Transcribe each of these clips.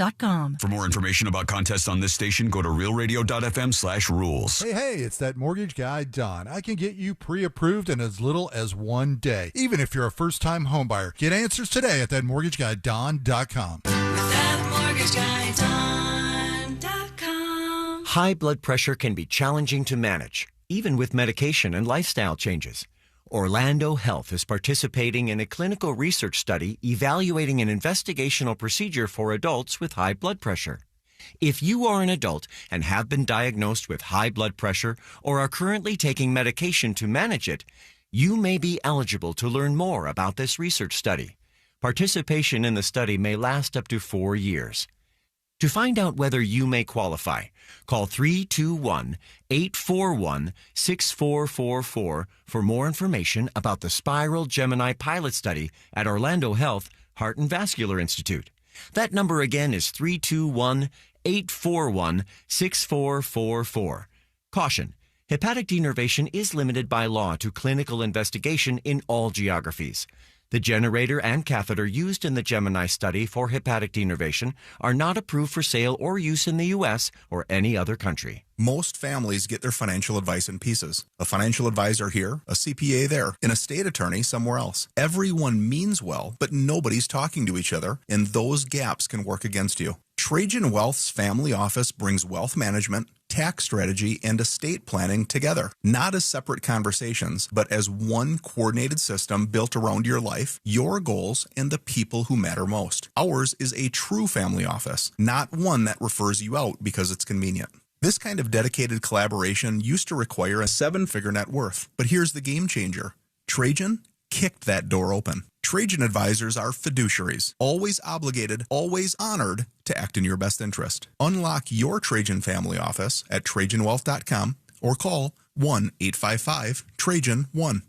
realradio.fm/rules. For more information about contests on this station, go to realradio.fm/rules. Hey, it's that mortgage guy, Don. I can get you pre-approved in as little as 1 day, even if you're a first-time homebuyer. Get answers today at thatmortgageguyDon.com. ThatmortgageguyDon.com. High blood pressure can be challenging to manage, even with medication and lifestyle changes. Orlando Health is participating in a clinical research study evaluating an investigational procedure for adults with high blood pressure. If you are an adult and have been diagnosed with high blood pressure or are currently taking medication to manage it, you may be eligible to learn more about this research study. Participation in the study may last up to 4 years. To find out whether you may qualify, call 321-841-6444 for more information about the Spiral Gemini pilot study at Orlando Health Heart and Vascular Institute. That number again is 321-841-6444. Caution: hepatic denervation is limited by law to clinical investigation in all geographies. The generator and catheter used in the Gemini study for hepatic denervation are not approved for sale or use in the U.S. or any other country. Most families get their financial advice in pieces. A financial advisor here, a CPA there, an estate attorney somewhere else. Everyone means well, but nobody's talking to each other, and those gaps can work against you. Trajan Wealth's family office brings wealth management, tax strategy, and estate planning together, not as separate conversations, but as one coordinated system built around your life, your goals, and the people who matter most. Ours is a true family office, not one that refers you out because it's convenient. This kind of dedicated collaboration used to require a 7-figure net worth, but here's the game changer. Trajan kicked that door open. Trajan advisors are fiduciaries, always obligated, always honored to act in your best interest. Unlock your Trajan family office at TrajanWealth.com or call 1-855-TRAJAN-1.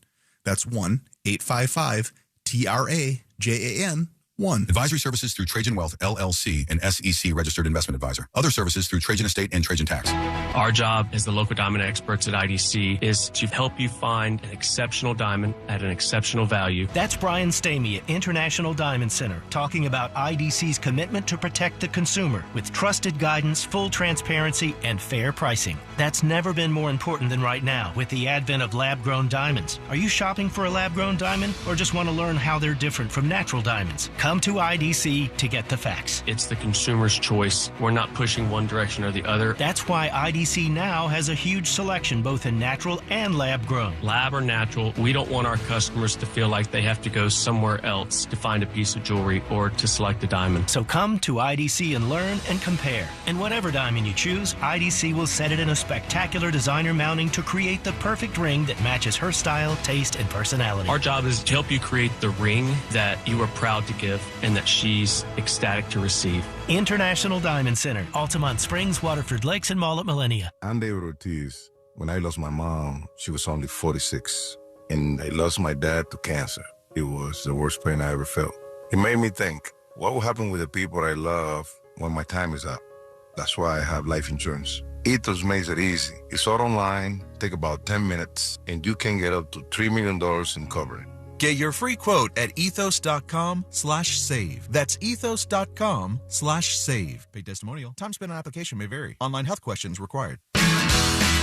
That's 1-855-TRAJAN-1. Advisory services through Trajan Wealth, LLC, an SEC registered investment advisor. Other services through Trajan Estate and Trajan Tax. Our job as the local diamond experts at IDC is to help you find an exceptional diamond at an exceptional value. That's Brian Stamey at International Diamond Center talking about IDC's commitment to protect the consumer with trusted guidance, full transparency, and fair pricing. That's never been more important than right now with the advent of lab-grown diamonds. Are you shopping for a lab-grown diamond or just want to learn how they're different from natural diamonds? Come to IDC to get the facts. It's the consumer's choice. We're not pushing one direction or the other. That's why IDC now has a huge selection both in natural and lab-grown. Lab or natural, we don't want our customers to feel like they have to go somewhere else to find a piece of jewelry or to select a diamond. So come to IDC and learn and compare. And whatever diamond you choose, IDC will set it in a spectacular designer mounting to create the perfect ring that matches her style, taste, and personality. Our job is to help you create the ring that you are proud to give and that she's ecstatic to receive. International Diamond Center, Altamont Springs, Waterford Lakes, and Mall at Millennia. I'm David Ortiz. When I lost my mom, she was only 46, and I lost my dad to cancer. It was the worst pain I ever felt. It made me think, what will happen with the people I love when my time is up? That's why I have life insurance. Ethos makes it easy. It's all online, take about 10 minutes, and you can get up to $3 million in coverage. Get your free quote at ethos.com/save. That's ethos.com/save. Paid testimonial. Time spent on application may vary. Online health questions required.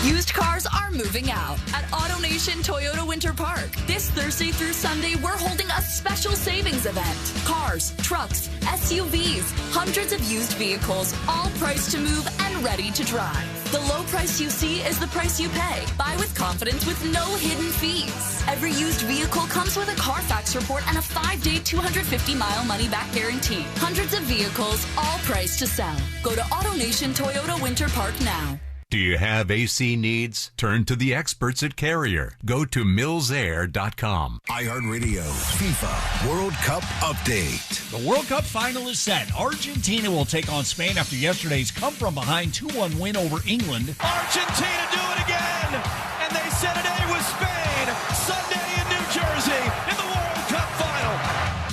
Used cars are moving out at AutoNation Toyota Winter Park. This Thursday through Sunday, we're holding a special savings event. Cars, trucks, SUVs, hundreds of used vehicles, all priced to move and ready to drive. The low price you see is the price you pay. Buy with confidence with no hidden fees. Every used vehicle comes with a Carfax report and a 5-day, 250-mile money-back guarantee. Hundreds of vehicles, all priced to sell. Go to AutoNation Toyota Winter Park now. Do you have AC needs? Turn to the experts at Carrier. Go to millsair.com. iHeartRadio FIFA World Cup update. The World Cup final is set. Argentina will take on Spain after yesterday's come-from-behind 2-1 win over England. Argentina do it again, and they set a day with Spain Sunday in New Jersey in the World Cup final.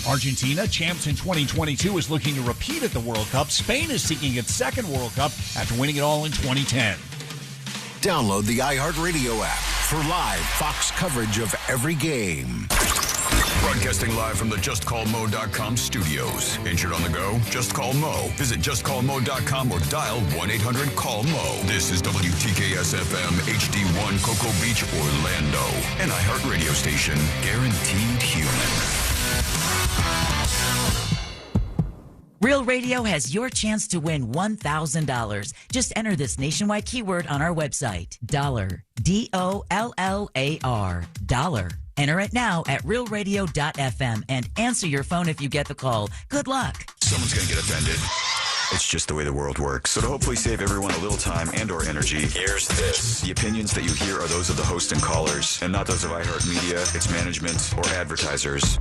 Argentina, champs in 2022, is looking to repeat at the World Cup. Spain is seeking its second World Cup after winning it all in 2010. Download the iHeartRadio app for live Fox coverage of every game. Broadcasting live from the JustCallMo.com studios. Injured on the go? Just call Mo. Visit JustCallMo.com or dial 1-800-CALL-MO. This is WTKS-FM HD1 Cocoa Beach, Orlando. An iHeart radio station. Guaranteed human. Real Radio has your chance to win $1,000. Just enter this nationwide keyword on our website. Dollar. DOLLAR. Dollar. Enter it now at realradio.fm and answer your phone if you get the call. Good luck. Someone's going to get offended. It's just the way the world works. So to hopefully save everyone a little time and or energy, here's this. The opinions that you hear are those of the host and callers, and not those of iHeartMedia, its management, or advertisers.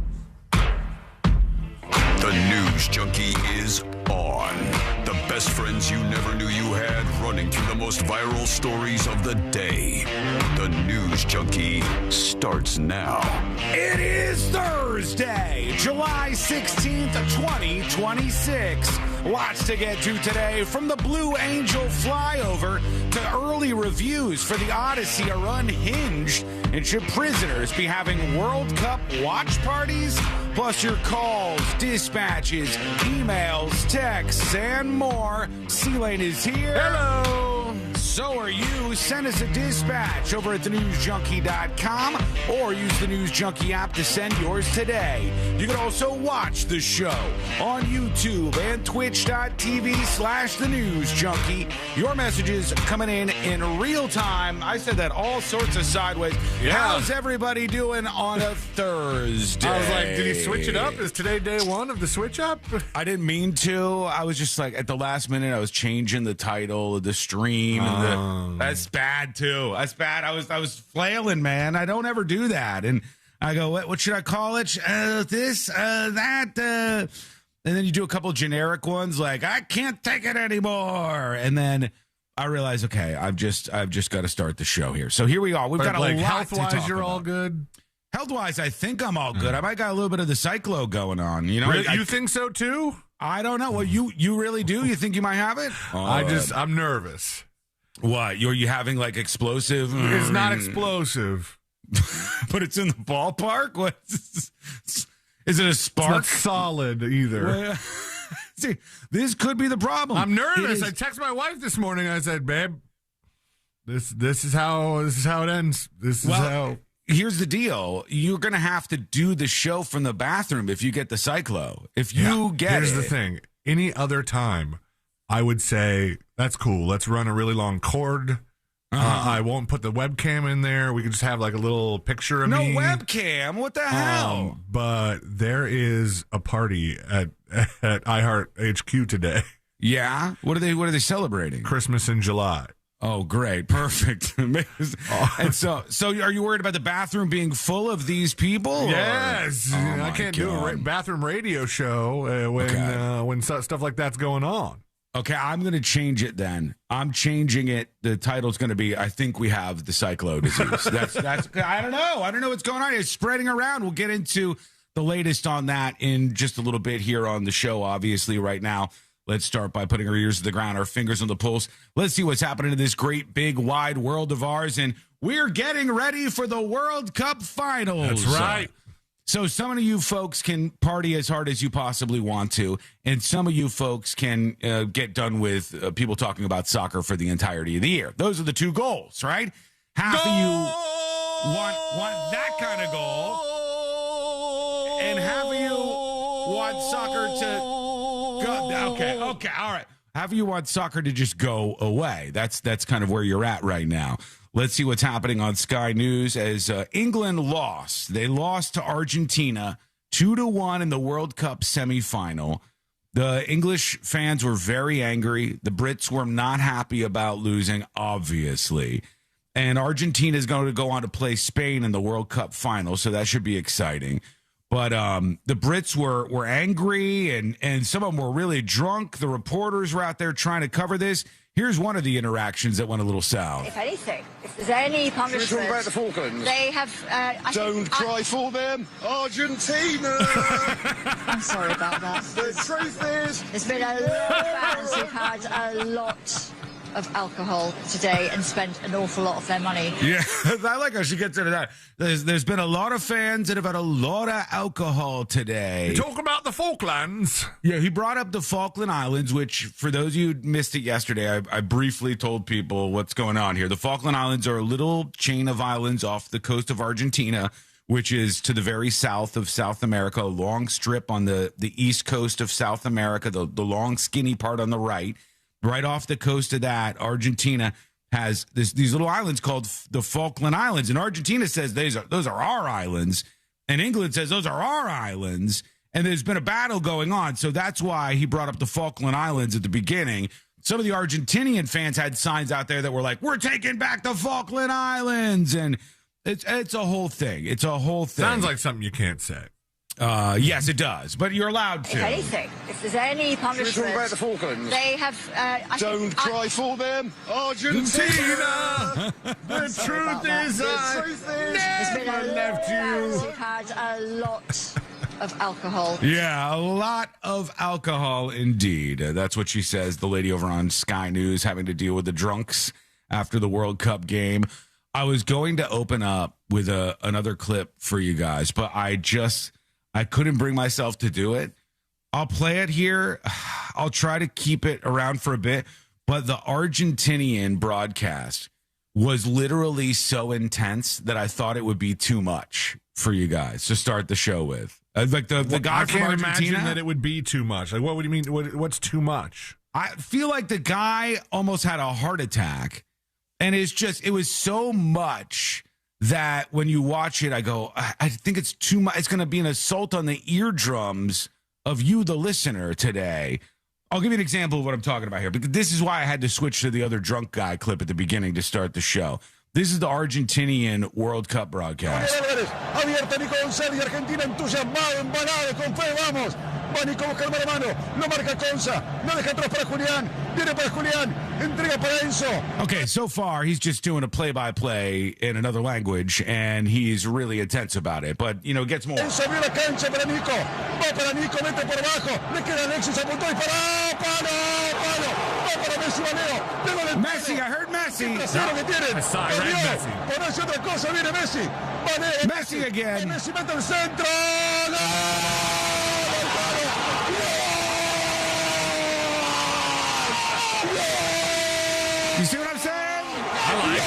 The News Junkie is on. The best friends you never knew you had, running through the most viral stories of the day. The News Junkie starts now. It is Thursday, July 16th, 2026. Lots to get to today, from the Blue Angel flyover to early reviews for the Odyssey are unhinged. And should prisoners be having World Cup watch parties? Plus your calls, dispatches, emails, texts, and more. C-Lane is here. Hello. So are you. Send us a dispatch over at thenewsjunkie.com or use the News Junkie app to send yours today. You can also watch the show on YouTube and twitch.tv/thenewsjunkie. Your messages coming in real time. I said that all sorts of sideways. Yeah. How's everybody doing on a Thursday? I was like, did he switch it up? Is today day one of the switch up? I didn't mean to. I was just like, at the last minute, I was changing the title of the stream. That's bad too. That's bad. I was flailing, man. I don't ever do that. And I go, what should I call it? This, that, and then you do a couple generic ones like, I can't take it anymore. And then I realize, okay, I've just got to start the show here. So here we are. We've got a lot health-wise, to talk you're about. all good. Health-wise, I think I'm all good. I might got a little bit of the cyclo going on. You know, You think so too? I don't know. Well, you really do? You think you might have it? I'm nervous. What? You having like explosive? It's not explosive. But it's in the ballpark? What? Is it a spark? It's not solid either. Well, see, this could be the problem. I'm nervous. I texted my wife this morning. I said, babe, this is how it ends. This is how. Here's the deal. You're going to have to do the show from the bathroom if you get the cyclo. If you get Here's the thing. Any other time, I would say, that's cool. Let's run a really long cord. I won't put the webcam in there. We could just have like a little picture of me. No webcam. What the hell? But there is a party at iHeart HQ today. Yeah? What are they celebrating? Christmas in July. Oh, great. Perfect. And so are you worried about the bathroom being full of these people? Yes. I can't do a bathroom radio show when stuff like that's going on. Okay, I'm going to change it then. I'm changing it. The title's going to be, I think we have the cyclo disease. That's. I don't know. I don't know what's going on. It's spreading around. We'll get into the latest on that in just a little bit here on the show, obviously, right now. Let's start by putting our ears to the ground, our fingers on the pulse. Let's see what's happening in this great, big, wide world of ours. And we're getting ready for the World Cup finals. That's right. So some of you folks can party as hard as you possibly want to, and some of you folks can get done with people talking about soccer for the entirety of the year. Those are the two goals, right? Half of you want that kind of goal, and half of you want soccer to go. Okay, all right. Half of you want soccer to just go away. That's kind of where you're at right now. Let's see what's happening on Sky News as England lost. They lost to Argentina 2-1 in the World Cup semifinal. The English fans were very angry. The Brits were not happy about losing, obviously. And Argentina is going to go on to play Spain in the World Cup final, so that should be exciting. But the Brits were angry, and some of them were really drunk. The reporters were out there trying to cover this. Here's one of the interactions that went a little south. If anything, if there's any punishment... Should we talk about the Falklands? They have... Don't cry for them, Argentina! I'm sorry about that. The truth is... There's been a lot of fans who've had a lot of alcohol today and spent an awful lot of their money. Yeah, I like how she gets into that. There's been a lot of fans that have had a lot of alcohol today. You talk about the Falklands. Yeah, he brought up the Falkland Islands, which for those of you who missed it yesterday, I briefly told people what's going on here. The Falkland Islands are a little chain of islands off the coast of Argentina, which is to the very south of South America, a long strip on the east coast of South America, the long skinny part on the right. Right off the coast of that, Argentina has these little islands called the Falkland Islands. And Argentina says those are our islands. And England says those are our islands. And there's been a battle going on. So that's why he brought up the Falkland Islands at the beginning. Some of the Argentinian fans had signs out there that were like, we're taking back the Falkland Islands. And it's a whole thing. It's a whole thing. Sounds like something you can't say. Yes, it does, but you're allowed to. If anything, if there's any punishment, Should we talk about the Falklands? they have. Don't cry for them, Argentina. The truth is, I never left you. They've had a lot of alcohol. Yeah, a lot of alcohol indeed. That's what she says, the lady over on Sky News having to deal with the drunks after the World Cup game. I was going to open up with another clip for you guys, but I couldn't bring myself to do it. I'll play it here. I'll try to keep it around for a bit, but the Argentinian broadcast was literally so intense that I thought it would be too much for you guys to start the show with. Like the guy I from can't Argentina, imagine that it would be too much. Like, what would you mean? What's too much? I feel like the guy almost had a heart attack, and it was so much that when you watch it, I go, I think it's too much. It's going to be an assault on the eardrums of you, the listener, today. I'll give you an example of what I'm talking about here, because this is why I had to switch to the other drunk guy clip at the beginning to start the show. This is the Argentinian World Cup broadcast. Abierto Nico González y Argentina entusiasmado, embalado, con fe, vamos. Va Nico a buscar mano a mano, lo marca Conza, no deja atrás para Julián, viene para Julián, entrega para Enzo. Okay, so far he's just doing a play-by-play in another language, and he's really intense about it, but, it gets more. Enzo abrió la cancha para Nico, va para Nico, mete por abajo, le queda Alexis, apuntó y paró, palo, va para Messi, Valeo. Messi, I heard Messi. I saw Messi. Por eso otra cosa, viene Messi. Valeo. Messi again. Messi mete el centro. You see what I'm saying? I like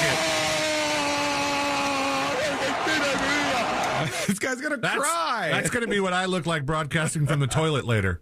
it. This guy's going to cry. That's going to be what I look like broadcasting from the toilet later.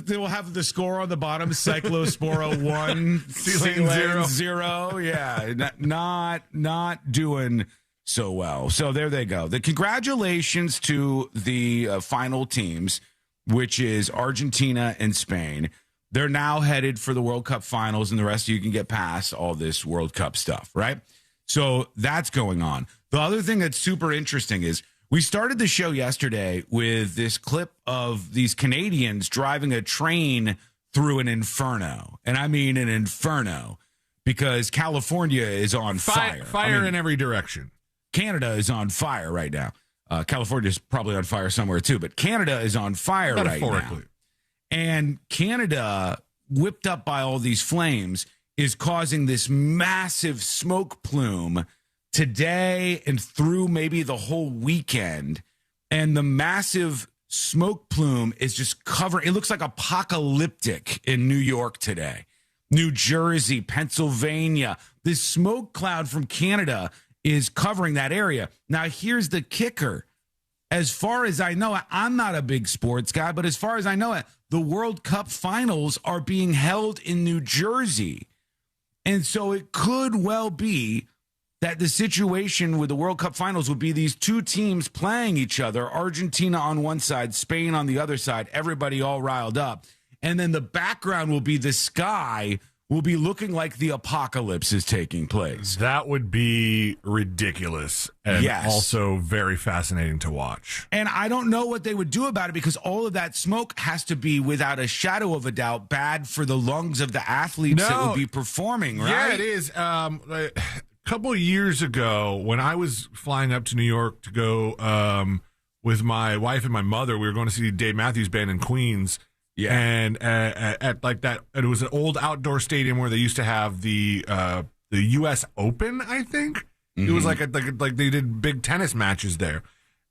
They will have the score on the bottom: Cyclospora 1, Sealand 0. Yeah, not doing so well. So there they go. The congratulations to the final teams, which is Argentina and Spain. They're now headed for the World Cup finals, and the rest of you can get past all this World Cup stuff, right? So that's going on. The other thing that's super interesting is we started the show yesterday with this clip of these Canadians driving a train through an inferno. And I mean an inferno, because California is on fire. Fire in every direction. Canada is on fire right now. California is probably on fire somewhere too, but Canada is on fire right now. And Canada, whipped up by all these flames, is causing this massive smoke plume today and through maybe the whole weekend. And the massive smoke plume is just covering. It looks like apocalyptic in New York today, New Jersey, Pennsylvania. This smoke cloud from Canada is covering that area. Now, here's the kicker. As far as I know, I'm not a big sports guy, but as far as I know it, the World Cup finals are being held in New Jersey. And so it could well be that the situation with the World Cup finals would be these two teams playing each other, Argentina on one side, Spain on the other side, everybody all riled up. And then the background will be the sky will be looking like the apocalypse is taking place. That would be ridiculous and also very fascinating to watch. And I don't know what they would do about it, because all of that smoke has to be, without a shadow of a doubt, bad for the lungs of the athletes that would be performing, right? Yeah, it is. A couple of years ago, when I was flying up to New York to go with my wife and my mother. We were going to see Dave Matthews Band in Queens. Yeah. And at like that, it was an old outdoor stadium where they used to have the U.S. Open, I think. Mm-hmm. It was like they did big tennis matches there.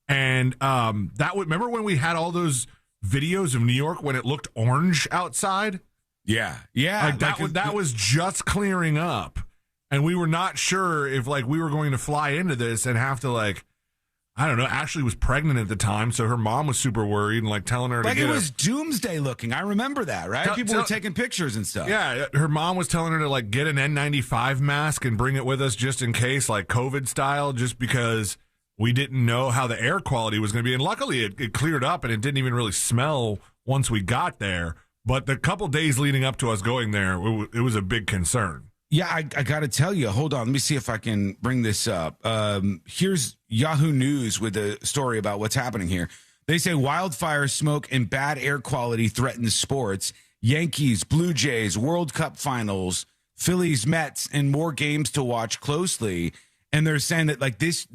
And remember when we had all those videos of New York when it looked orange outside? Yeah. That was just clearing up. And we were not sure if we were going to fly into this and have to I don't know. Ashley was pregnant at the time, so her mom was super worried and telling her to get it was doomsday looking. I remember that, right? People were taking pictures and stuff. Yeah, her mom was telling her to get an N95 mask and bring it with us just in case, COVID style, just because we didn't know how the air quality was going to be. And luckily, it cleared up and it didn't even really smell once we got there. But the couple days leading up to us going there, it was a big concern. Yeah, I got to tell you, hold on. Let me see if I can bring this up. Here's Yahoo News with a story about what's happening here. They say wildfire smoke and bad air quality threatens sports. Yankees, Blue Jays, World Cup finals, Phillies, Mets, and more games to watch closely. And they're saying that this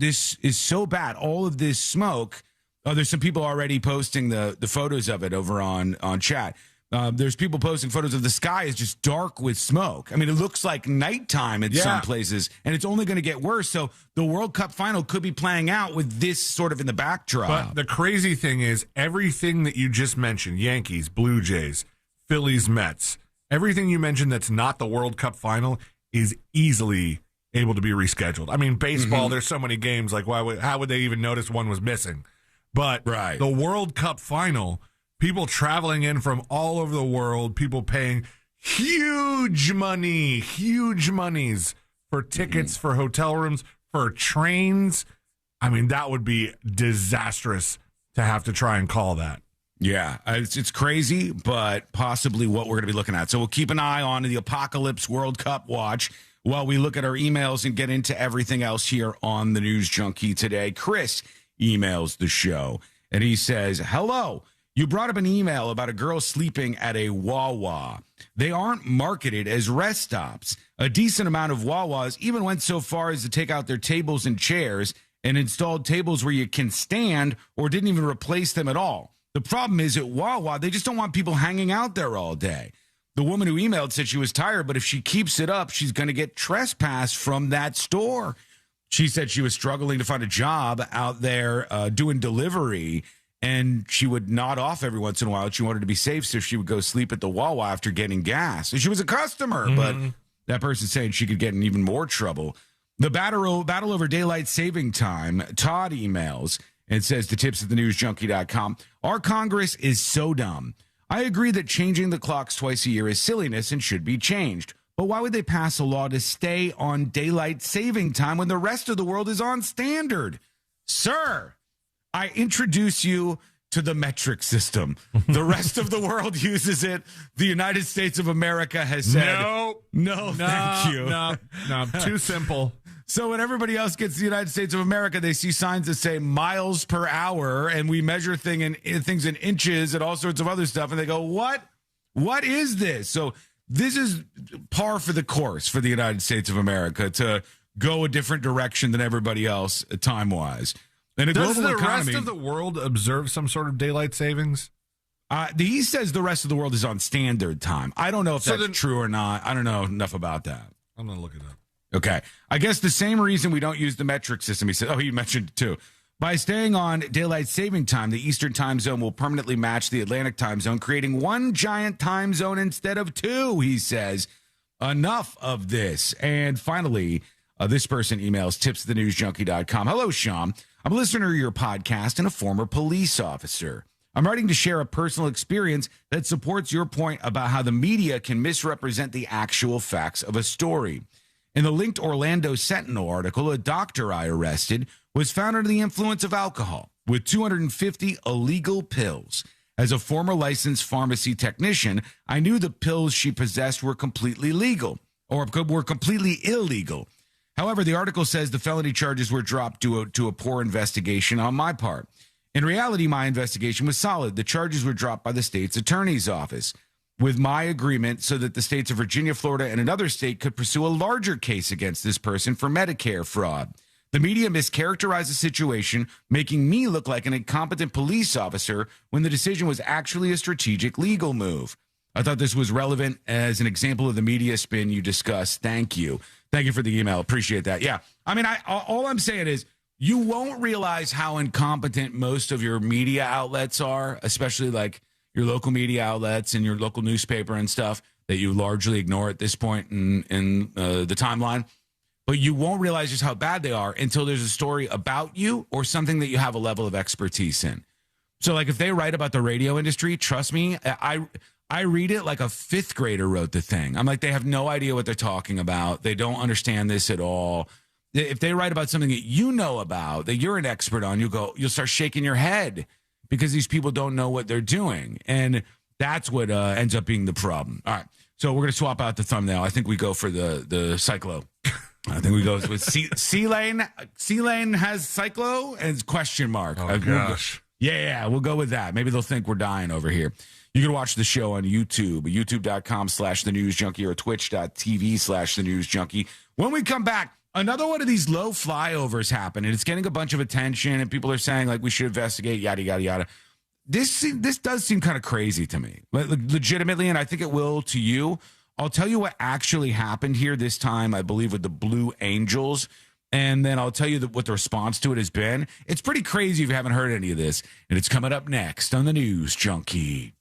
is so bad. All of this smoke. Oh, there's some people already posting the photos of it over on chat. There's people posting photos of the sky is just dark with smoke. I mean, it looks like nighttime in some places, and it's only going to get worse. So the World Cup final could be playing out with this sort of in the backdrop. But the crazy thing is everything that you just mentioned, Yankees, Blue Jays, Phillies, Mets, everything you mentioned that's not the World Cup final is easily able to be rescheduled. I mean, baseball, there's so many games, how would they even notice one was missing? But the World Cup final, people traveling in from all over the world, people paying huge monies for tickets, for hotel rooms, for trains. I mean, that would be disastrous to have to try and call that. Yeah, it's crazy, but possibly what we're going to be looking at. So we'll keep an eye on the Apocalypse World Cup watch while we look at our emails and get into everything else here on the News Junkie today. Chris emails the show, and he says, hello. You brought up an email about a girl sleeping at a Wawa. They aren't marketed as rest stops. A decent amount of Wawas even went so far as to take out their tables and chairs and installed tables where you can stand or didn't even replace them at all. The problem is at Wawa, they just don't want people hanging out there all day. The woman who emailed said she was tired, but if she keeps it up, she's going to get trespassed from that store. She said she was struggling to find a job out there doing delivery, and she would nod off every once in a while. She wanted to be safe, so she would go sleep at the Wawa after getting gas. And she was a customer, but that person's saying she could get in even more trouble. The battle over daylight saving time, Todd emails and says to tips@thenewsjunkie.com, our Congress is so dumb. I agree that changing the clocks twice a year is silliness and should be changed. But why would they pass a law to stay on daylight saving time when the rest of the world is on standard? Sir, I introduce you to the metric system. The rest of the world uses it. The United States of America has said, no, thank you. No, too simple. So when everybody else gets the United States of America, they see signs that say miles per hour, and we measure things in inches and all sorts of other stuff, and they go, what? What is this? So this is par for the course for the United States of America to go a different direction than everybody else time-wise. And does the rest of the world observe some sort of daylight savings? He says the rest of the world is on standard time. I don't know if that's true or not. I don't know enough about that. I'm going to look it up. Okay. I guess the same reason we don't use the metric system. He said, you mentioned it too. By staying on daylight saving time, the Eastern time zone will permanently match the Atlantic time zone, creating one giant time zone instead of two, he says. Enough of this. And finally, this person emails tips@thenewsjunkie.com. Hello, Sean. I'm a listener to your podcast and a former police officer. I'm writing to share a personal experience that supports your point about how the media can misrepresent the actual facts of a story. In the linked Orlando Sentinel article, a doctor I arrested was found under the influence of alcohol with 250 illegal pills. As a former licensed pharmacy technician, I knew the pills she possessed were completely legal or were completely illegal. However, the article says the felony charges were dropped due to a poor investigation on my part. In reality, my investigation was solid. The charges were dropped by the state's attorney's office with my agreement so that the states of Virginia, Florida, and another state could pursue a larger case against this person for Medicare fraud. The media mischaracterized the situation, making me look like an incompetent police officer when the decision was actually a strategic legal move. I thought this was relevant as an example of the media spin you discussed. Thank you. Thank you for the email. Appreciate that. Yeah. I mean, all I'm saying is you won't realize how incompetent most of your media outlets are, especially like your local media outlets and your local newspaper and stuff that you largely ignore at this point in the timeline. But you won't realize just how bad they are until there's a story about you or something that you have a level of expertise in. So like if they write about the radio industry, trust me, I read it like a fifth grader wrote the thing. I'm like, they have no idea what they're talking about. They don't understand this at all. If they write about something that you know about, that you're an expert on, you'll start shaking your head because these people don't know what they're doing. And that's what ends up being the problem. All right. So we're going to swap out the thumbnail. I think we go for the Cyclo. I think we go with C-Lane. C-Lane has Cyclo and question mark. Oh, gosh. We'll go with that. Maybe they'll think we're dying over here. You can watch the show on YouTube, youtube.com/thenewsjunkie or twitch.tv/thenewsjunkie. When we come back, another one of these low flyovers happened, and it's getting a bunch of attention, and people are saying, like, we should investigate, yada, yada, yada. This does seem kind of crazy to me, legitimately, and I think it will to you. I'll tell you what actually happened here this time, I believe, with the Blue Angels, and then I'll tell you what the response to it has been. It's pretty crazy if you haven't heard any of this, and it's coming up next on the News Junkie.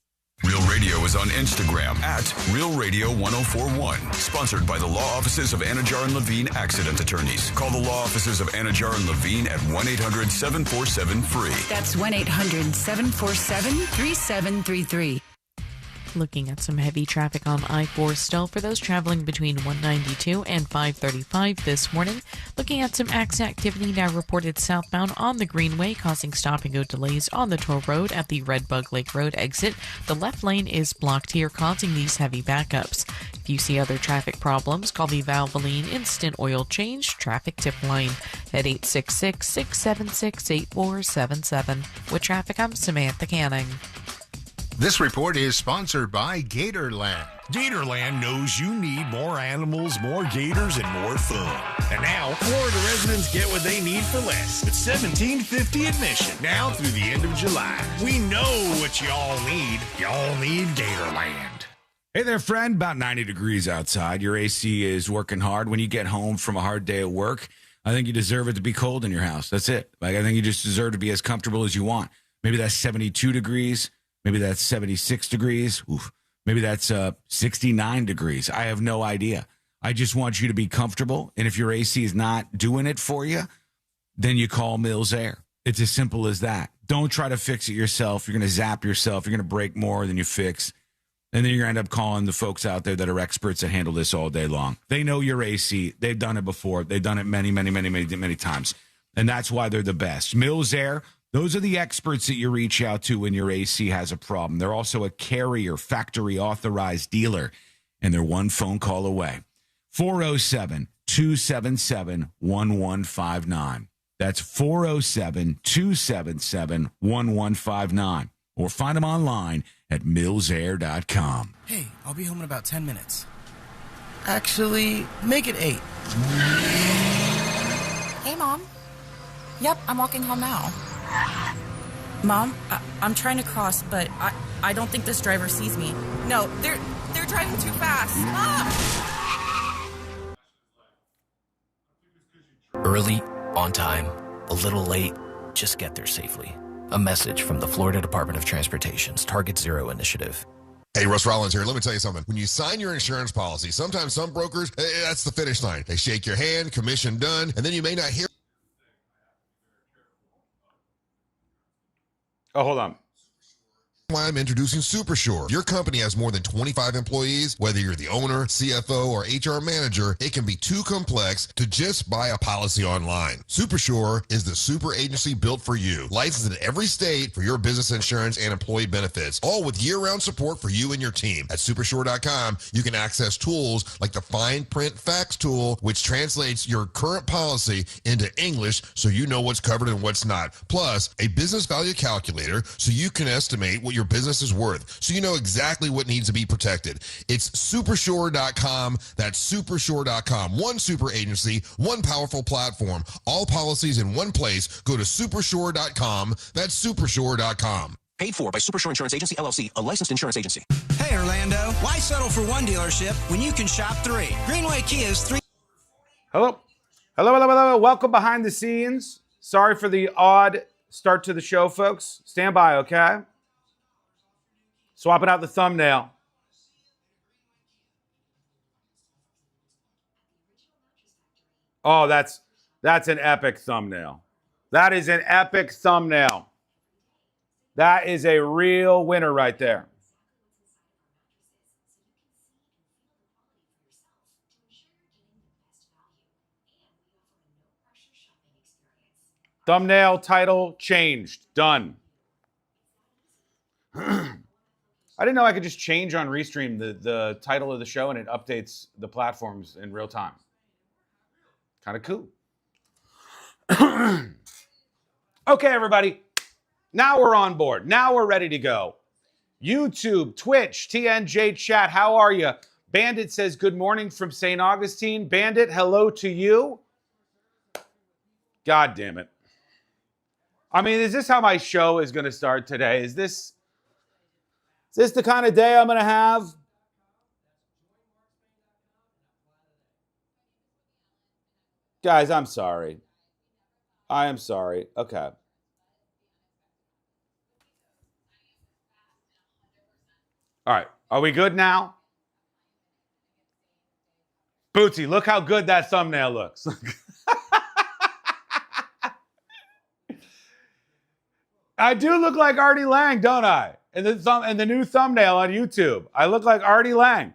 Real Radio is on Instagram at Real Radio 1041. Sponsored by the law offices of Anajar and Levine Accident Attorneys. Call the law offices of Anajar and Levine at 1-800-747-FREE. That's 1-800-747-3733. Looking at some heavy traffic on I-4 still for those traveling between 192 and 535 this morning. Looking at some accident activity now reported southbound on the Greenway, causing stop-and-go delays on the toll road at the Red Bug Lake Road exit. The left lane is blocked here, causing these heavy backups. If you see other traffic problems, call the Valvoline Instant Oil Change Traffic Tip Line at 866-676-8477. With traffic, I'm Samantha Canning. This report is sponsored by Gatorland. Gatorland knows you need more animals, more gators, and more fun. And now, Florida residents get what they need for less. It's $17.50 admission, now through the end of July. We know what y'all need. Y'all need Gatorland. Hey there, friend. About 90 degrees outside. Your AC is working hard. When you get home from a hard day at work, I think you deserve it to be cold in your house. That's it. Like, I think you just deserve to be as comfortable as you want. Maybe that's 72 degrees. Maybe that's 76 degrees. Oof. Maybe that's 69 degrees. I have no idea. I just want you to be comfortable. And if your AC is not doing it for you, then you call Mills Air. It's as simple as that. Don't try to fix it yourself. You're going to zap yourself. You're going to break more than you fix. And then you're going to end up calling the folks out there that are experts that handle this all day long. They know your AC. They've done it before. They've done it many, many, many, many, many times. And that's why they're the best. Mills Air. Those are the experts that you reach out to when your AC has a problem. They're also a Carrier factory authorized dealer, and they're one phone call away. 407-277-1159. That's 407-277-1159. Or find them online at millsair.com. Hey, I'll be home in about 10 minutes. Actually, make it 8. Hey, Mom. Yep, I'm walking home now. Mom, I'm trying to cross, but I don't think this driver sees me. No, they're driving too fast. Mom! Early, on time, a little late, just get there safely. A message from the Florida Department of Transportation's Target Zero initiative. Hey, Russ Rollins here. Let me tell you something. When you sign your insurance policy, sometimes some brokers, that's the finish line. They shake your hand, commission done, and then you may not hear. Oh, hold on. Why I'm introducing SuperSure. Your company has more than 25 employees. Whether you're the owner, CFO, or HR manager, it can be too complex to just buy a policy online. SuperSure is the super agency built for you. Licensed in every state for your business insurance and employee benefits, all with year-round support for you and your team. At supersure.com, you can access tools like the fine print fax tool, which translates your current policy into English so you know what's covered and what's not. Plus, a business value calculator so you can estimate what your business is worth, so you know exactly what needs to be protected. It's supersure.com. That's supersure.com. One super agency, one powerful platform, all policies in one place. Go to supersure.com. That's supersure.com. Paid for by Supershore Insurance Agency, LLC, a licensed insurance agency. Hey, Orlando, why settle for one dealership when you can shop 3? Greenway Kia's 3. Hello. Welcome behind the scenes. Sorry for the odd start to the show, folks. Stand by, okay? Swapping out the thumbnail. Oh, that's an epic thumbnail. That is an epic thumbnail. That is a real winner right there. Thumbnail, title, changed. Done. I didn't know I could just change on Restream the title of the show and it updates the platforms in real time. Kind of cool. Okay, everybody. Now we're on board. Now we're ready to go. YouTube, Twitch, TNJ chat, how are you? Bandit says good morning from St. Augustine. Bandit, hello to you. God damn it. I mean, is this how my show is going to start today? Is this the kind of day I'm going to have? Guys, I'm sorry. I am sorry. Okay. All right. Are we good now? Bootsy, look how good that thumbnail looks. I do look like Artie Lang, don't I? In the new thumbnail on YouTube. I look like Artie Lang.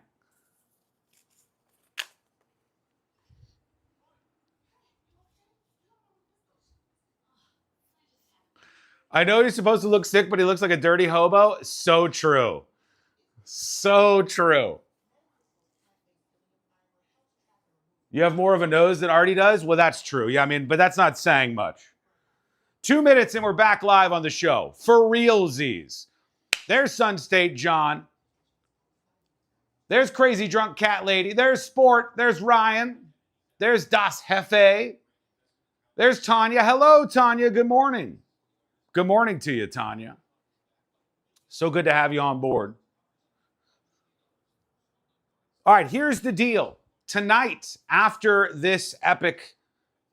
I know he's supposed to look sick, but he looks like a dirty hobo. So true. So true. You have more of a nose than Artie does? Well, that's true. Yeah, I mean, but that's not saying much. 2 minutes and we're back live on the show. For realsies. There's Sun State John. There's Crazy Drunk Cat Lady. There's Sport. There's Ryan. There's Das Hefe. There's Tanya. Hello, Tanya. Good morning. Good morning to you, Tanya. So good to have you on board. All right, here's the deal. Tonight, after this epic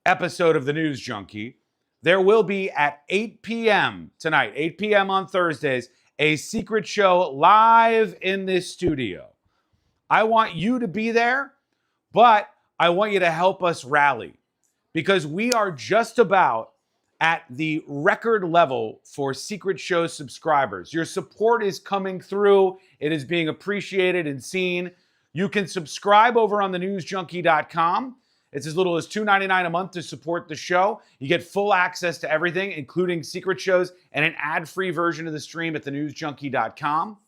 episode of the News Junkie, there will be at 8 p.m. tonight, 8 p.m. on Thursdays, a secret show live in this studio. I want you to be there, but I want you to help us rally because we are just about at the record level for Secret Show subscribers. Your support is coming through. It is being appreciated and seen. You can subscribe over on thenewsjunkie.com. It's as little as $2.99 a month to support the show. You get full access to everything, including secret shows and an ad-free version of the stream at thenewsjunkie.com.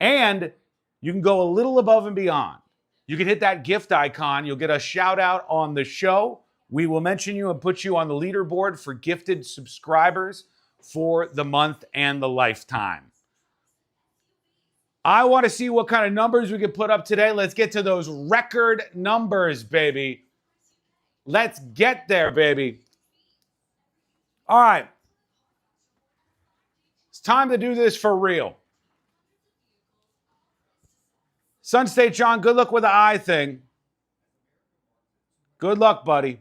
And you can go a little above and beyond. You can hit that gift icon. You'll get a shout out on the show. We will mention you and put you on the leaderboard for gifted subscribers for the month and the lifetime. I want to see what kind of numbers we can put up today. Let's get to those record numbers, baby. Let's get there, baby. All right. It's time to do this for real. Sun State John, good luck with the eye thing. Good luck, buddy.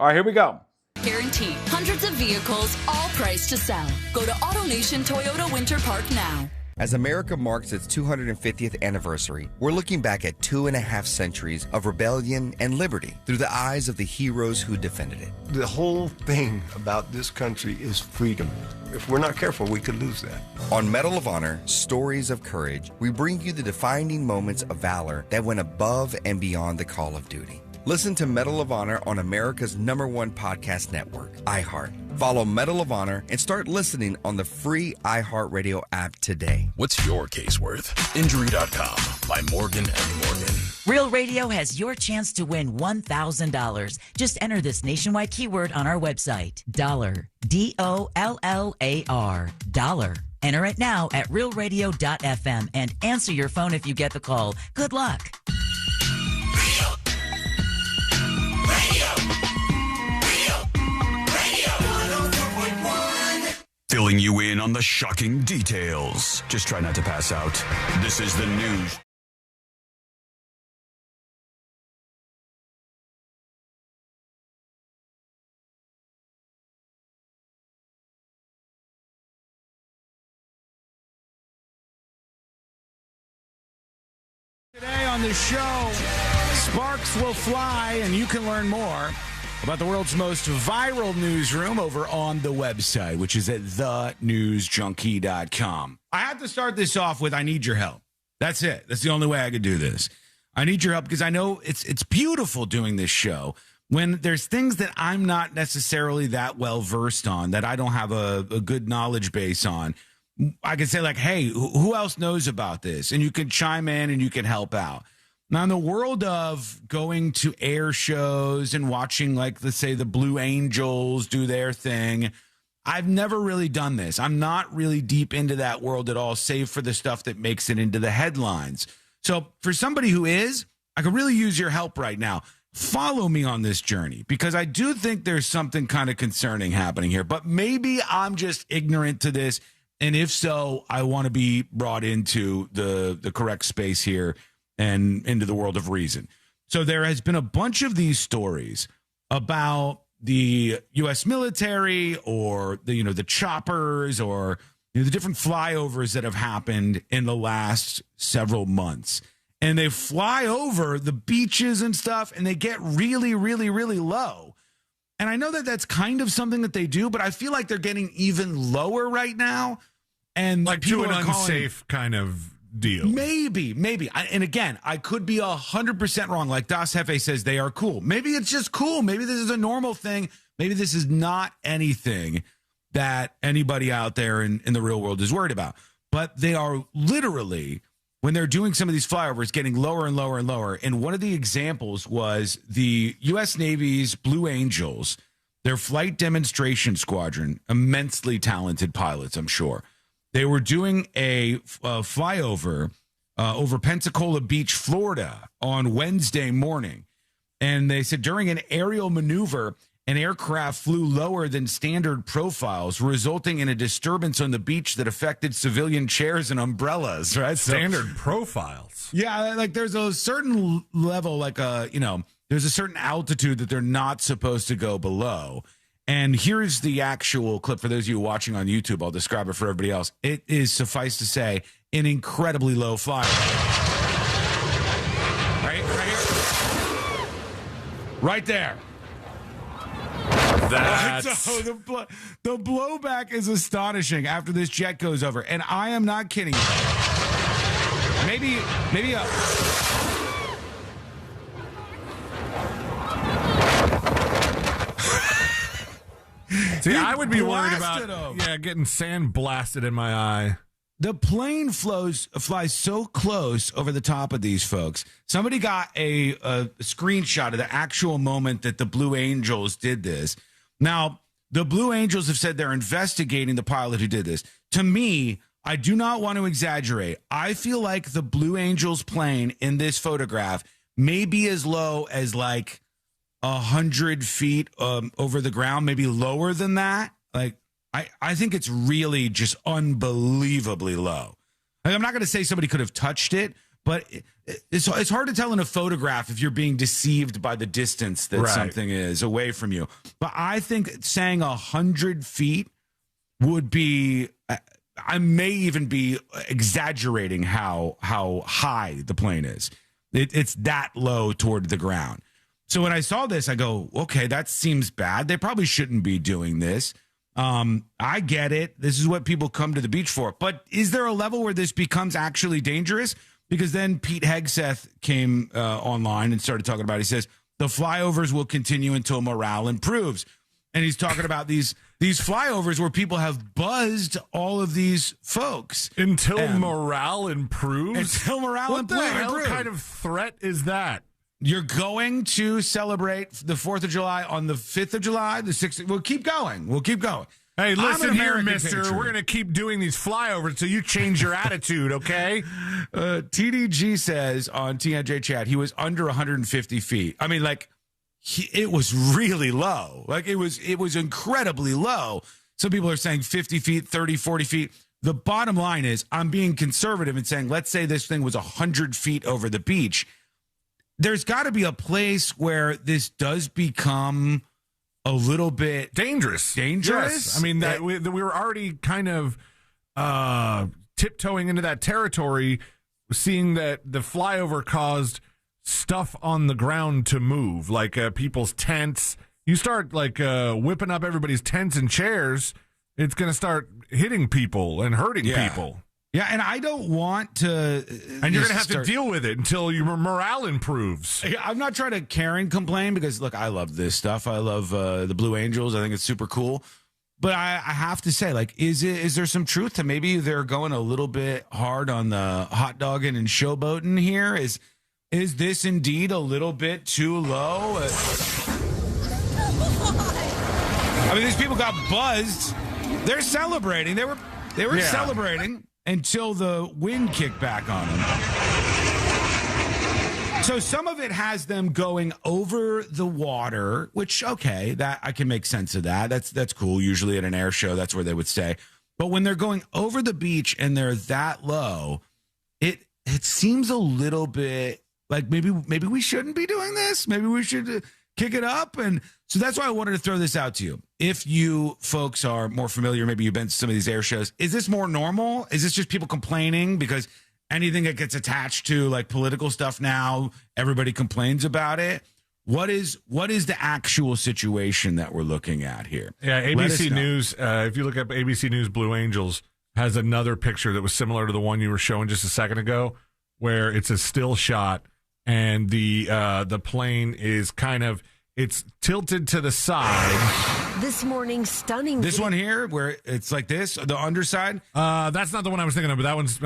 All right, here we go. Guaranteed. Hundreds of vehicles, all priced to sell. Go to AutoNation Toyota Winter Park now. As America marks its 250th anniversary, we're looking back at 2.5 centuries of rebellion and liberty through the eyes of the heroes who defended it. The whole thing about this country is freedom. If we're not careful, we could lose that. On Medal of Honor, Stories of Courage, we bring you the defining moments of valor that went above and beyond the call of duty. Listen to Medal of Honor on America's #1 podcast network, iHeart. Follow Medal of Honor and start listening on the free iHeartRadio app today. What's your case worth? Injury.com by Morgan & Morgan. Real Radio has your chance to win $1,000. Just enter this nationwide keyword on our website. Dollar. DOLLAR. Dollar. Enter it now at realradio.fm and answer your phone if you get the call. Good luck. Filling you in on the shocking details. Just try not to pass out. This is the news. Today on the show, sparks will fly, and you can learn more about the world's most viral newsroom over on the website, which is at thenewsjunkie.com. I have to start this off with I need your help. That's it. That's the only way I could do this. I need your help because I know it's beautiful doing this show when there's things that I'm not necessarily that well versed on, that I don't have a good knowledge base on. I can say, like, hey, who else knows about this? And you can chime in and you can help out. Now, in the world of going to air shows and watching, like, let's say the Blue Angels do their thing, I've never really done this. I'm not really deep into that world at all, save for the stuff that makes it into the headlines. So for somebody who is, I could really use your help right now. Follow me on this journey, because I do think there's something kind of concerning happening here. But maybe I'm just ignorant to this. And if so, I want to be brought into the correct space here and into the world of reason. So there has been a bunch of these stories about the U.S. military, or the choppers, or the different flyovers that have happened in the last several months. And they fly over the beaches and stuff, and they get really, really, really low. And I know that that's kind of something that they do, but I feel like they're getting even lower right now. And like to an unsafe kind of deal. Maybe. And again, I could be 100% wrong. Like Das Jefe says, they are cool. Maybe it's just cool. Maybe this is a normal thing. Maybe this is not anything that anybody out there in the real world is worried about. But they are literally, when they're doing some of these flyovers, getting lower and lower and lower. And one of the examples was the U.S. Navy's Blue Angels, their flight demonstration squadron, immensely talented pilots, I'm sure. They were doing a flyover over Pensacola Beach, Florida on Wednesday morning. And they said during an aerial maneuver, an aircraft flew lower than standard profiles, resulting in a disturbance on the beach that affected civilian chairs and umbrellas, right? Standard profiles. Yeah, like there's a certain level, like there's a certain altitude that they're not supposed to go below. And here's the actual clip for those of you watching on YouTube. I'll describe it for everybody else. It is, suffice to say, an incredibly low flyer. Right here. Right there. That's... So the blowback is astonishing after this jet goes over. And I am not kidding you. Maybe See, I would be worried about getting sand blasted in my eye. The plane flies so close over the top of these folks. Somebody got a screenshot of the actual moment that the Blue Angels did this. Now, the Blue Angels have said they're investigating the pilot who did this. To me, I do not want to exaggerate. I feel like the Blue Angels plane in this photograph may be as low as like 100 feet over the ground, maybe lower than that. Like, I think it's really just unbelievably low. Like, I'm not going to say somebody could have touched it, but it's hard to tell in a photograph if you're being deceived by the distance that something is away from you. But I think saying 100 feet would be, I may even be exaggerating how high the plane is. It's that low toward the ground. So when I saw this, I go, okay, that seems bad. They probably shouldn't be doing this. I get it. This is what people come to the beach for. But is there a level where this becomes actually dangerous? Because then Pete Hegseth came online and started talking about it. He says, the flyovers will continue until morale improves. And he's talking about these these flyovers where people have buzzed all of these folks until morale improves. Until morale what improves. What the hell kind of threat is that? You're going to celebrate the 4th of July on the 5th of July, the 6th. We'll keep going. Hey, listen here, mister. Patriot. We're going to keep doing these flyovers so you change your attitude, okay? TDG says on TNJ chat, he was under 150 feet. I mean, like, it was really low. Like, it was incredibly low. Some people are saying 50 feet, 30, 40 feet. The bottom line is I'm being conservative and saying, let's say this thing was 100 feet over the beach. There's got to be a place where this does become a little bit dangerous. Yes. I mean, that we were already kind of tiptoeing into that territory, seeing that the flyover caused stuff on the ground to move, like people's tents. You start like whipping up everybody's tents and chairs, it's going to start hitting people and hurting people. Yeah, and I don't want to... And you're going to have to deal with it until your morale improves. I'm not trying to care and complain because, look, I love this stuff. I love the Blue Angels. I think it's super cool. But I have to say, like, is there some truth to maybe they're going a little bit hard on the hot dogging and showboating here? Is this indeed a little bit too low? I mean, these people got buzzed. They're celebrating. They were celebrating until the wind kicked back on them. So some of it has them going over the water, which, okay, that I can make sense of that. That's cool. Usually at an air show, that's where they would stay. But when they're going over the beach and they're that low, it seems a little bit like maybe we shouldn't be doing this. Maybe we should kick it up. And so that's why I wanted to throw this out to you. If you folks are more familiar, maybe you've been to some of these air shows, is this more normal? Is this just people complaining because anything that gets attached to like political stuff now, everybody complains about it? What is the actual situation that we're looking at here? Yeah, ABC News, if you look up ABC News Blue Angels, has another picture that was similar to the one you were showing just a second ago, where it's a still shot and the plane is kind of, it's tilted to the side. This morning, stunning. This one here, where it's like this, the underside? That's not the one I was thinking of, but that one's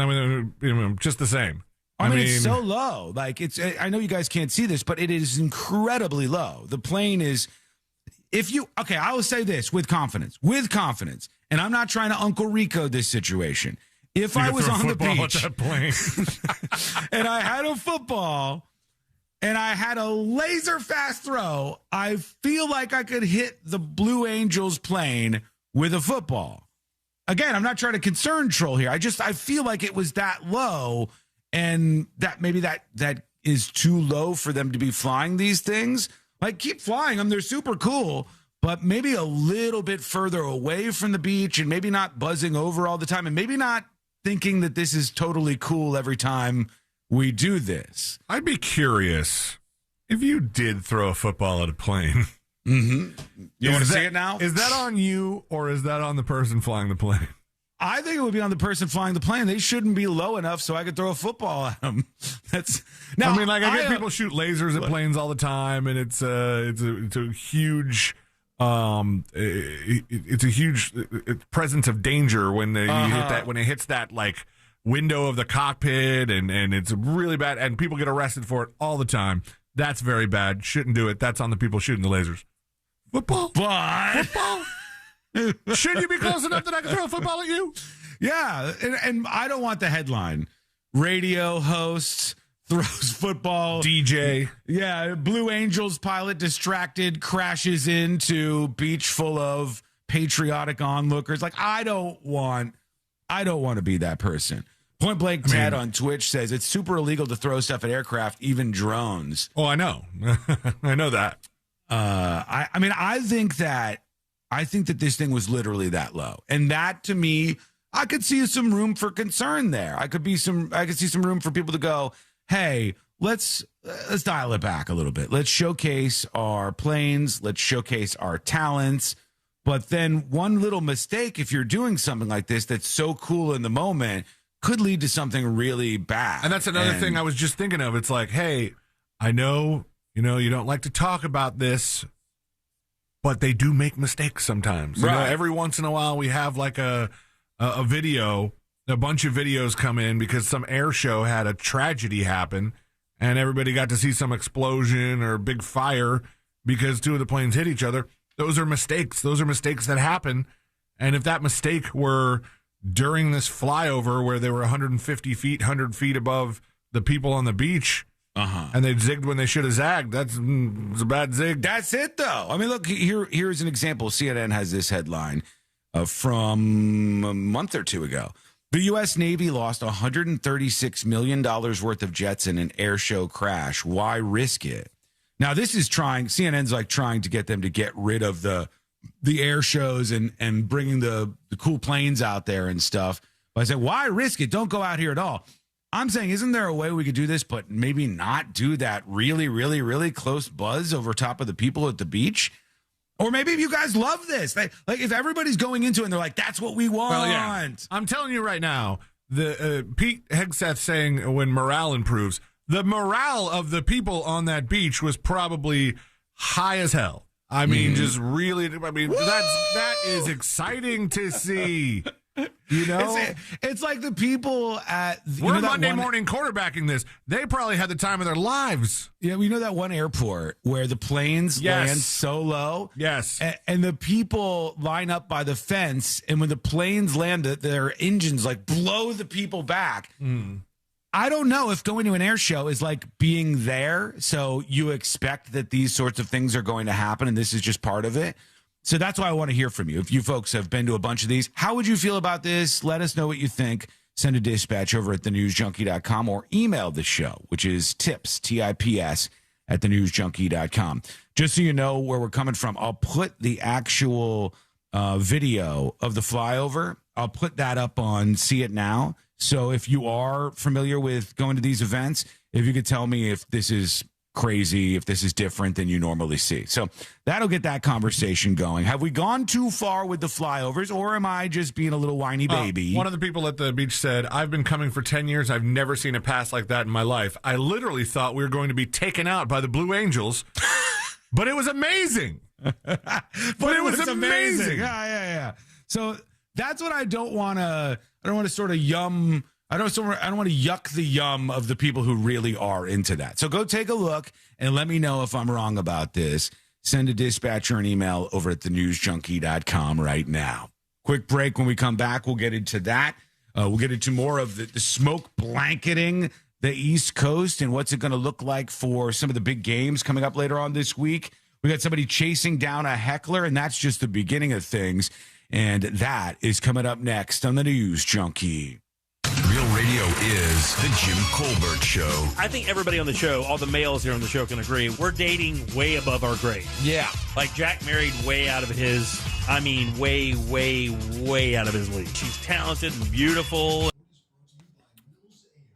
just the same. I mean, it's so low. Like, I know you guys can't see this, but it is incredibly low. The plane is, I will say this with confidence, and I'm not trying to Uncle Rico this situation. If I was on the beach that plane. and I had a football and I had a laser fast throw, I feel like I could hit the Blue Angels plane with a football. Again, I'm not trying to concern troll here. I feel like it was that low, and that maybe that is too low for them to be flying these things. Like, keep flying them. They're super cool, but maybe a little bit further away from the beach and maybe not buzzing over all the time and maybe not thinking that this is totally cool every time we do this. I'd be curious if you did throw a football at a plane. Mm-hmm. You want to see it now? Is that on you or is that on the person flying the plane? I think it would be on the person flying the plane. They shouldn't be low enough so I could throw a football at them. Now. I mean, like, I get people shoot lasers at planes all the time, and it's a huge it's a huge presence of danger when you hit that, when it hits that like window of the cockpit, and it's really bad, and people get arrested for it all the time. That's very bad. Shouldn't do it. That's on the people shooting the lasers. Football. Should you be close enough that I can throw a football at you? Yeah, and I don't want the headline. Radio host throws football. DJ. Yeah, Blue Angels pilot distracted, crashes into beach full of patriotic onlookers. Like, I don't want to be that person. Point Blank Ted on Twitch says it's super illegal to throw stuff at aircraft, even drones. Oh, I know. I know that. I think that this thing was literally that low. And that, to me, I could see some room for concern there. I could see some room for people to go, hey, let's dial it back a little bit. Let's showcase our planes. Let's showcase our talents. But then one little mistake, if you're doing something like this that's so cool in the moment, could lead to something really bad. And that's another thing I was just thinking of. It's like, hey, I know, you don't like to talk about this, but they do make mistakes sometimes. Right. You know, every once in a while we have like a video, a bunch of videos come in because some air show had a tragedy happen and everybody got to see some explosion or big fire because two of the planes hit each other. Those are mistakes. Those are mistakes that happen. And if that mistake were during this flyover where they were 150 feet, 100 feet above the people on the beach, and they zigged when they should have zagged, that's a bad zig. That's it, though. I mean, look, here's an example. CNN has this headline from a month or two ago. The U.S. Navy lost $136 million worth of jets in an air show crash. Why risk it? Now, this is CNN's like trying to get them to get rid of the air shows and bringing the cool planes out there and stuff. But I said, why risk it? Don't go out here at all. I'm saying, isn't there a way we could do this, but maybe not do that really, really, really close buzz over top of the people at the beach? Or maybe if you guys love this, like if everybody's going into it and they're like, that's what we want. Well, yeah. I'm telling you right now, the Pete Hegseth saying when morale improves, the morale of the people on that beach was probably high as hell. I mean, just really, that is exciting to see. You know, it's like the people at we're Monday morning quarterbacking this. They probably had the time of their lives. Yeah, we know that one airport where the planes land so low. Yes, and the people line up by the fence, and when the planes land, their engines like blow the people back. I don't know if going to an air show is like being there, so you expect that these sorts of things are going to happen, and this is just part of it. So that's why I want to hear from you. If you folks have been to a bunch of these, how would you feel about this? Let us know what you think. Send a dispatch over at thenewsjunkie.com or email the show, which is tips, T-I-P-S, at thenewsjunkie.com. Just so you know where we're coming from, I'll put the actual video of the flyover. I'll put that up on See It Now. So if you are familiar with going to these events, if you could tell me if this is crazy, if this is different than you normally see. So that'll get that conversation going. Have we gone too far with the flyovers, or am I just being a little whiny baby? One of the people at the beach said, I've been coming for 10 years. I've never seen a pass like that in my life. I literally thought we were going to be taken out by the Blue Angels, but it was amazing. but it was amazing. Yeah. So that's what I don't want to sort of yum. I don't want to yuck the yum of the people who really are into that. So go take a look and let me know if I'm wrong about this. Send a dispatch or an email over at thenewsjunkie.com right now. Quick break. When we come back, we'll get into that. We'll get into more of the smoke blanketing the East Coast and what's it going to look like for some of the big games coming up later on this week. We got somebody chasing down a heckler, and that's just the beginning of things. And that is coming up next on the News Junkie. Real Radio is the Jim Colbert Show. I think everybody on the show, all the males here on the show can agree, we're dating way above our grade. Yeah. Like Jack married way out of his, way, way, way out of his league. She's talented and beautiful.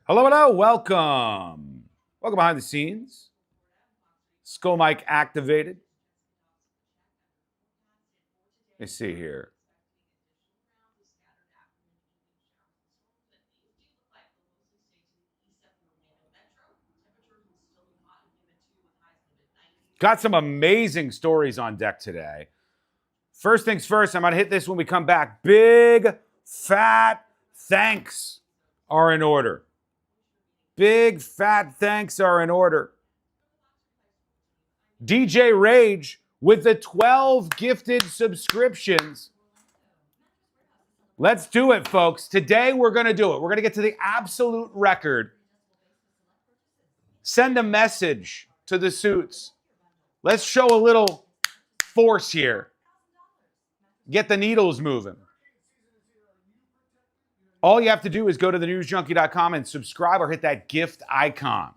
Hello. Welcome behind the scenes. Skull mic activated. Let's see here. Got some amazing stories on deck today. First things first, I'm going to hit this when we come back. Big, fat thanks are in order. Big, fat thanks are in order. DJ Rage with the 12 gifted subscriptions. Let's do it, folks. Today, we're going to do it. We're going to get to the absolute record. Send a message to the suits. Let's show a little force here. Get the needles moving. All you have to do is go to thenewsjunkie.com and subscribe or hit that gift icon.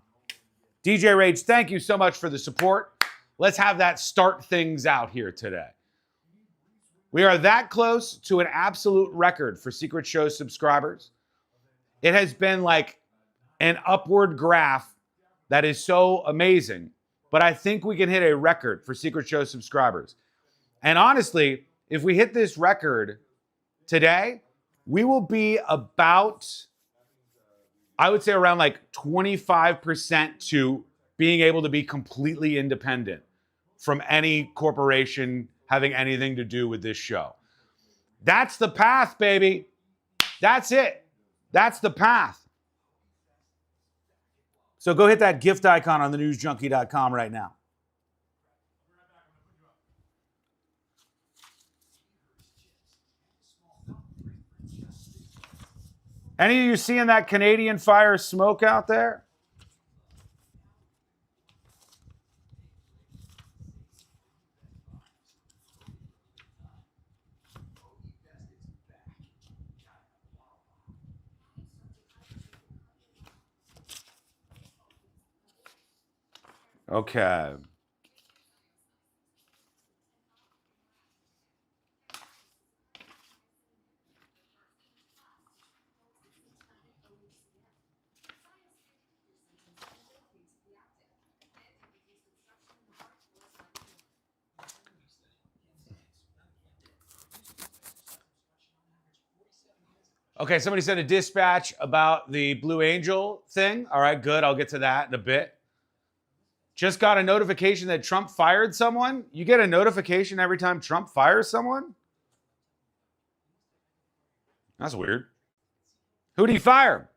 DJ Rage, thank you so much for the support. Let's have that start things out here today. We are that close to an absolute record for Secret Show subscribers. It has been like an upward graph that is so amazing. But I think we can hit a record for Secret Show subscribers. And honestly, if we hit this record today, we will be about, I would say around like 25% to being able to be completely independent from any corporation having anything to do with this show. That's the path, baby. That's it. That's the path. So go hit that gift icon on thenewsjunkie.com right now. Any of you seeing that Canadian Fire smoke out there? Okay. Okay, somebody sent a dispatch about the Blue Angel thing. All right, good. I'll get to that in a bit. Just got a notification that Trump fired someone. You get a notification every time Trump fires someone? That's weird. Who did he fire?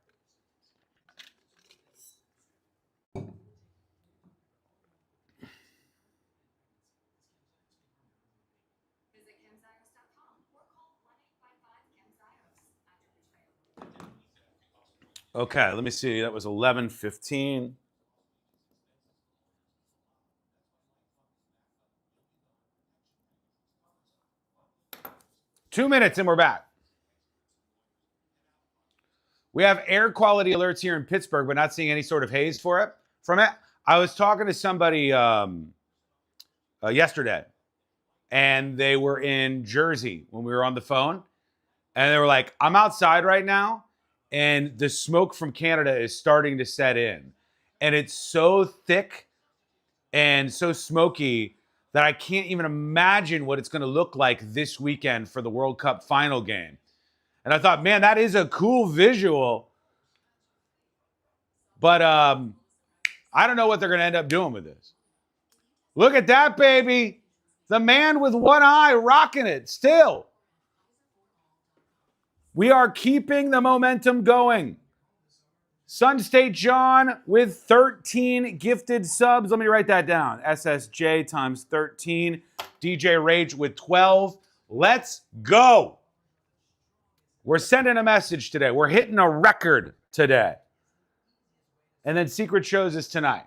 Okay, let me see. That was 11:15. Two minutes and we're back. We have air quality alerts here in Pittsburgh, but not seeing any sort of haze from it. I was talking to somebody yesterday, and they were in Jersey when we were on the phone, and they were like, I'm outside right now, and the smoke from Canada is starting to set in. And it's so thick and so smoky that I can't even imagine what it's going to look like this weekend for the World Cup final game. And I thought, man, that is a cool visual. But I don't know what they're going to end up doing with this. Look at that, baby. The man with one eye rocking it still. We are keeping the momentum going. Sun State John with 13 gifted subs. Let me write that down. SSJ times 13. DJ Rage with 12. Let's go. We're sending a message today. We're hitting a record today. And then Secret shows us tonight.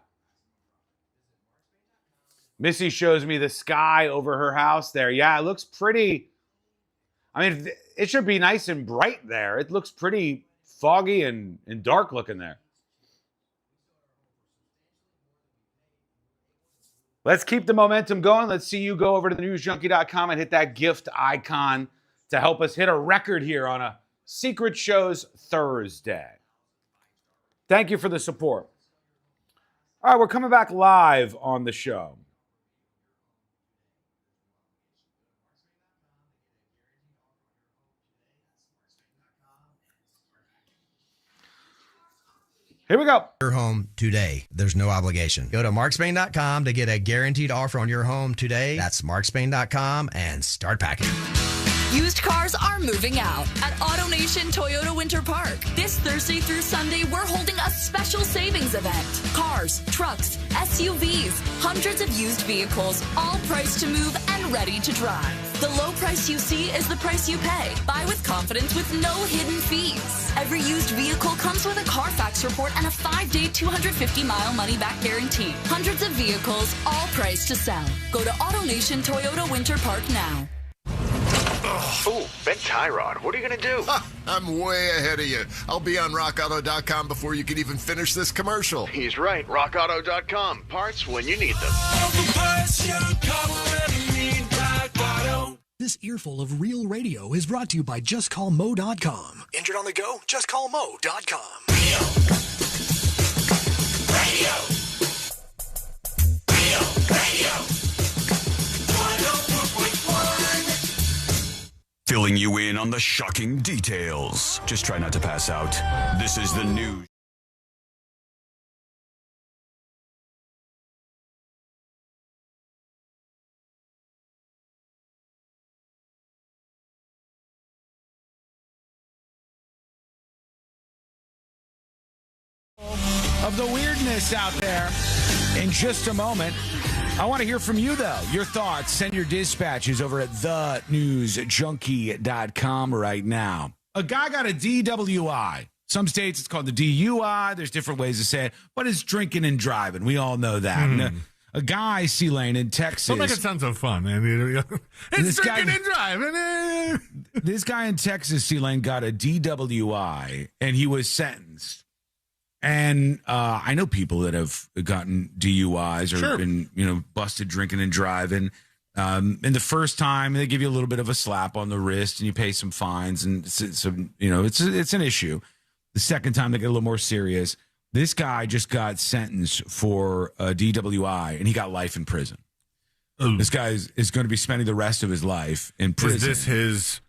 Missy shows me the sky over her house there. Yeah, it looks pretty. I mean, it should be nice and bright there. It looks pretty foggy and dark looking there. Let's keep the momentum going. Let's see you go over to thenewsjunkie.com and hit that gift icon to help us hit a record here on a Secret Shows Thursday. Thank you for the support. All right, we're coming back live on the show. Here we go. Your home today. There's no obligation. Go to markspain.com to get a guaranteed offer on your home today. That's markspain.com and start packing. Used cars are moving out at AutoNation Toyota Winter Park. This Thursday through Sunday, we're holding a special savings event. Cars, trucks, SUVs, hundreds of used vehicles, all priced to move and ready to drive. The low price you see is the price you pay. Buy with confidence with no hidden fees. Every used vehicle comes with a Carfax report and a 5-day, 250-mile money-back guarantee. Hundreds of vehicles, all priced to sell. Go to AutoNation Toyota Winter Park now. Ooh, Ben Tyrod, what are you going to do? I'm way ahead of you. I'll be on rockauto.com before you can even finish this commercial. He's right. rockauto.com. Parts when you need them. This earful of real radio is brought to you by JustCallMo.com. Injured on the go? JustCallMo.com. Radio. Filling you in on the shocking details. Just try not to pass out. This is the news. of the weirdness out there in just a moment. I want to hear from you, though. Your thoughts. Send your dispatches over at thenewsjunkie.com right now. A guy got a DWI. Some states it's called the DUI. There's different ways to say it, but it's drinking and driving. We all know that. A guy, C-Lane, in Texas. Don't make it sound so fun, man. It's drinking and driving. This guy in Texas, C-Lane, got a DWI, and he was sentenced. And I know people that have gotten DUIs or been, busted drinking and driving. And the first time they give you a little bit of a slap on the wrist and you pay some fines, and it's an issue. The second time they get a little more serious. This guy just got sentenced for a DWI, and he got life in prison. Ooh. This guy is going to be spending the rest of his life in prison. Is this his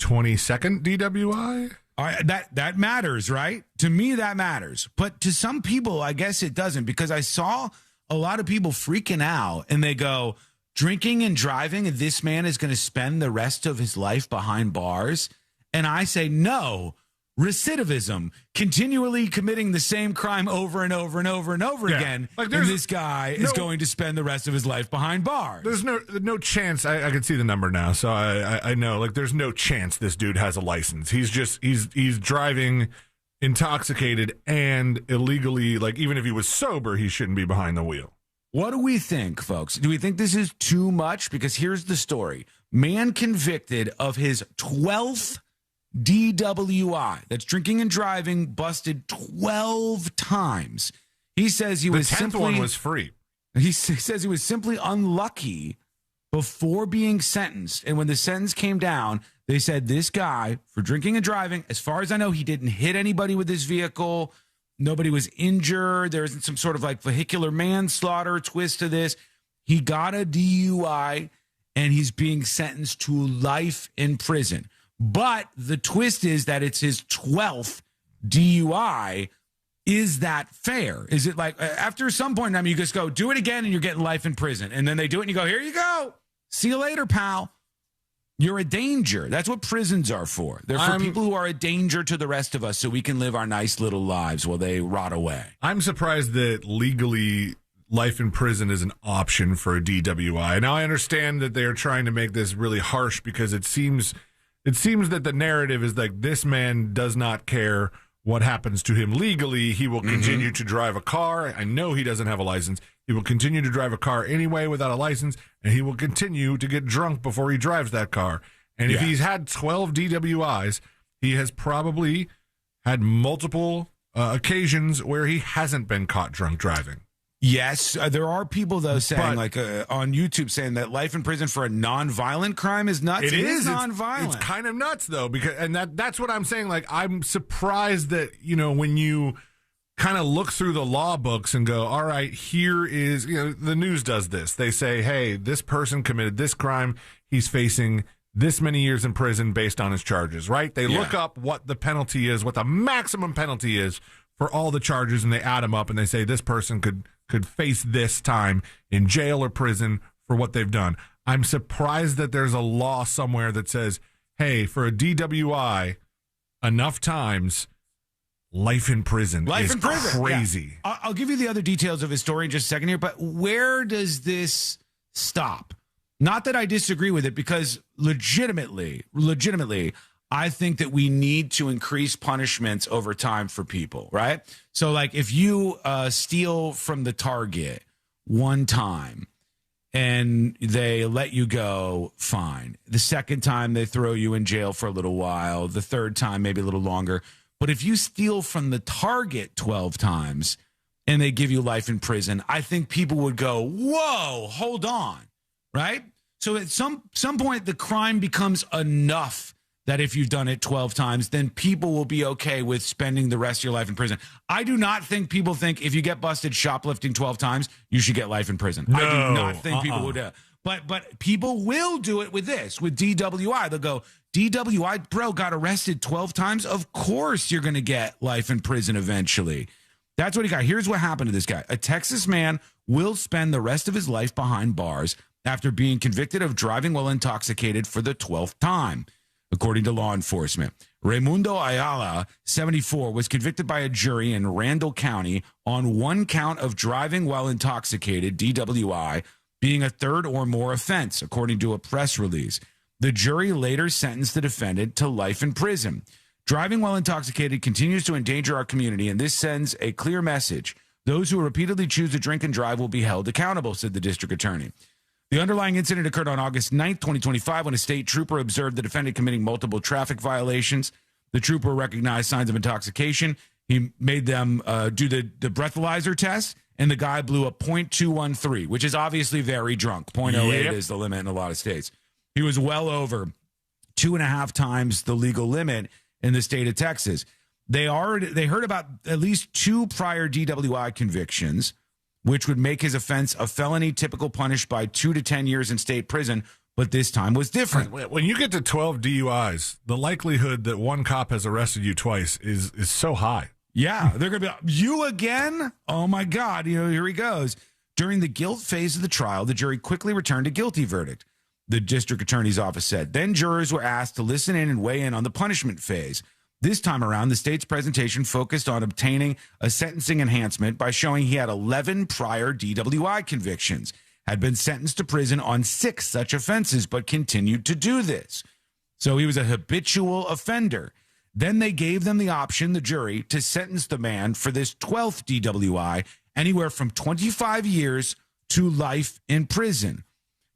22nd DWI? That matters, right? To me, that matters. But to some people, I guess it doesn't, because I saw a lot of people freaking out, and they go, drinking and driving, and this man is going to spend the rest of his life behind bars. And I say, no. Recidivism, continually committing the same crime over and over and over and over again. And this guy is going to spend the rest of his life behind bars. There's no chance. I can see the number now, so I know. There's no chance this dude has a license. He's driving intoxicated and illegally. Even if he was sober, he shouldn't be behind the wheel. What do we think, folks? Do we think this is too much? Because here's the story: man convicted of his 12th DWI, that's drinking and driving, busted 12 times. He says he was the 10th one was free. He says he was simply unlucky before being sentenced. And when the sentence came down, they said this guy, for drinking and driving, as far as I know, he didn't hit anybody with his vehicle. Nobody was injured. There isn't some sort of vehicular manslaughter twist to this. He got a DUI, and he's being sentenced to life in prison. But the twist is that it's his 12th DUI. Is that fair? Is it after some point in time, you just go, do it again, and you're getting life in prison. And then they do it, and you go, here you go. See you later, pal. You're a danger. That's what prisons are for. They're for people who are a danger to the rest of us so we can live our nice little lives while they rot away. I'm surprised that legally life in prison is an option for a DWI. Now, I understand that they are trying to make this really harsh because it seems that the narrative is this man does not care what happens to him legally. He will continue to drive a car. I know he doesn't have a license. He will continue to drive a car anyway without a license, and he will continue to get drunk before he drives that car. And if he's had 12 DWIs, he has probably had multiple occasions where he hasn't been caught drunk driving. Yes, there are people, though, saying, on YouTube, saying that life in prison for a non-violent crime is nuts. It is non-violent. It's kind of nuts, though, and that's what I'm saying. I'm surprised that, when you kind of look through the law books and go, all right, here is, the news does this. They say, hey, this person committed this crime. He's facing this many years in prison based on his charges, right? They look up what the penalty is, what the maximum penalty is for all the charges, and they add them up, and they say this person could face this time in jail or prison for what they've done. I'm surprised that there's a law somewhere that says, hey, for a DWI, enough times, life in prison is crazy. Yeah. I'll give you the other details of his story in just a second here, but where does this stop? Not that I disagree with it, because legitimately, I think that we need to increase punishments over time for people, right? So, if you steal from the Target one time and they let you go, fine. The second time, they throw you in jail for a little while. The third time, maybe a little longer. But if you steal from the Target 12 times and they give you life in prison, I think people would go, whoa, hold on, right? So at some point, the crime becomes enough that if you've done it 12 times, then people will be okay with spending the rest of your life in prison. I do not think people think if you get busted shoplifting 12 times, you should get life in prison. No, I do not think people would do it. But people will do it with this, with DWI. They'll go, DWI, bro, got arrested 12 times? Of course you're going to get life in prison eventually. That's what he got. Here's what happened to this guy. A Texas man will spend the rest of his life behind bars after being convicted of driving while intoxicated for the 12th time. according to law enforcement. Raimundo Ayala, 74, was convicted by a jury in Randall County on one count of driving while intoxicated, DWI, being a third or more offense, according to a press release. The jury later sentenced the defendant to life in prison. Driving while intoxicated continues to endanger our community, and this sends a clear message. Those who repeatedly choose to drink and drive will be held accountable, said the district attorney. The underlying incident occurred on August 9th, 2025, when a state trooper observed the defendant committing multiple traffic violations. The trooper recognized signs of intoxication. He made them do the breathalyzer test, and the guy blew a .213, which is obviously very drunk. .08 is the limit in a lot of states. He was well over 2.5 times the legal limit in the state of Texas. They heard about at least 2 prior DWI convictions, which would make his offense a felony typical punished by 2 to 10 years in state prison, but this time was different. When you get to 12 DUIs, the likelihood that one cop has arrested you twice is so high. Yeah, they're going to be, you again? Oh, my God. Here he goes. During the guilt phase of the trial, the jury quickly returned a guilty verdict, the district attorney's office said. Then jurors were asked to listen in and weigh in on the punishment phase. This time around, the state's presentation focused on obtaining a sentencing enhancement by showing he had 11 prior DWI convictions, had been sentenced to prison on 6 such offenses, but continued to do this. So he was a habitual offender. Then they gave them the option, the jury, to sentence the man for this 12th DWI anywhere from 25 years to life in prison.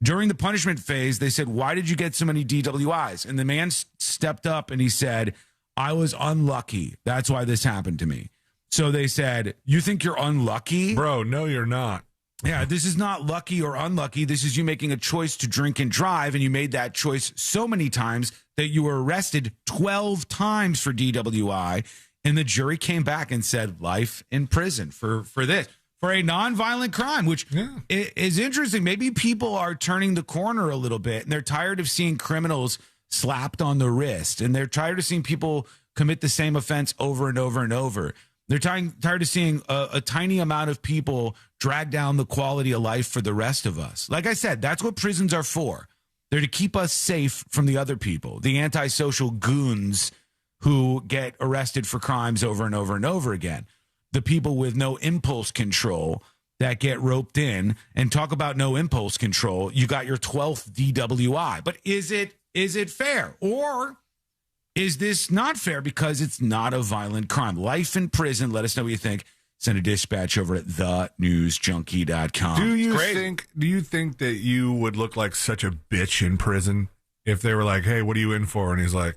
During the punishment phase, they said, "Why did you get so many DWIs?" And the man stepped up and he said, "I was unlucky. That's why this happened to me." So they said, "You think you're unlucky?" Bro, no, you're not. Yeah, this is not lucky or unlucky. This is you making a choice to drink and drive, and you made that choice so many times that you were arrested 12 times for DWI, and the jury came back and said life in prison for this, for a nonviolent crime, which is interesting. Maybe people are turning the corner a little bit, and they're tired of seeing criminals slapped on the wrist, and they're tired of seeing people commit the same offense over and over and over. They're tired of seeing a tiny amount of people drag down the quality of life for the rest of us. Like I said, that's what prisons are for. They're to keep us safe from the other people, the antisocial goons who get arrested for crimes over and over and over again, the people with no impulse control that get roped in. And talk about no impulse control. You got your 12th DWI. But is it fair? Or is this not fair because it's not a violent crime? Life in prison. Let us know what you think. Send a dispatch over at thenewsjunkie.com. Do you think that you would look like such a bitch in prison if they were like, "Hey, what are you in for?" And he's like,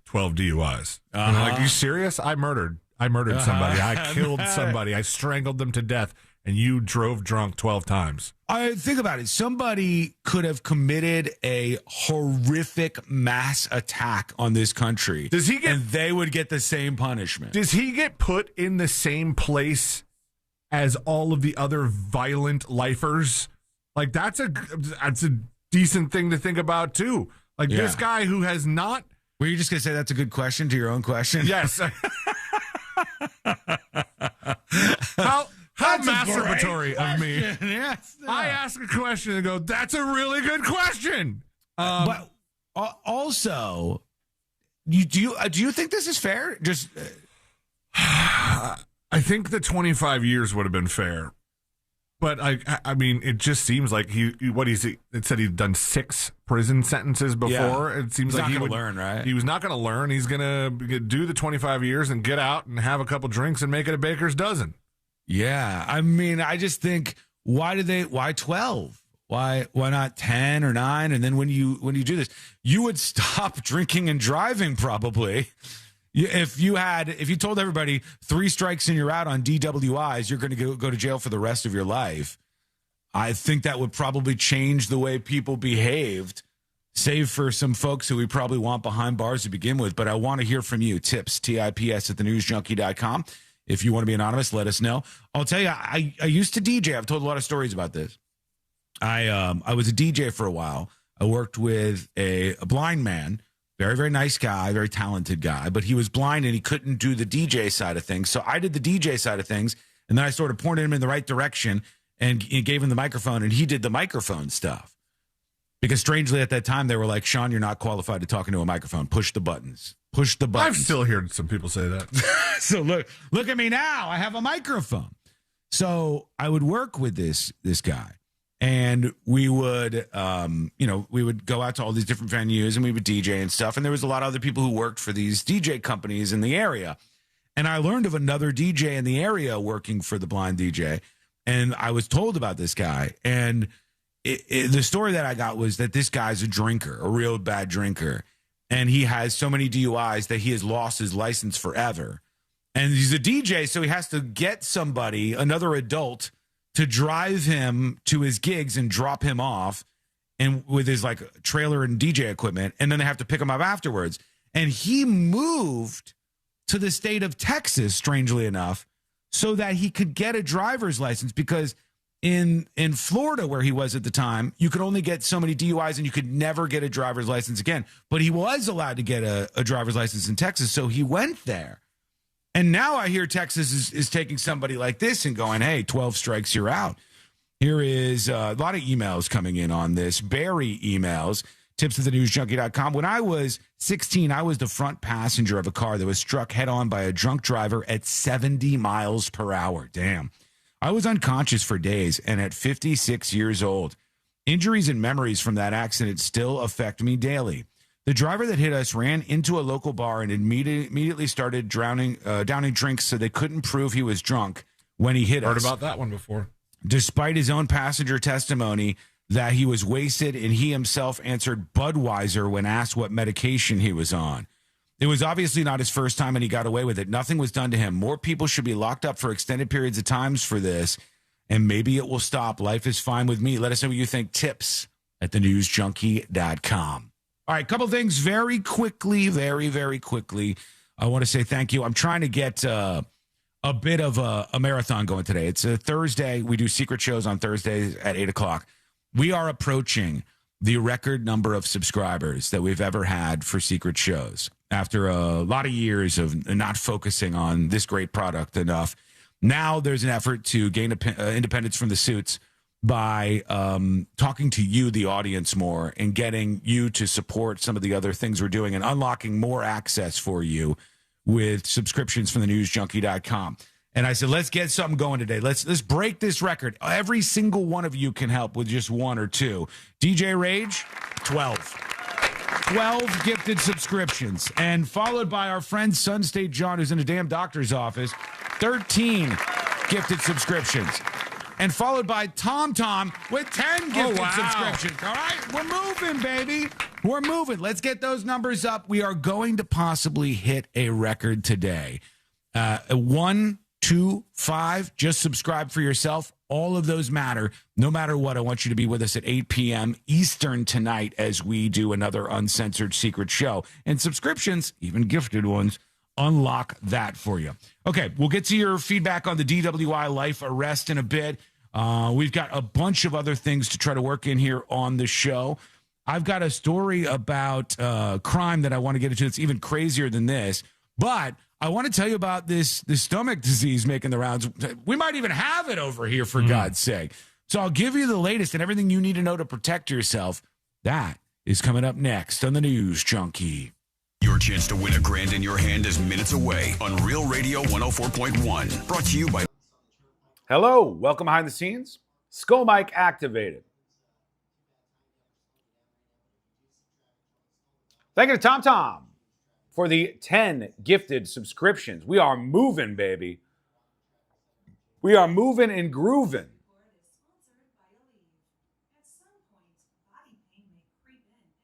12 DUIs. And they're like, "Are you serious? I murdered somebody. I killed somebody. I strangled them to death. And you drove drunk 12 times. I think about it. Somebody could have committed a horrific mass attack on this country. And they would get the same punishment. Does he get put in the same place as all of the other violent lifers? Like, that's a decent thing to think about, too. Like, this guy who has not... Were you just going to say that's a good question to your own question? Yes. How masturbatory of me. Yes. I ask a question and go, "That's a really good question." But also, do you think this is fair? Just, I think the 25 years would have been fair. But I mean, it just seems like it said he'd done 6 prison sentences before. Yeah. It seems he's like he would learn, right? He was not going to learn. He's going to do the 25 years and get out and have a couple drinks and make it a baker's dozen. Yeah, I mean, I just think, why 12? Why not 10 or 9? And then when you do this, you would stop drinking and driving probably. If you told everybody 3 strikes and you're out on DWIs, you're going to go to jail for the rest of your life. I think that would probably change the way people behaved, save for some folks who we probably want behind bars to begin with. But I want to hear from you. Tips, TIPS at thenewsjunkie.com. If you want to be anonymous, let us know. I'll tell you, I used to DJ. I've told a lot of stories about this. I was a DJ for a while. I worked with a blind man, very, very nice guy, very talented guy, but he was blind and he couldn't do the DJ side of things. So I did the DJ side of things, and then I sort of pointed him in the right direction and gave him the microphone, and he did the microphone stuff. Because strangely at that time, they were like, Sean, you're not qualified to talk into a microphone. Push the buttons. Push the buttons. I've still heard some people say that. So look at me now. I have a microphone. So I would work with this guy. And we would, we would go out to all these different venues and we would DJ and stuff. And there was a lot of other people who worked for these DJ companies in the area. And I learned of another DJ in the area working for the blind DJ. And I was told about this guy. And the story that I got was that this guy's a drinker, a real bad drinker. And he has so many DUIs that he has lost his license forever. And he's a DJ, so he has to get somebody, another adult, to drive him to his gigs and drop him off and with his like trailer and DJ equipment. And then they have to pick him up afterwards. And he moved to the state of Texas, strangely enough, so that he could get a driver's license, because in Florida, where he was at the time, you could only get so many DUIs and you could never get a driver's license again. But he was allowed to get a driver's license in Texas, so he went there. And now I hear Texas is taking somebody like this and going, hey, 12 strikes, you're out. Here is a lot of emails coming in on this. Barry emails, tips@thenewsjunkie.com. When I was 16, I was the front passenger of a car that was struck head on by a drunk driver at 70 miles per hour. Damn. I was unconscious for days, and at 56 years old, injuries and memories from that accident still affect me daily. The driver that hit us ran into a local bar and immediately started downing drinks so they couldn't prove he was drunk when he hit us. Heard about that one before. Despite his own passenger testimony that he was wasted, and he himself answered Budweiser when asked what medication he was on. It was obviously not his first time, and he got away with it. Nothing was done to him. More people should be locked up for extended periods of times for this, and maybe it will stop. Life is fine with me. Let us know what you think. Tips@thenewsjunkie.com. All right, couple things very quickly, very, very quickly. I want to say thank you. I'm trying to get a bit of a marathon going today. It's a Thursday. We do secret shows on Thursdays at 8 o'clock. We are approaching the record number of subscribers that we've ever had for secret shows. After a lot of years of not focusing on this great product enough, now there's an effort to gain independence from the suits by talking to you, the audience, more, and getting you to support some of the other things we're doing and unlocking more access for you with subscriptions from thenewsjunkie.com. And I said, let's get something going today. Let's break this record. Every single one of you can help with just one or two. DJ Rage, 12. 12 gifted subscriptions. And followed by our friend Sun State John, who's in a damn doctor's office, 13 gifted subscriptions. And followed by Tom with 10 gifted subscriptions. All right, we're moving, baby. We're moving. Let's get those numbers up. We are going to possibly hit a record today. 1, 2, 5, just subscribe for yourself. All of those matter. No matter what, I want you to be with us at 8 p.m. Eastern tonight as we do another uncensored secret show. And subscriptions, even gifted ones, unlock that for you. Okay, we'll get to your feedback on the DWI life arrest in a bit. We've got a bunch of other things to try to work in here on the show. I've got a story about crime that I want to get into. It's even crazier than this. But I want to tell you about this stomach disease making the rounds. We might even have it over here, for God's sake. So I'll give you the latest and everything you need to know to protect yourself. That is coming up next on the News Junkie. Your chance to win $1,000 in your hand is minutes away on Real Radio 104.1. Brought to you by... Hello, welcome behind the scenes. Skull mic activated. Thank you to Tom for the 10 gifted subscriptions. We are moving, baby. We are moving and grooving.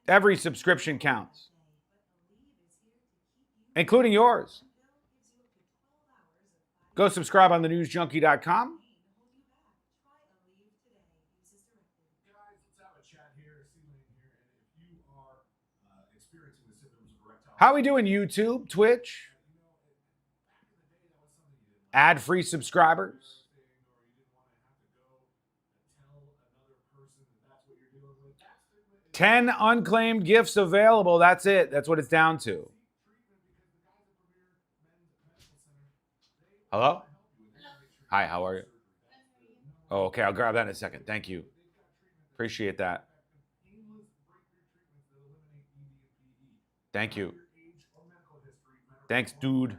Every subscription counts, including yours. Go subscribe on thenewsjunkie.com. How we doing, YouTube, Twitch? Ad-free subscribers? $10 unclaimed gifts available. That's it. That's what it's down to. Hello? Hi, how are you? Oh, okay. I'll grab that in a second. Thank you. Appreciate that. Thank you. Thanks, dude.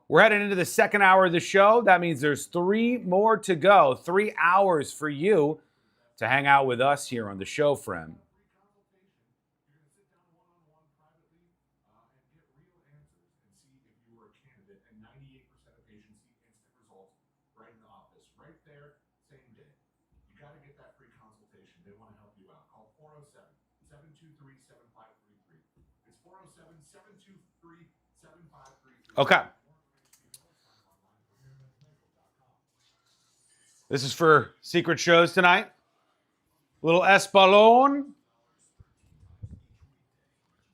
We're heading into the second hour of the show. That means there's 3 more to go. 3 hours for you to hang out with us here on the show, friend. Okay. This is for secret shows tonight. Little Espalon.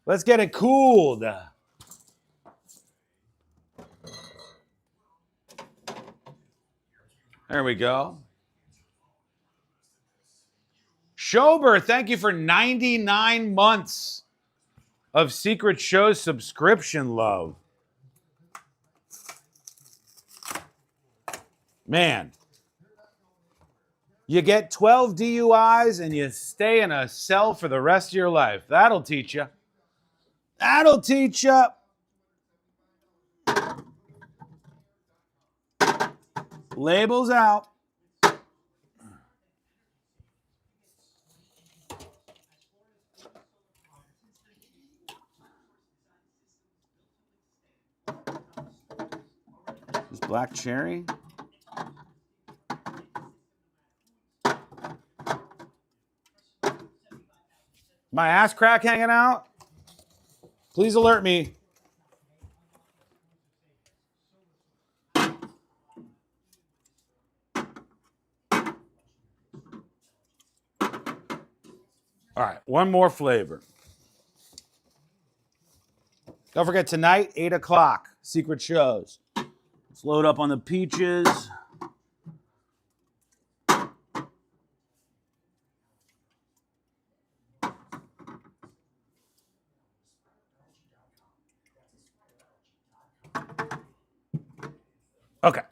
Let's get it cooled. There we go. Schober, thank you for 99 months of Secret Show subscription love. Man, you get 12 DUIs and you stay in a cell for the rest of your life. That'll teach you. That'll teach you. Labels out. This black cherry. My ass crack hanging out? Please alert me. All right, one more flavor. Don't forget tonight, 8 o'clock, Secret Shows. Let's load up on the peaches. Okay.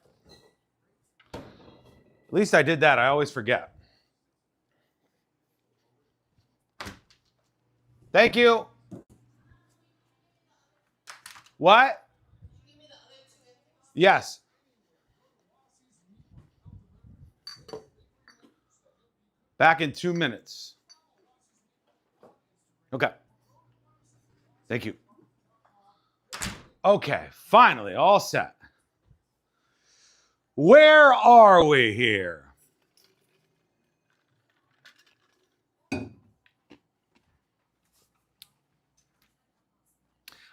At least I did that. I always forget. Thank you. What? Yes. Back in 2 minutes. Okay. Thank you. Okay, finally, all set. Where are we here?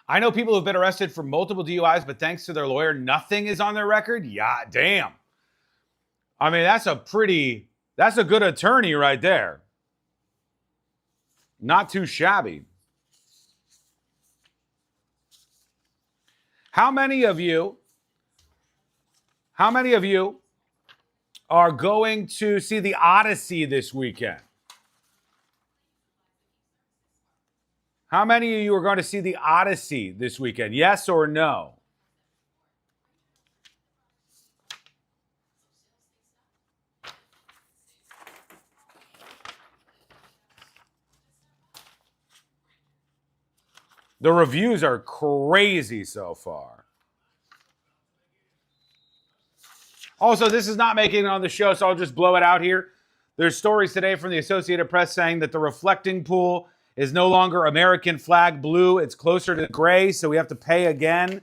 I know people who've been arrested for multiple DUIs, but thanks to their lawyer, nothing is on their record. Yeah, damn. I mean, that's a good attorney right there. Not too shabby. How many of you are going to see the Odyssey this weekend? How many of you are going to see the Odyssey this weekend? Yes or no? The reviews are crazy so far. Also, this is not making it on the show, so I'll just blow it out here. There's stories today from the Associated Press saying that the reflecting pool is no longer American flag blue. It's closer to gray, so we have to pay again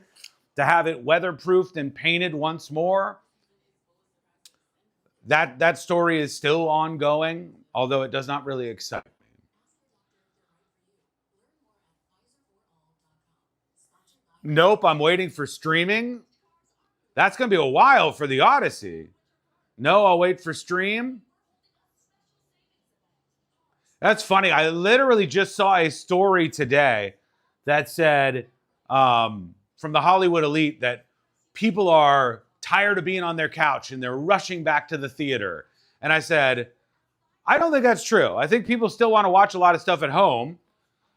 to have it weatherproofed and painted once more. That story is still ongoing, although it does not really excite me. Nope, I'm waiting for streaming. That's going to be a while for the Odyssey. No, I'll wait for stream. That's funny. I literally just saw a story today that said from the Hollywood elite that people are tired of being on their couch and they're rushing back to the theater. And I said, I don't think that's true. I think people still want to watch a lot of stuff at home.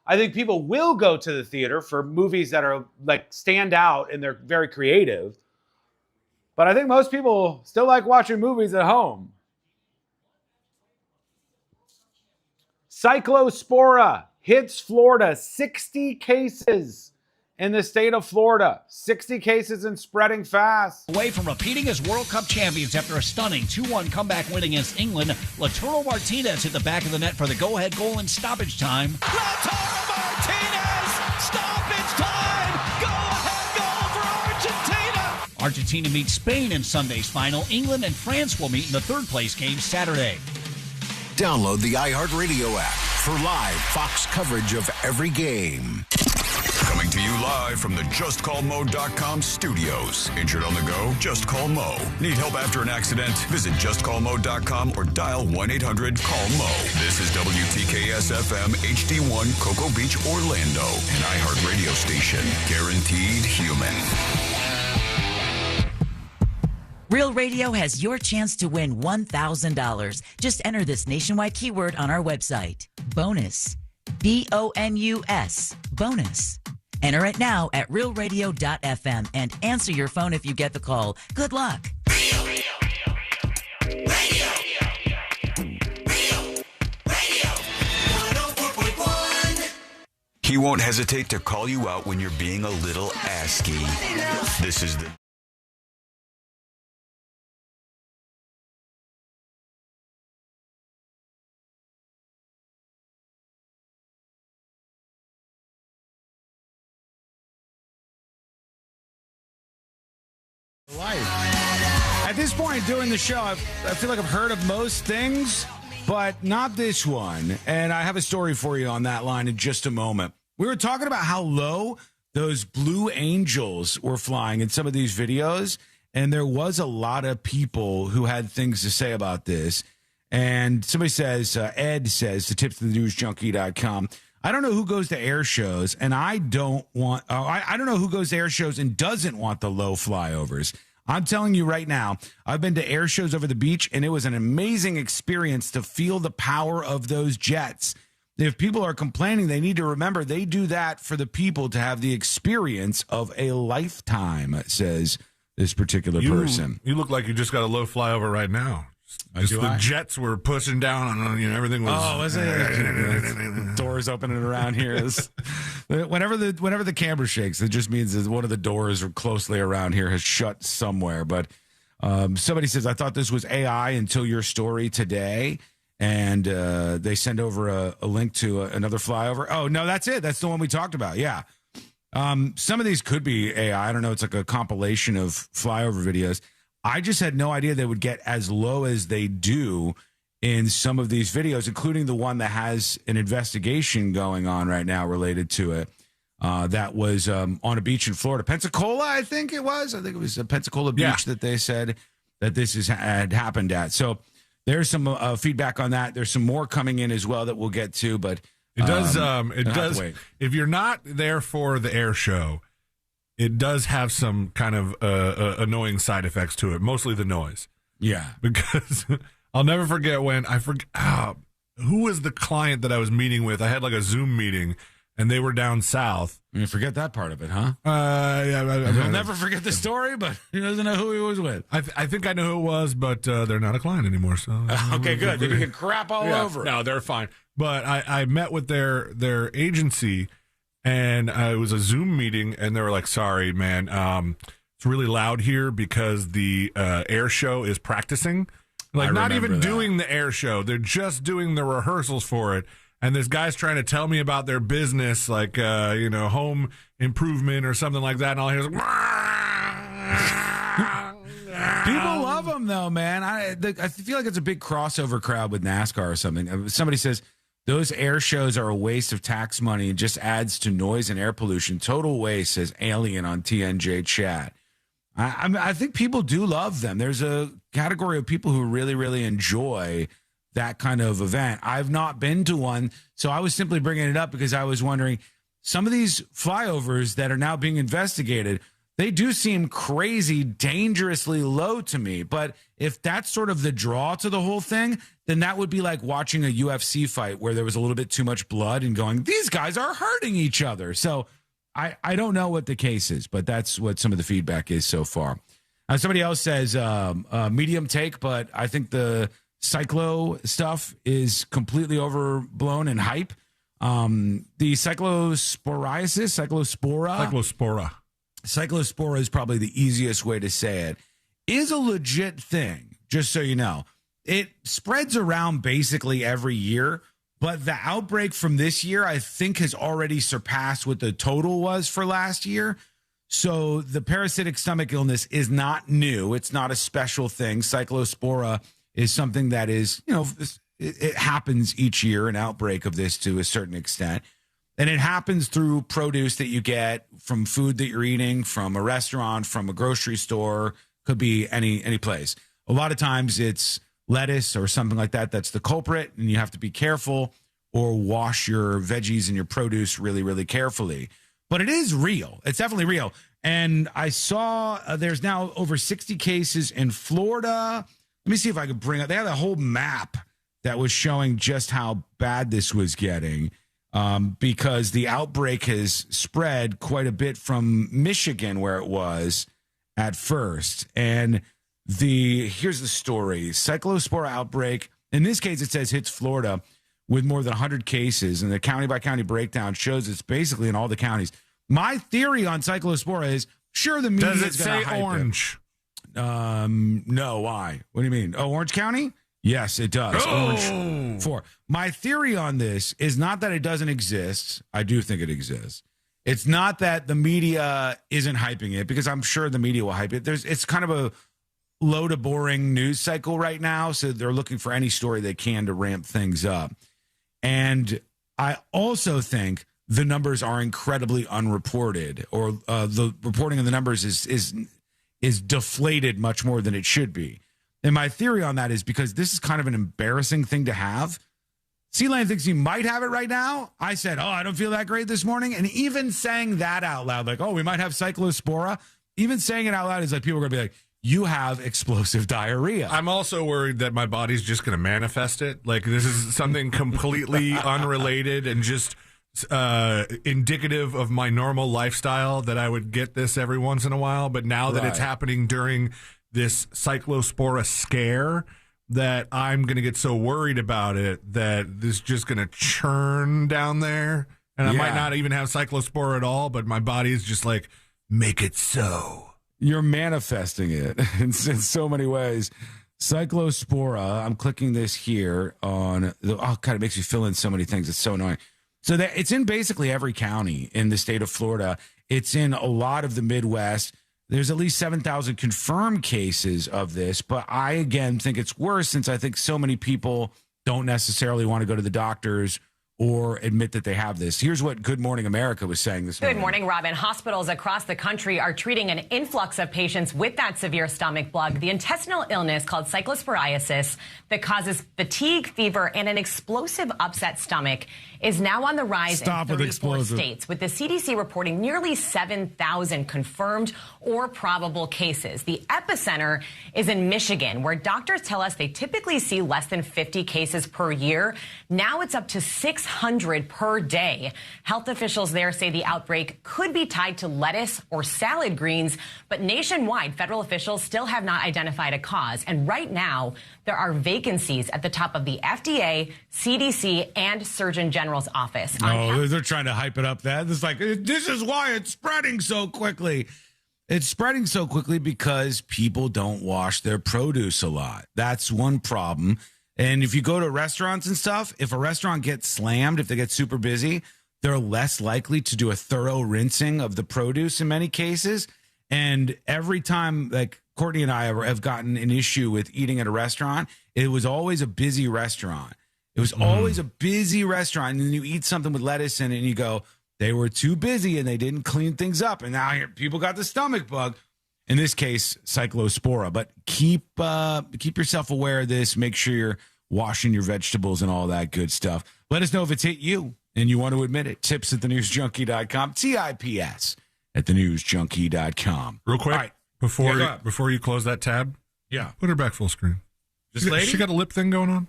I think people will go to the theater for movies that are like stand out and they're very creative. But I think most people still like watching movies at home. Cyclospora hits Florida. 60 cases in the state of Florida. 60 cases and spreading fast. Away from repeating as World Cup champions after a stunning 2-1 comeback win against England, Lautaro Martinez hit the back of the net for the go-ahead goal in stoppage time. Lautaro Martinez! Stoppage time! Go-ahead goal for Argentina! Argentina meets Spain in Sunday's final. England and France will meet in the third-place game Saturday. Download the iHeartRadio app for live Fox coverage of every game. Coming to you live from the JustCallMo.com studios. Injured on the go? Just call Mo. Need help after an accident? Visit JustCallMo.com or dial 1-800-CALL-MO. This is WTKS-FM HD1 Cocoa Beach, Orlando. An iHeartRadio station. Guaranteed human. Real Radio has your chance to win $1,000. Just enter this nationwide keyword on our website. Bonus. BONUS. Bonus. Enter it now at realradio.fm and answer your phone if you get the call. Good luck. He won't hesitate to call you out when you're being a little asky. This is the... Life. At this point during the show, I feel like I've heard of most things, but not this one. And I have a story for you on that line in just a moment. We were talking about how low those blue angels were flying in some of these videos, and there was a lot of people who had things to say about this. And somebody says, Ed says, to tipstothenewsjunkie.com, I don't know who goes to air shows, and I don't know who goes to air shows and doesn't want the low flyovers. I'm telling you right now, I've been to air shows over the beach, and it was an amazing experience to feel the power of those jets. If people are complaining, they need to remember they do that for the people to have the experience of a lifetime, says this particular person. You look like you just got a low flyover right now. Just the jets were pushing down on, everything was. Oh, was it? Doors opening around here. Whenever the camera shakes, it just means that one of the doors closely around here has shut somewhere. But somebody says, I thought this was AI until your story today. And they send over a link to another flyover. Oh, no, that's it. That's the one we talked about. Yeah. Some of these could be AI. I don't know. It's like a compilation of flyover videos. I just had no idea they would get as low as they do in some of these videos, including the one that has an investigation going on right now related to it. That was on a beach in Florida, Pensacola, I think it was. I think it was Pensacola Beach that they said that this had happened at. So there's some feedback on that. There's some more coming in as well that we'll get to, but it does. If you're not there for the air show, it does have some kind of annoying side effects to it, mostly the noise. Yeah. Because I'll never forget when who was the client that I was meeting with? I had like a Zoom meeting, and they were down south. You forget that part of it, huh? I'll never forget the story, but he doesn't know who he was with. I think I know who it was, but they're not a client anymore. So okay, good. Then you can crap all over. No, they're fine. But I met with their agency. And it was a Zoom meeting, and they were like, sorry, man, it's really loud here because the air show is practicing. Like, not even doing the air show. They're just doing the rehearsals for it. And this guy's trying to tell me about their business, like, home improvement or something like that. And all I hear is like, people love them, though, man. I feel like it's a big crossover crowd with NASCAR or something. Somebody says, those air shows are a waste of tax money and just adds to noise and air pollution. Total waste, says Alien on TNJ chat. I think people do love them. There's a category of people who really, really enjoy that kind of event. I've not been to one, so I was simply bringing it up because I was wondering, some of these flyovers that are now being investigated, they do seem crazy, dangerously low to me. But if that's sort of the draw to the whole thing, then that would be like watching a UFC fight where there was a little bit too much blood and going, these guys are hurting each other. So I don't know what the case is, but that's what some of the feedback is so far. Somebody else says medium take, but I think the cyclo stuff is completely overblown and hype. The cyclospora is probably the easiest way to say it, is a legit thing, just so you know. It spreads around basically every year, but the outbreak from this year, I think, has already surpassed what the total was for last year. So the parasitic stomach illness is not new. It's not a special thing. Cyclospora is something that is, it happens each year, an outbreak of this to a certain extent. And it happens through produce that you get from food that you're eating, from a restaurant, from a grocery store, could be any place. A lot of times it's lettuce or something like that that's the culprit, and you have to be careful or wash your veggies and your produce really, really carefully. But it is real. It's definitely real. And I saw there's now over 60 cases in Florida. Let me see if I could bring up. They had a whole map that was showing just how bad this was getting, because the outbreak has spread quite a bit from Michigan, where it was at first. And here's the story. Cyclospora outbreak. In this case, it says hits Florida with more than 100 cases, and the county-by-county breakdown shows it's basically in all the counties. My theory on cyclospora is, sure, the media is going to hype orange? No, why? What do you mean? Oh, Orange County? Yes, it does. Oh. Orange 4. My theory on this is not that it doesn't exist. I do think it exists. It's not that the media isn't hyping it, because I'm sure the media will hype it. It's kind of a low to boring news cycle right now, so they're looking for any story they can to ramp things up. And I also think the numbers are incredibly unreported, or the reporting of the numbers is deflated much more than it should be. And my theory on that is because this is kind of an embarrassing thing to have. Sealand thinks he might have it right now. I said, I don't feel that great this morning. And even saying that out loud, like, we might have cyclospora, even saying it out loud is like people are going to be like, you have explosive diarrhea. I'm also worried that my body's just going to manifest it. Like, this is something completely unrelated and just indicative of my normal lifestyle, that I would get this every once in a while. But now that it's happening during this cyclospora scare, that I'm going to get so worried about it that this is just going to churn down there. And I might not even have cyclospora at all, but my body is just like, make it so. You're manifesting it in so many ways. Cyclospora, I'm clicking this here on it makes you fill in so many things. It's so annoying. So it's in basically every county in the state of Florida. It's in a lot of the Midwest. There's at least 7,000 confirmed cases of this, but I, again, think it's worse since I think so many people don't necessarily want to go to the doctors or admit that they have this. Here's what Good Morning America was saying this morning. Good morning, Robin. Hospitals across the country are treating an influx of patients with that severe stomach bug, the intestinal illness called cyclosporiasis that causes fatigue, fever, and an explosive upset stomach is now on the rise in 34 states, with the CDC reporting nearly 7,000 confirmed or probable cases. The epicenter is in Michigan, where doctors tell us they typically see less than 50 cases per year. Now it's up to 600 per day. Health officials there say the outbreak could be tied to lettuce or salad greens, but nationwide, federal officials still have not identified a cause. And right now, there are vacancies at the top of the FDA, CDC, and Surgeon General's office. They're trying to hype it up. It's like, this is why it's spreading so quickly. It's spreading so quickly because people don't wash their produce a lot. That's one problem. And if you go to restaurants and stuff, if a restaurant gets slammed, if they get super busy, they're less likely to do a thorough rinsing of the produce in many cases. And every time, like Courtney and I have gotten an issue with eating at a restaurant, it was always a busy restaurant. It was always a busy restaurant. And then you eat something with lettuce in it and you go, they were too busy and they didn't clean things up. And now people got the stomach bug. In this case, cyclospora. But keep yourself aware of this. Make sure you're washing your vegetables and all that good stuff. Let us know if it's hit you and you want to admit it. Tips at thenewsjunkie.com. TIPS at thenewsjunkie.com. Real quick, right. before you close that tab, put her back full screen. She got a lip thing going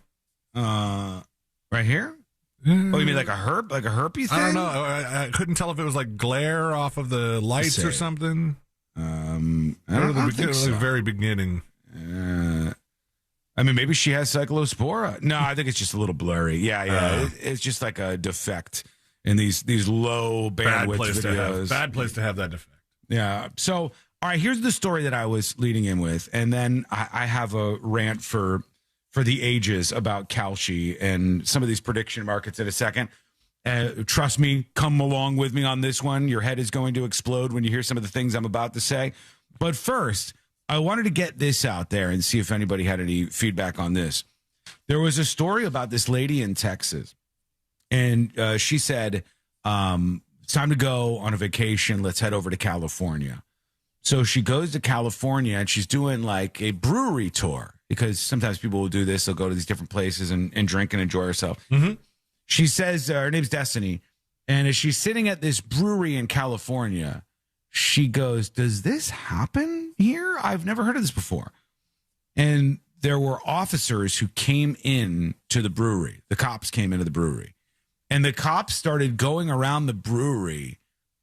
on? Right here? Oh, you mean like a herpy thing? I don't know. I couldn't tell if it was like glare off of the lights or something. I don't think so. The very beginning. I mean, maybe she has cyclospora. No, I think it's just a little blurry. Yeah. It's just like a defect in these low bandwidth videos. Bad place to have that defect. Yeah. So, all right, here's the story that I was leading in with, and then I have a rant for the ages about Kalshi and some of these prediction markets in a second. Trust me, come along with me on this one. Your head is going to explode when you hear some of the things I'm about to say. But first, I wanted to get this out there and see if anybody had any feedback on this. There was a story about this lady in Texas, and she said, it's time to go on a vacation. Let's head over to California. So she goes to California, and she's doing like a brewery tour, because sometimes people will do this. They'll go to these different places and drink and enjoy herself. Mm-hmm. She says her name's Destiny, and as she's sitting at this brewery in California, she goes, does this happen here? I've never heard of this before. And there were officers who came in to the brewery. The cops came into the brewery. And the cops started going around the brewery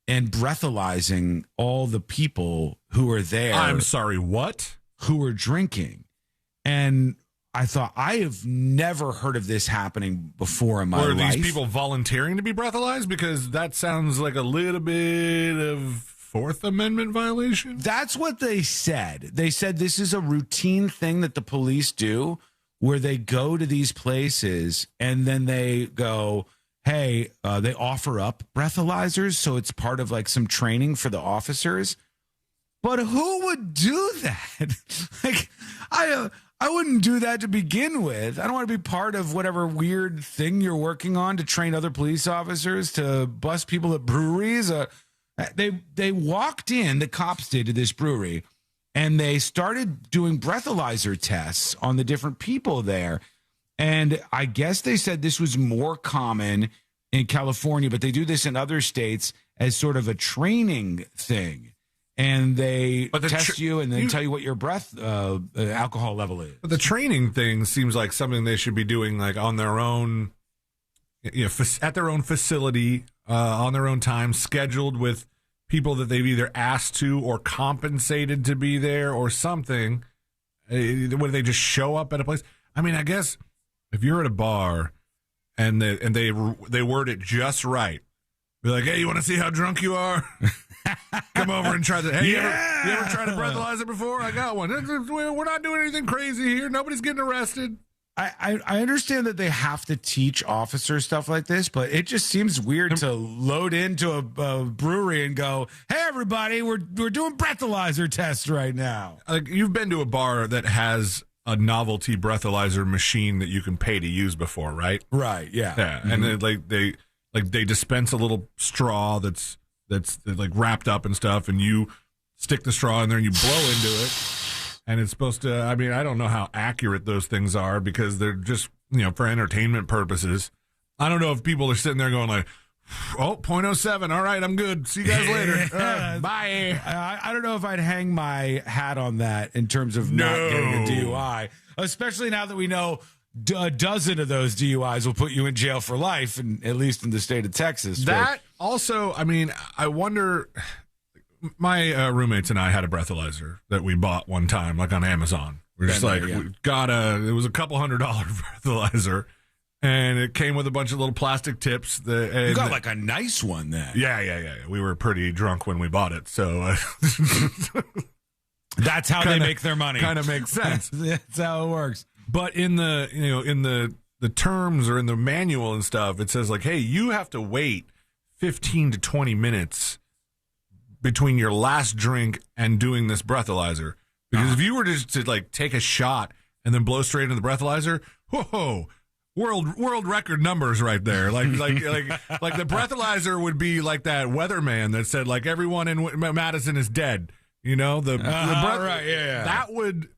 and breathalyzing all the people who were there. I'm sorry, what? Who were drinking. And I thought, I have never heard of this happening before in my life. Were these people volunteering to be breathalyzed? Because that sounds like a little bit of Fourth Amendment violation. That's what they said. They said this is a routine thing that the police do, where they go to these places and then they go, hey, they offer up breathalyzers. So it's part of like some training for the officers. But who would do that? Like, I wouldn't do that to begin with. I don't want to be part of whatever weird thing you're working on to train other police officers to bust people at breweries. They walked in, the cops did, to this brewery, and they started doing breathalyzer tests on the different people there. And I guess they said this was more common in California, but they do this in other states as sort of a training thing. And they test you and then tell you what your breath alcohol level is. But the training thing seems like something they should be doing like on their own, at their own facility, on their own time, scheduled with people that they've either asked to or compensated to be there or something. Would they just show up at a place? I mean, I guess if you're at a bar and they word it just right, be like, hey, you want to see how drunk you are? Come over and try that. Hey, you ever tried a breathalyzer before? I got one. We're not doing anything crazy here. Nobody's getting arrested. I understand that they have to teach officers stuff like this, but it just seems weird to load into a brewery and go, hey, everybody, we're doing breathalyzer tests right now. Like, you've been to a bar that has a novelty breathalyzer machine that you can pay to use before, right? Right, yeah. Yeah, mm-hmm. And they dispense a little straw that's like wrapped up and stuff, and you stick the straw in there and you blow into it. And it's supposed to, I mean, I don't know how accurate those things are because they're just, for entertainment purposes. I don't know if people are sitting there going like, oh, 0.07. All right, I'm good. See you guys later. Bye. I don't know if I'd hang my hat on that in terms of not getting a DUI, especially now that we know a dozen of those DUIs will put you in jail for life, and at least in the state of Texas. That also, I mean, I wonder... My roommates and I had a breathalyzer that we bought one time, like on Amazon. We're just we got it was a couple $100 breathalyzer, and it came with a bunch of little plastic tips. You got like a nice one then. Yeah. We were pretty drunk when we bought it, so that's how they make their money. Kind of makes sense. That's how it works. But in the in the terms or in the manual and stuff, it says like, hey, you have to wait 15 to 20 minutes between your last drink and doing this breathalyzer. Because if you were just to like take a shot and then blow straight into the breathalyzer, whoa, world record numbers right there. Like the breathalyzer would be like that weatherman that said like everyone in Madison is dead. Right, yeah.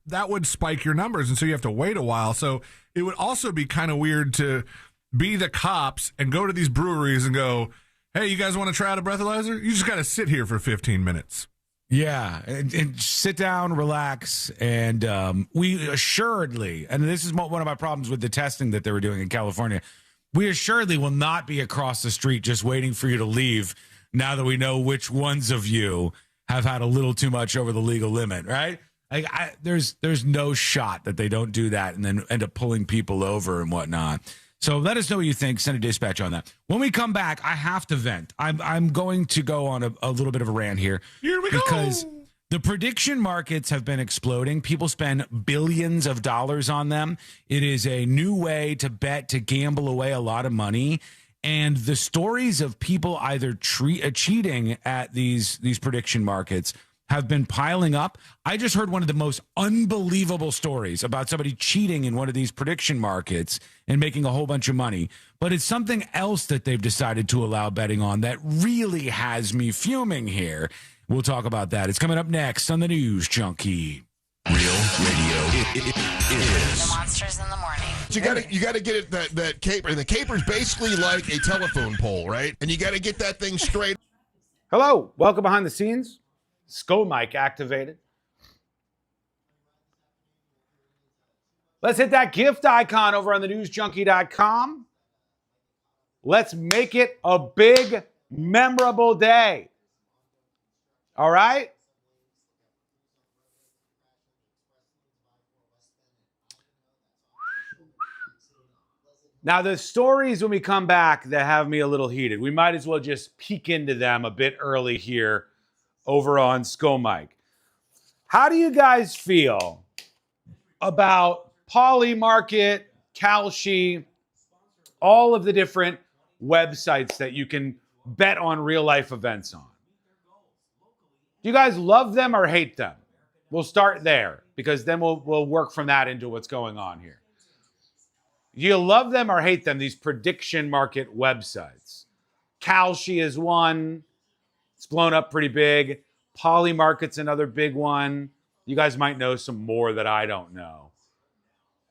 That would spike your numbers, and so you have to wait a while. So it would also be kind of weird to be the cops and go to these breweries and go, hey, you guys want to try out a breathalyzer? You just got to sit here for 15 minutes. Yeah, and sit down, relax, and we assuredly, and this is one of my problems with the testing that they were doing in California, we assuredly will not be across the street just waiting for you to leave now that we know which ones of you have had a little too much over the legal limit, right? There's no shot that they don't do that and then end up pulling people over and whatnot. So let us know what you think. Send a dispatch on that. When we come back, I have to vent. I'm going to go on a little bit of a rant here. Here we because go. The prediction markets have been exploding. People spend billions of dollars on them. It is a new way to bet, to gamble away a lot of money. And the stories of people either cheating at these prediction markets have been piling up. I just heard one of the most unbelievable stories about somebody cheating in one of these prediction markets and making a whole bunch of money. But it's something else that they've decided to allow betting on that really has me fuming here. We'll talk about that. It's coming up next on the News Junkie. Real radio is The Monsters in the Morning. You gotta get it that caper. And the caper's basically like a telephone pole, right? And you gotta get that thing straight. Hello, welcome behind the scenes. SCO mic activated. Let's hit that gift icon over on the newsjunkie.com. Let's make it a big, memorable day. All right? Now, the stories when we come back that have me a little heated, we might as well just peek into them a bit early here over on SCO Mike. How do you guys feel about Polymarket, Kalshi, all of the different websites that you can bet on real life events on? Do you guys love them or hate them? We'll start there because then we'll work from that into what's going on here. Do you love them or hate them, these prediction market websites? Kalshi is one. It's blown up pretty big. Polymarket's another big one. You guys might know some more that I don't know.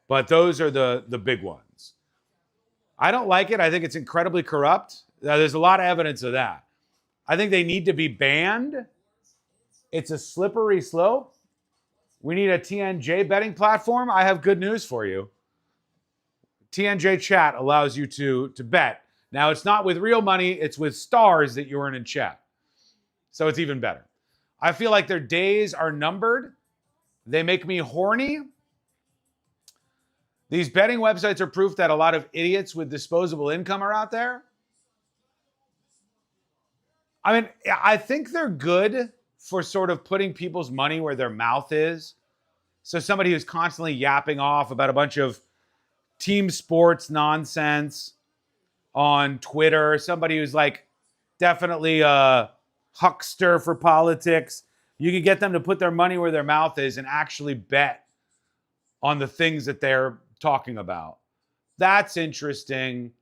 But those are the big ones. I don't like it. I think it's incredibly corrupt. There's a lot of evidence of that. I think they need to be banned. It's a slippery slope. We need a TNJ betting platform. I have good news for you. TNJ chat allows you to bet. Now, it's not with real money. It's with stars that you earn in chat. So it's even better. I feel like their days are numbered. They make me horny. These betting websites are proof that a lot of idiots with disposable income are out there. I mean, I think they're good for sort of putting people's money where their mouth is. So somebody who's constantly yapping off about a bunch of team sports nonsense on Twitter, somebody who's like definitely a huckster for politics, you can get them to put their money where their mouth is and actually bet on the things that they're talking about. That's interesting.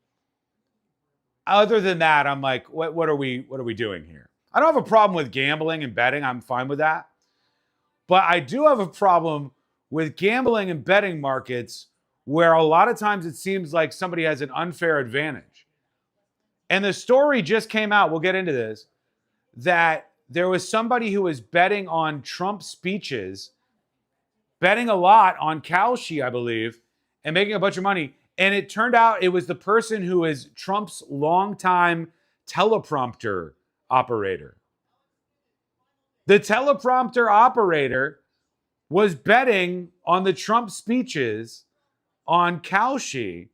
Other than that, I'm like, what are we doing here? I don't have a problem with gambling and betting. I'm fine with that. But I do have a problem with gambling and betting markets where a lot of times it seems like somebody has an unfair advantage. And the story just came out, we'll get into this, that there was somebody who was betting on Trump speeches, betting a lot on Kalshi, I believe, and making a bunch of money. And it turned out it was the person who is Trump's longtime teleprompter operator. The teleprompter operator was betting on the Trump speeches on Kalshi,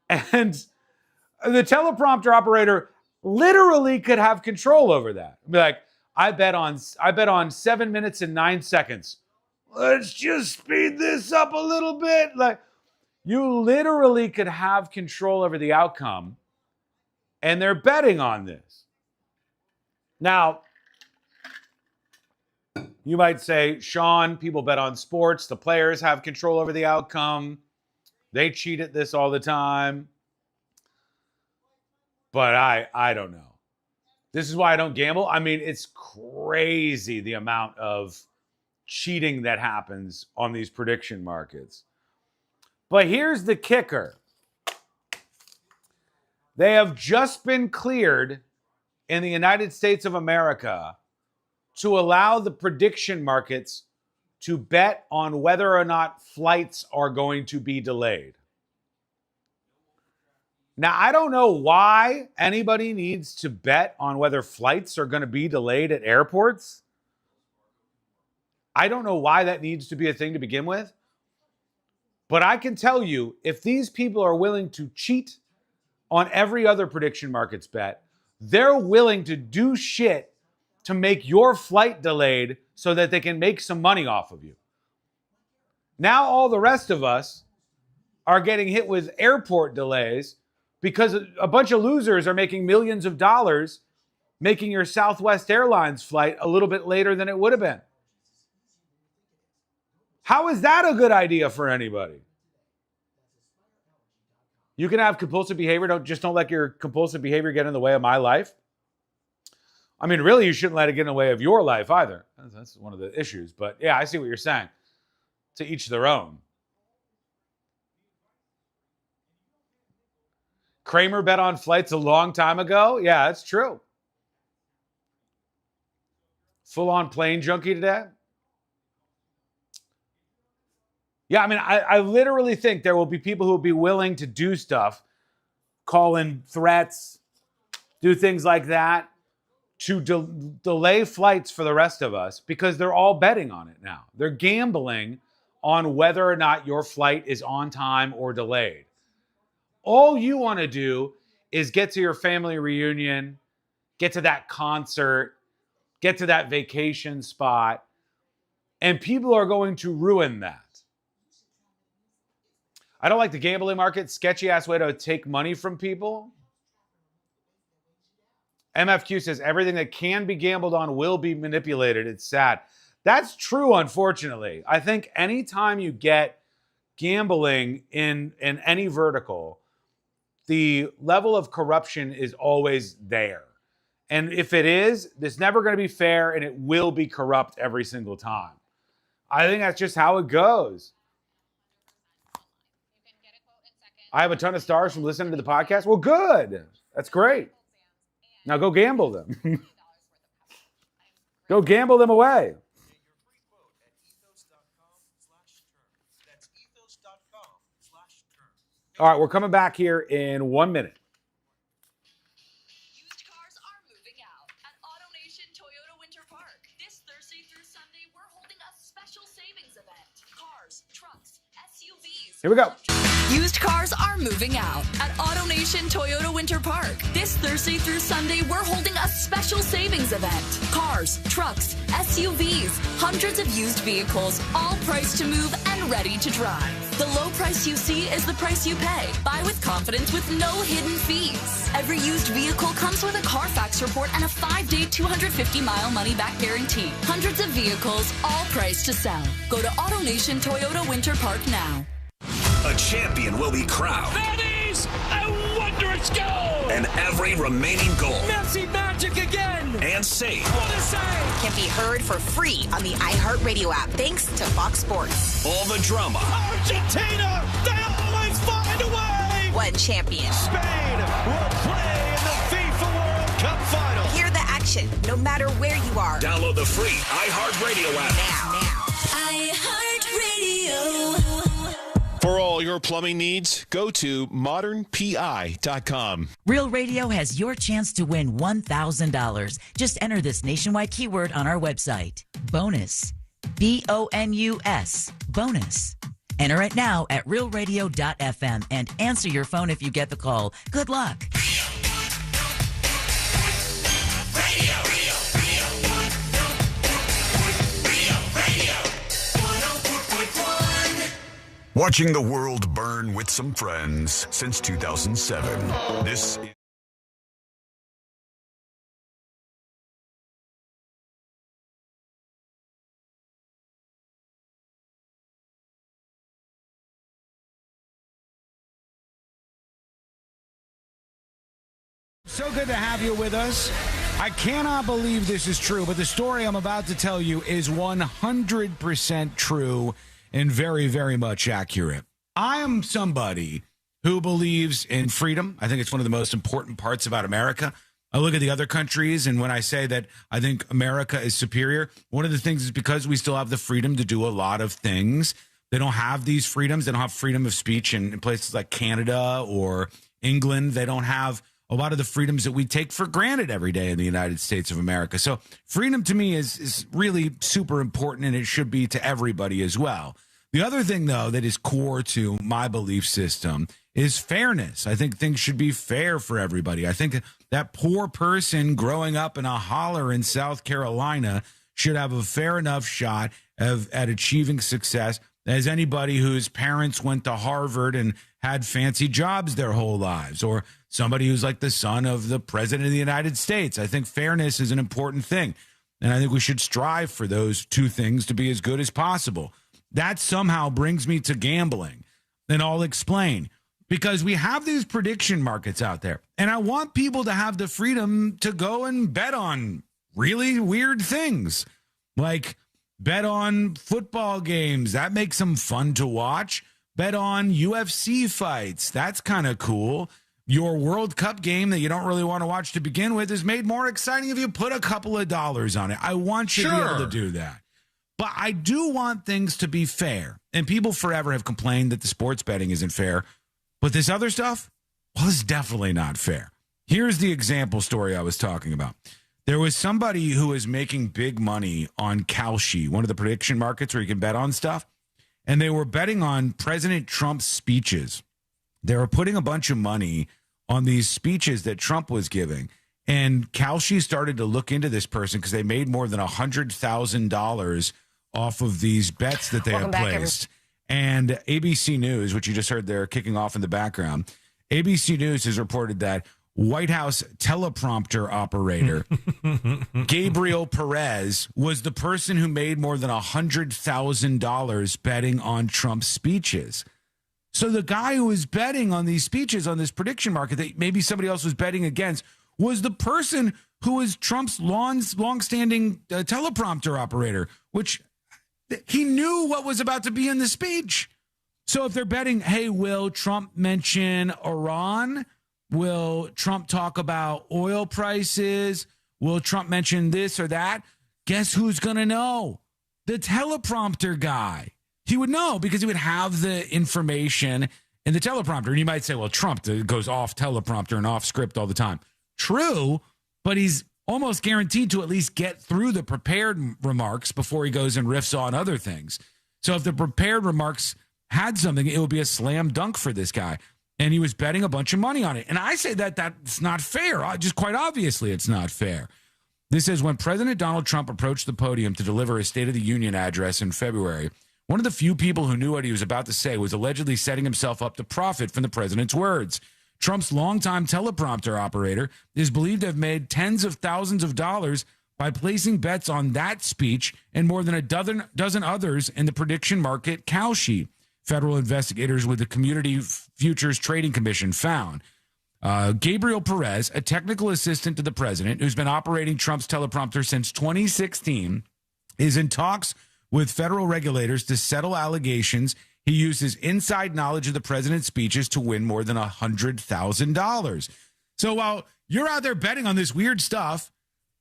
and the teleprompter operator literally could have control over that. Be like, I bet on 7 minutes and 9 seconds. Let's just speed this up a little bit. Like, you literally could have control over the outcome, and they're betting on this. Now, you might say, Sean, people bet on sports. The players have control over the outcome. They cheat at this all the time. But I don't know. This is why I don't gamble. I mean, it's crazy the amount of cheating that happens on these prediction markets. But here's the kicker. They have just been cleared in the United States of America to allow the prediction markets to bet on whether or not flights are going to be delayed. Now, I don't know why anybody needs to bet on whether flights are going to be delayed at airports. I don't know why that needs to be a thing to begin with. But I can tell you, if these people are willing to cheat on every other prediction markets bet, they're willing to do shit to make your flight delayed so that they can make some money off of you. Now all the rest of us are getting hit with airport delays because a bunch of losers are making millions of dollars making your Southwest Airlines flight a little bit later than it would have been. How is that a good idea for anybody? You can have compulsive behavior. Don't let your compulsive behavior get in the way of my life. I mean, really, you shouldn't let it get in the way of your life either. That's one of the issues. But yeah, I see what you're saying. To each their own. Kramer bet on flights a long time ago. Yeah, that's true. Full-on plane junkie today. Yeah, I mean, I literally think there will be people who will be willing to do stuff, call in threats, do things like that, to delay flights for the rest of us because they're all betting on it now. They're gambling on whether or not your flight is on time or delayed. All you want to do is get to your family reunion, get to that concert, get to that vacation spot, and people are going to ruin that. I don't like the gambling market. Sketchy ass way to take money from people. MFQ says everything that can be gambled on will be manipulated. It's sad. That's true, unfortunately. I think anytime you get gambling in any vertical, the level of corruption is always there. And if it is, it's never going to be fair and it will be corrupt every single time. I think that's just how it goes. I have a ton of stars from listening to the podcast. Well, good. That's great. Now go gamble them. Go gamble them away. All right, we're coming back here in 1 minute. Used cars are moving out at AutoNation Toyota Winter Park. This Thursday through Sunday, we're holding a special savings event. Cars, trucks, SUVs. Here we go. Used cars are moving out at AutoNation Toyota Winter Park. This Thursday through Sunday, we're holding a special savings event. Cars, trucks, SUVs, hundreds of used vehicles, all priced to move and ready to drive. The low price you see is the price you pay. Buy with confidence with no hidden fees. Every used vehicle comes with a Carfax report and a 5-day, 250-mile money-back guarantee. Hundreds of vehicles, all priced to sell. Go to AutoNation Toyota Winter Park now. A champion will be crowned. That is a wondrous goal! And every remaining goal. Messi magic again! And save. What a save! Can be heard for free on the iHeartRadio app, thanks to Fox Sports. All the drama. Argentina! They always find a way! One champion. Spain will play in the FIFA World Cup final. Hear the action, no matter where you are. Download the free iHeartRadio app. Now. iHeartRadio. For all your plumbing needs, go to modernpi.com. Real Radio has your chance to win $1,000. Just enter this nationwide keyword on our website. Bonus. BONUS. Bonus. Enter it now at realradio.fm and answer your phone if you get the call. Good luck. Watching the world burn with some friends since 2007. This is So good to have you with us. I cannot believe this is true, but the story I'm about to tell you is 100% true and very, very much accurate. I am somebody who believes in freedom. I think it's one of the most important parts about America. I look at the other countries, and when I say that I think America is superior, one of the things is because we still have the freedom to do a lot of things. They don't have these freedoms. They don't have freedom of speech in places like Canada or England. They don't have a lot of the freedoms that we take for granted every day in the United States of America. So freedom to me is really super important, and it should be to everybody as well. The other thing, though, that is core to my belief system is fairness. I think things should be fair for everybody. I think that poor person growing up in a holler in South Carolina should have a fair enough shot at achieving success as anybody whose parents went to Harvard and had fancy jobs their whole lives, or somebody who's like the son of the president of the United States. I think fairness is an important thing, and I think we should strive for those two things to be as good as possible. That somehow brings me to gambling, and I'll explain. Because we have these prediction markets out there, and I want people to have the freedom to go and bet on really weird things, like bet on football games. That makes them fun to watch. Bet on UFC fights. That's kind of cool. Your World Cup game that you don't really want to watch to begin with is made more exciting if you put a couple of dollars on it. I want you to be able to do that. But I do want things to be fair. And people forever have complained that the sports betting isn't fair. But this other stuff, well, it's definitely not fair. Here's the example story I was talking about. There was somebody who was making big money on Kalshi, one of the prediction markets where you can bet on stuff. And they were betting on President Trump's speeches. They were putting a bunch of money on these speeches that Trump was giving. And Kalshi started to look into this person because they made more than $100,000 off of these bets that they had placed. And ABC News, which you just heard there kicking off in the background, ABC News has reported that White House teleprompter operator Gabriel Perez was the person who made more than $100,000 betting on Trump's speeches. So the guy who was betting on these speeches on this prediction market that maybe somebody else was betting against was the person who was Trump's longstanding teleprompter operator, which he knew what was about to be in the speech. So if they're betting, hey, will Trump mention Iran? Will Trump talk about oil prices? Will Trump mention this or that? Guess who's going to know? The teleprompter guy. He would know because he would have the information in the teleprompter. And you might say, well, Trump goes off teleprompter and off script all the time. True, but he's almost guaranteed to at least get through the prepared remarks before he goes and riffs on other things. So if the prepared remarks had something, it would be a slam dunk for this guy. And he was betting a bunch of money on it. And I say that that's not fair. Just quite obviously, it's not fair. This is when President Donald Trump approached the podium to deliver his State of the Union address in February. One of the few people who knew what he was about to say was allegedly setting himself up to profit from the president's words. Trump's longtime teleprompter operator is believed to have made tens of thousands of dollars by placing bets on that speech and more than a dozen others in the prediction market Kalshi. Federal investigators with the Community Futures Trading Commission found. Gabriel Perez, a technical assistant to the president who's been operating Trump's teleprompter since 2016, is in talks with federal regulators to settle allegations he used his inside knowledge of the president's speeches to win more than $100,000. So while you're out there betting on this weird stuff,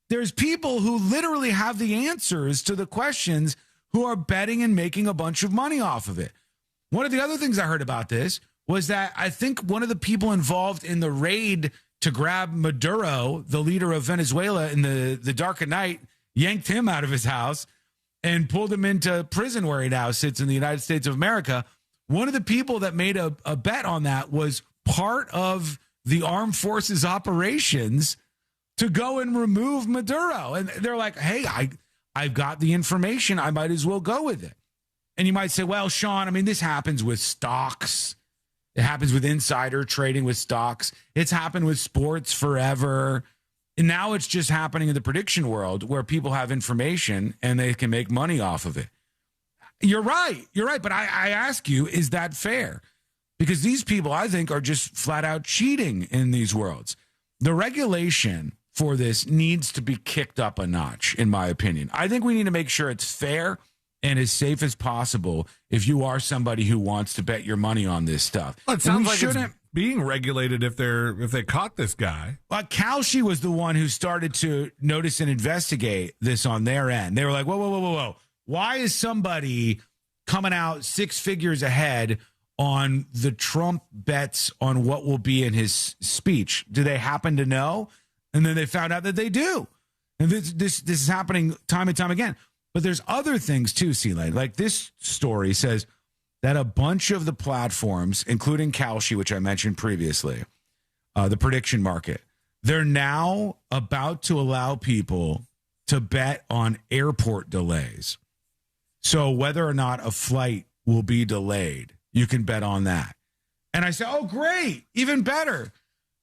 there's people who literally have the answers to the questions who are betting and making a bunch of money off of it. One of the other things I heard about this was that I think one of the people involved in the raid to grab Maduro, the leader of Venezuela, in the dark of night, yanked him out of his house and pulled him into prison where he now sits in the United States of America. One of the people that made a bet on that was part of the armed forces operations to go and remove Maduro. And they're like, hey, I've got the information. I might as well go with it. And you might say, well, Sean, I mean, this happens with stocks. It happens with insider trading with stocks. It's happened with sports forever. And now it's just happening in the prediction world where people have information and they can make money off of it. You're right. You're right. But I ask you, is that fair? Because these people, I think, are just flat out cheating in these worlds. The regulation for this needs to be kicked up a notch, in my opinion. I think we need to make sure it's fair and as safe as possible if you are somebody who wants to bet your money on this stuff. Well, it sounds like it's being regulated if they caught this guy. Well, Kalshi was the one who started to notice and investigate this on their end. They were like, whoa. Why is somebody coming out 6 figures ahead on the Trump bets on what will be in his speech? Do they happen to know? And then they found out that they do. And this is happening time and time again. But there's other things too, C-Lane. Like this story says that a bunch of the platforms, including Kalshi, which I mentioned previously, the prediction market, they're now about to allow people to bet on airport delays. So whether or not a flight will be delayed, you can bet on that. And I say, oh, great, even better.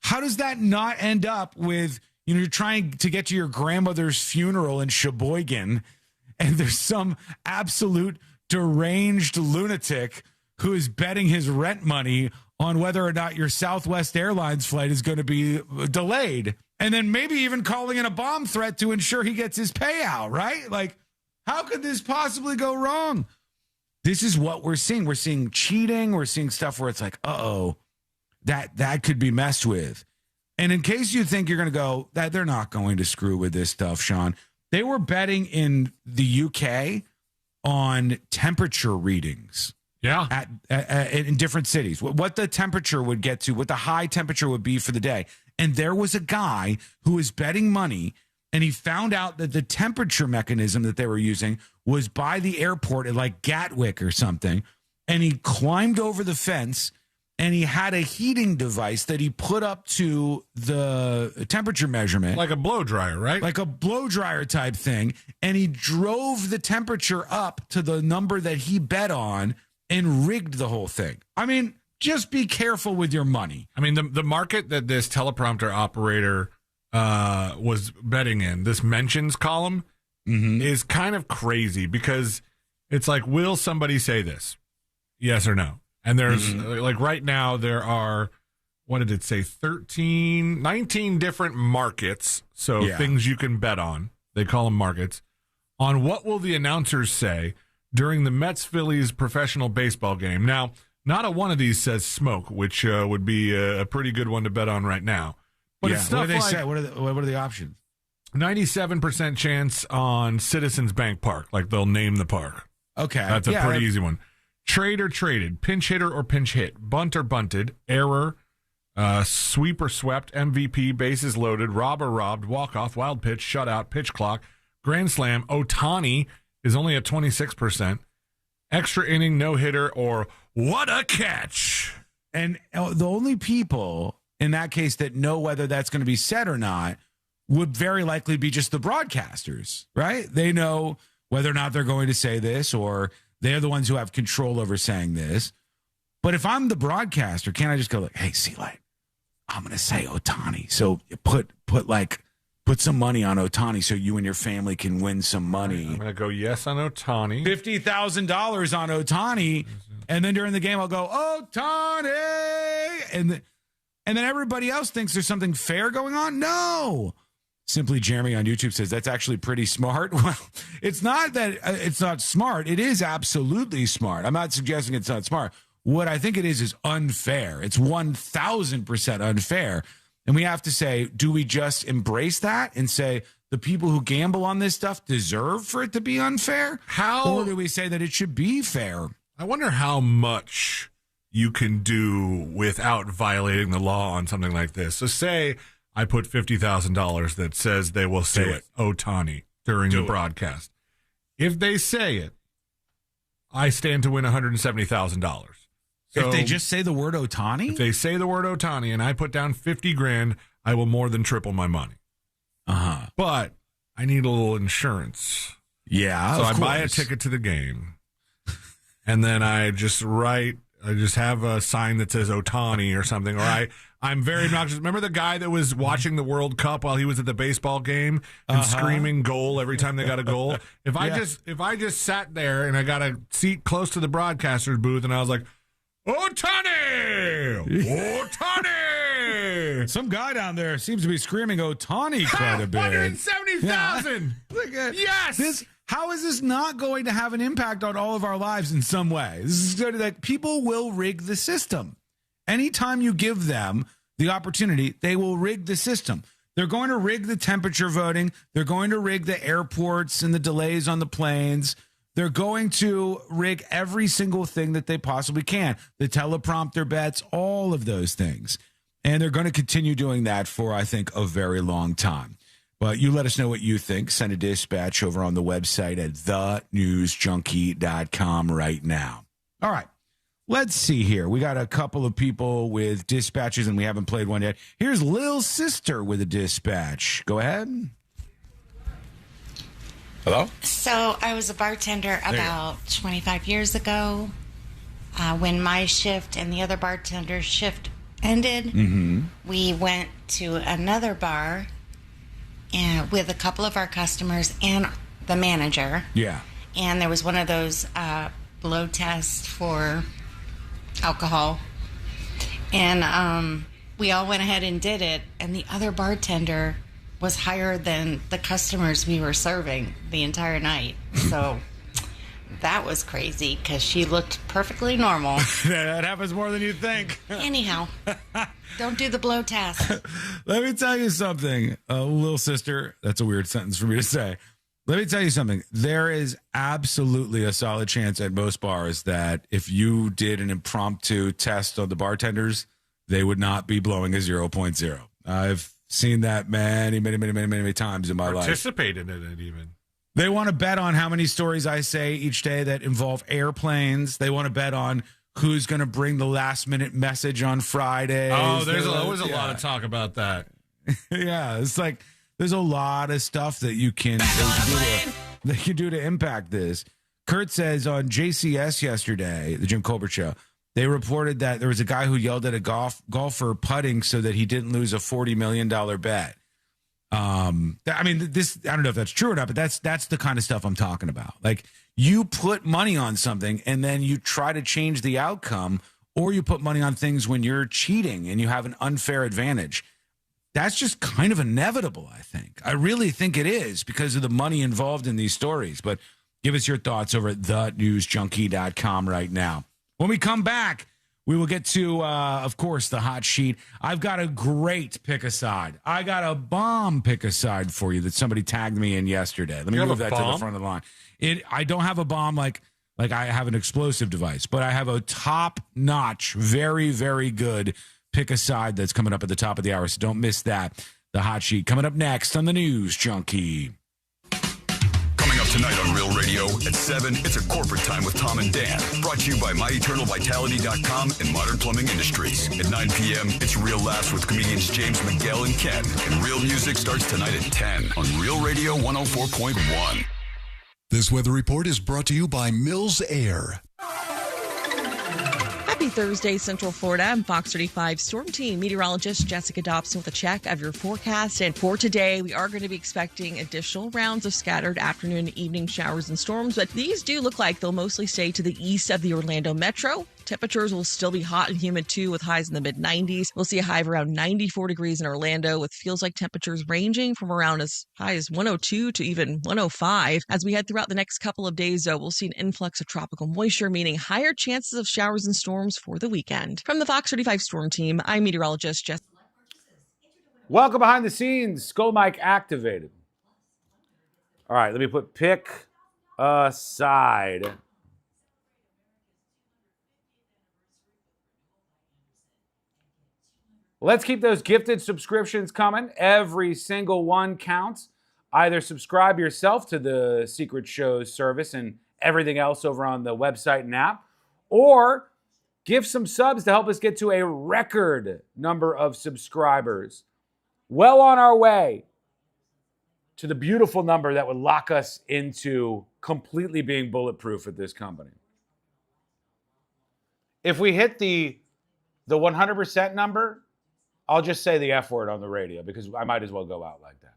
How does that not end up with, you're trying to get to your grandmother's funeral in Sheboygan, and there's some absolute deranged lunatic who is betting his rent money on whether or not your Southwest Airlines flight is going to be delayed, and then maybe even calling in a bomb threat to ensure he gets his payout, right? Like, how could this possibly go wrong? This is what we're seeing. We're seeing cheating. We're seeing stuff where it's like, uh-oh, that could be messed with. And in case you think you're going to go, that they're not going to screw with this stuff, Sean, they were betting in the UK on temperature readings. Yeah. In different cities, what the temperature would get to, what the high temperature would be for the day. And there was a guy who was betting money, and he found out that the temperature mechanism that they were using was by the airport at like Gatwick or something. And he climbed over the fence, and he had a heating device that he put up to the temperature measurement. Like a blow dryer, right? Like a blow dryer type thing. And he drove the temperature up to the number that he bet on and rigged the whole thing. I mean, just be careful with your money. I mean, the market that this teleprompter operator was betting in, this mentions column, is kind of crazy because it's like, will somebody say this? Yes or no? And there's like right now there are, what did it say? 19 different markets. So things you can bet on. They call them markets. On what will the announcers say during the Mets-Phillies professional baseball game? Now, not a one of these says smoke, which would be a pretty good one to bet on right now. But it's stuff what do they like, say? What are the options? 97% chance on Citizens Bank Park, like they'll name the park. Okay. That's a pretty easy one. Trade or traded, pinch hitter or pinch hit, bunt or bunted, error, sweep or swept, MVP, bases loaded, rob or robbed, walk-off, wild pitch, shutout, pitch clock, grand slam. Ohtani is only at 26%. Extra inning, no-hitter, or what a catch. And the only people in that case that know whether that's going to be said or not would very likely be just the broadcasters, right? They know whether or not they're going to say this, or they're the ones who have control over saying this. But if I'm the broadcaster, can't I just go like, hey, C-Light, I'm going to say Ohtani. So put some money on Ohtani so you and your family can win some money. I'm going to go yes on Ohtani. $50,000 on Ohtani. And then during the game, I'll go, Ohtani. And then everybody else thinks there's something fair going on. No. Simply Jeremy on YouTube says that's actually pretty smart. Well, it's not that it's not smart. It is absolutely smart. I'm not suggesting it's not smart. What I think it is unfair. It's 1,000% unfair. And we have to say, do we just embrace that and say the people who gamble on this stuff deserve for it to be unfair? Or do we say that it should be fair? I wonder how much you can do without violating the law on something like this. So say I put $50,000 that says they will say Ohtani during the broadcast. If they say it, I stand to win $170,000. So if they just say the word Ohtani? If they say the word Ohtani and I put down $50,000, I will more than triple my money. But I need a little insurance. Yeah, so I buy a ticket to the game, and then I just have a sign that says Ohtani or something, or I'm very obnoxious. Remember the guy that was watching the World Cup while he was at the baseball game and screaming goal every time they got a goal? If I just sat there and I got a seat close to the broadcaster's booth and I was like, Ohtani! Ohtani! Some guy down there seems to be screaming Ohtani quite a bit. 170,000! Yes! How is this not going to have an impact on all of our lives in some way? This is going to, like, people will rig the system. Anytime you give them the opportunity, they will rig the system. They're going to rig the temperature voting. They're going to rig the airports and the delays on the planes. They're going to rig every single thing that they possibly can. The teleprompter bets, all of those things. And they're going to continue doing that for, I think, a very long time. But you let us know what you think. Send a dispatch over on the website at thenewsjunkie.com right now. All right. Let's see here. We got a couple of people with dispatches, and we haven't played one yet. Here's Lil Sister with a dispatch. Go ahead. Hello? So I was a bartender about 25 years ago. When my shift and the other bartender's shift ended, we went to another bar with a couple of our customers and the manager. Yeah. And there was one of those blow tests for alcohol. And we all went ahead and did it. And the other bartender was higher than the customers we were serving the entire night. So that was crazy because she looked perfectly normal. That happens more than you think. Anyhow, don't do the blow test. Let me tell you something, Little Sister. That's a weird sentence for me to say. Let me tell you something. There is absolutely a solid chance at most bars that if you did an impromptu test on the bartenders, they would not be blowing a 0.0. I've seen that many times in my life. Participated in it even. They want to bet on how many stories I say each day that involve airplanes. They want to bet on who's going to bring the last minute message on Friday. Oh, there's always a lot of talk about that. Yeah, it's like there's a lot of stuff that you can do to impact this. Kurt says on JCS yesterday, the Jim Colbert Show, they reported that there was a guy who yelled at a golfer putting so that he didn't lose a $40 million bet. I mean, this, I don't know if that's true or not, but that's the kind of stuff I'm talking about. Like, you put money on something and then you try to change the outcome, or you put money on things when you're cheating and you have an unfair advantage. That's just kind of inevitable, I think. I really think it is because of the money involved in these stories. But give us your thoughts over at thenewsjunkie.com right now. When we come back, we will get to, of course, the hot sheet. I've got a great pick aside. I got a bomb pick aside for you that somebody tagged me in yesterday. Let me move that to the front of the line. I don't have a bomb like I have an explosive device, but I have a top-notch, very, very good pick aside that's coming up at the top of the hour, so don't miss that. The hot sheet coming up next on the News Junkie. Coming up tonight on Real Radio at 7, it's a corporate time with Tom and Dan. Brought to you by MyEternalVitality.com and Modern Plumbing Industries. At 9 p.m., it's Real Laughs with comedians James Miguel and Ken. And Real Music starts tonight at 10 on Real Radio 104.1. This weather report is brought to you by Mills Air. Happy Thursday, Central Florida. I'm Fox 35 Storm Team meteorologist Jessica Dobson with a check of your forecast. And for today, we are going to be expecting additional rounds of scattered afternoon and evening showers and storms, but these do look like they'll mostly stay to the east of the Orlando metro. Temperatures will still be hot and humid, too, with highs in the mid-90s. We'll see a high of around 94 degrees in Orlando, with feels like temperatures ranging from around as high as 102 to even 105. As we head throughout the next couple of days, though, we'll see an influx of tropical moisture, meaning higher chances of showers and storms for the weekend. From the Fox 35 Storm Team, I'm meteorologist Jess. Welcome behind the scenes. Skull mic activated. All right, let me put pick aside. Let's keep those gifted subscriptions coming. Every single one counts. Either subscribe yourself to the Secret Shows service and everything else over on the website and app, or give some subs to help us get to a record number of subscribers. Well on our way to the beautiful number that would lock us into completely being bulletproof at this company. If we hit the 100% number, I'll just say the F word on the radio because I might as well go out like that.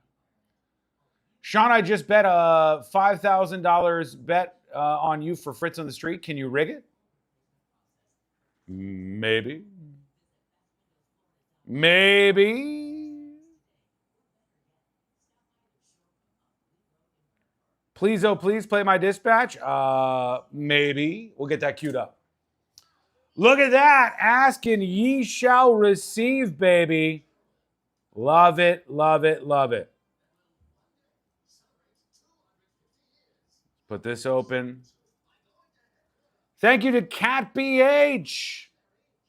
Sean, I just bet a $5,000 bet on you for Fritz on the Street. Can you rig it? Maybe. Please, oh, please play my dispatch. Maybe. We'll get that queued up. Look at that. Ask and ye shall receive, baby. Love it, love it, love it. put this open. Thank you to Cat BH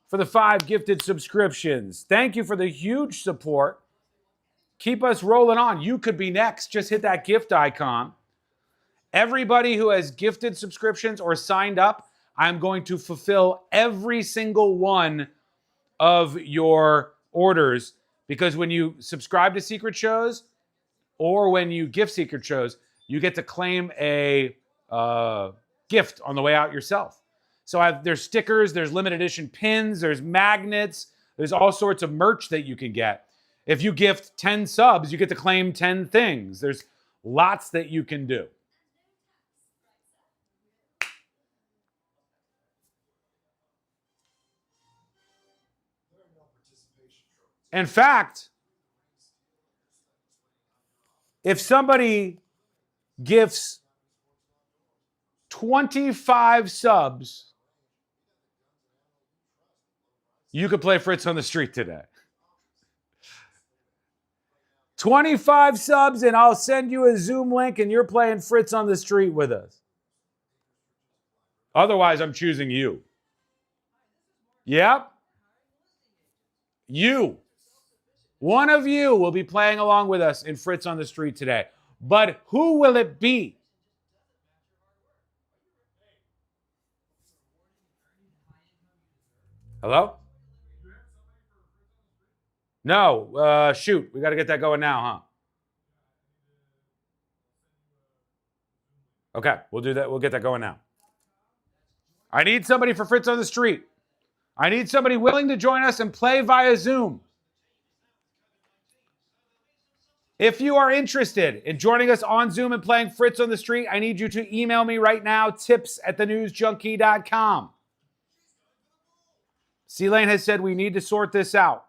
for the 5 gifted subscriptions. Thank you for the huge support. Keep us rolling on. You could be next. Just hit that gift icon. Everybody who has gifted subscriptions or signed up, I'm going to fulfill every single one of your orders, because when you subscribe to Secret Shows or when you gift Secret Shows, you get to claim a gift on the way out yourself. So there's stickers, there's limited edition pins, there's magnets, there's all sorts of merch that you can get. If you gift 10 subs, you get to claim 10 things. There's lots that you can do. In fact, if somebody gifts 25 subs, you could play Fritz on the Street today. 25 subs and I'll send you a Zoom link and you're playing Fritz on the Street with us. Otherwise, I'm choosing you. Yep. You. One of you will be playing along with us in Fritz on the Street today. But who will it be? Hello? No. Shoot. We got to get that going now, huh? Okay. We'll do that. We'll get that going now. I need somebody for Fritz on the Street. I need somebody willing to join us and play via Zoom. If you are interested in joining us on Zoom and playing Fritz on the Street, I need you to email me right now, tips@thenewsjunkie.com. C-Lane has said we need to sort this out.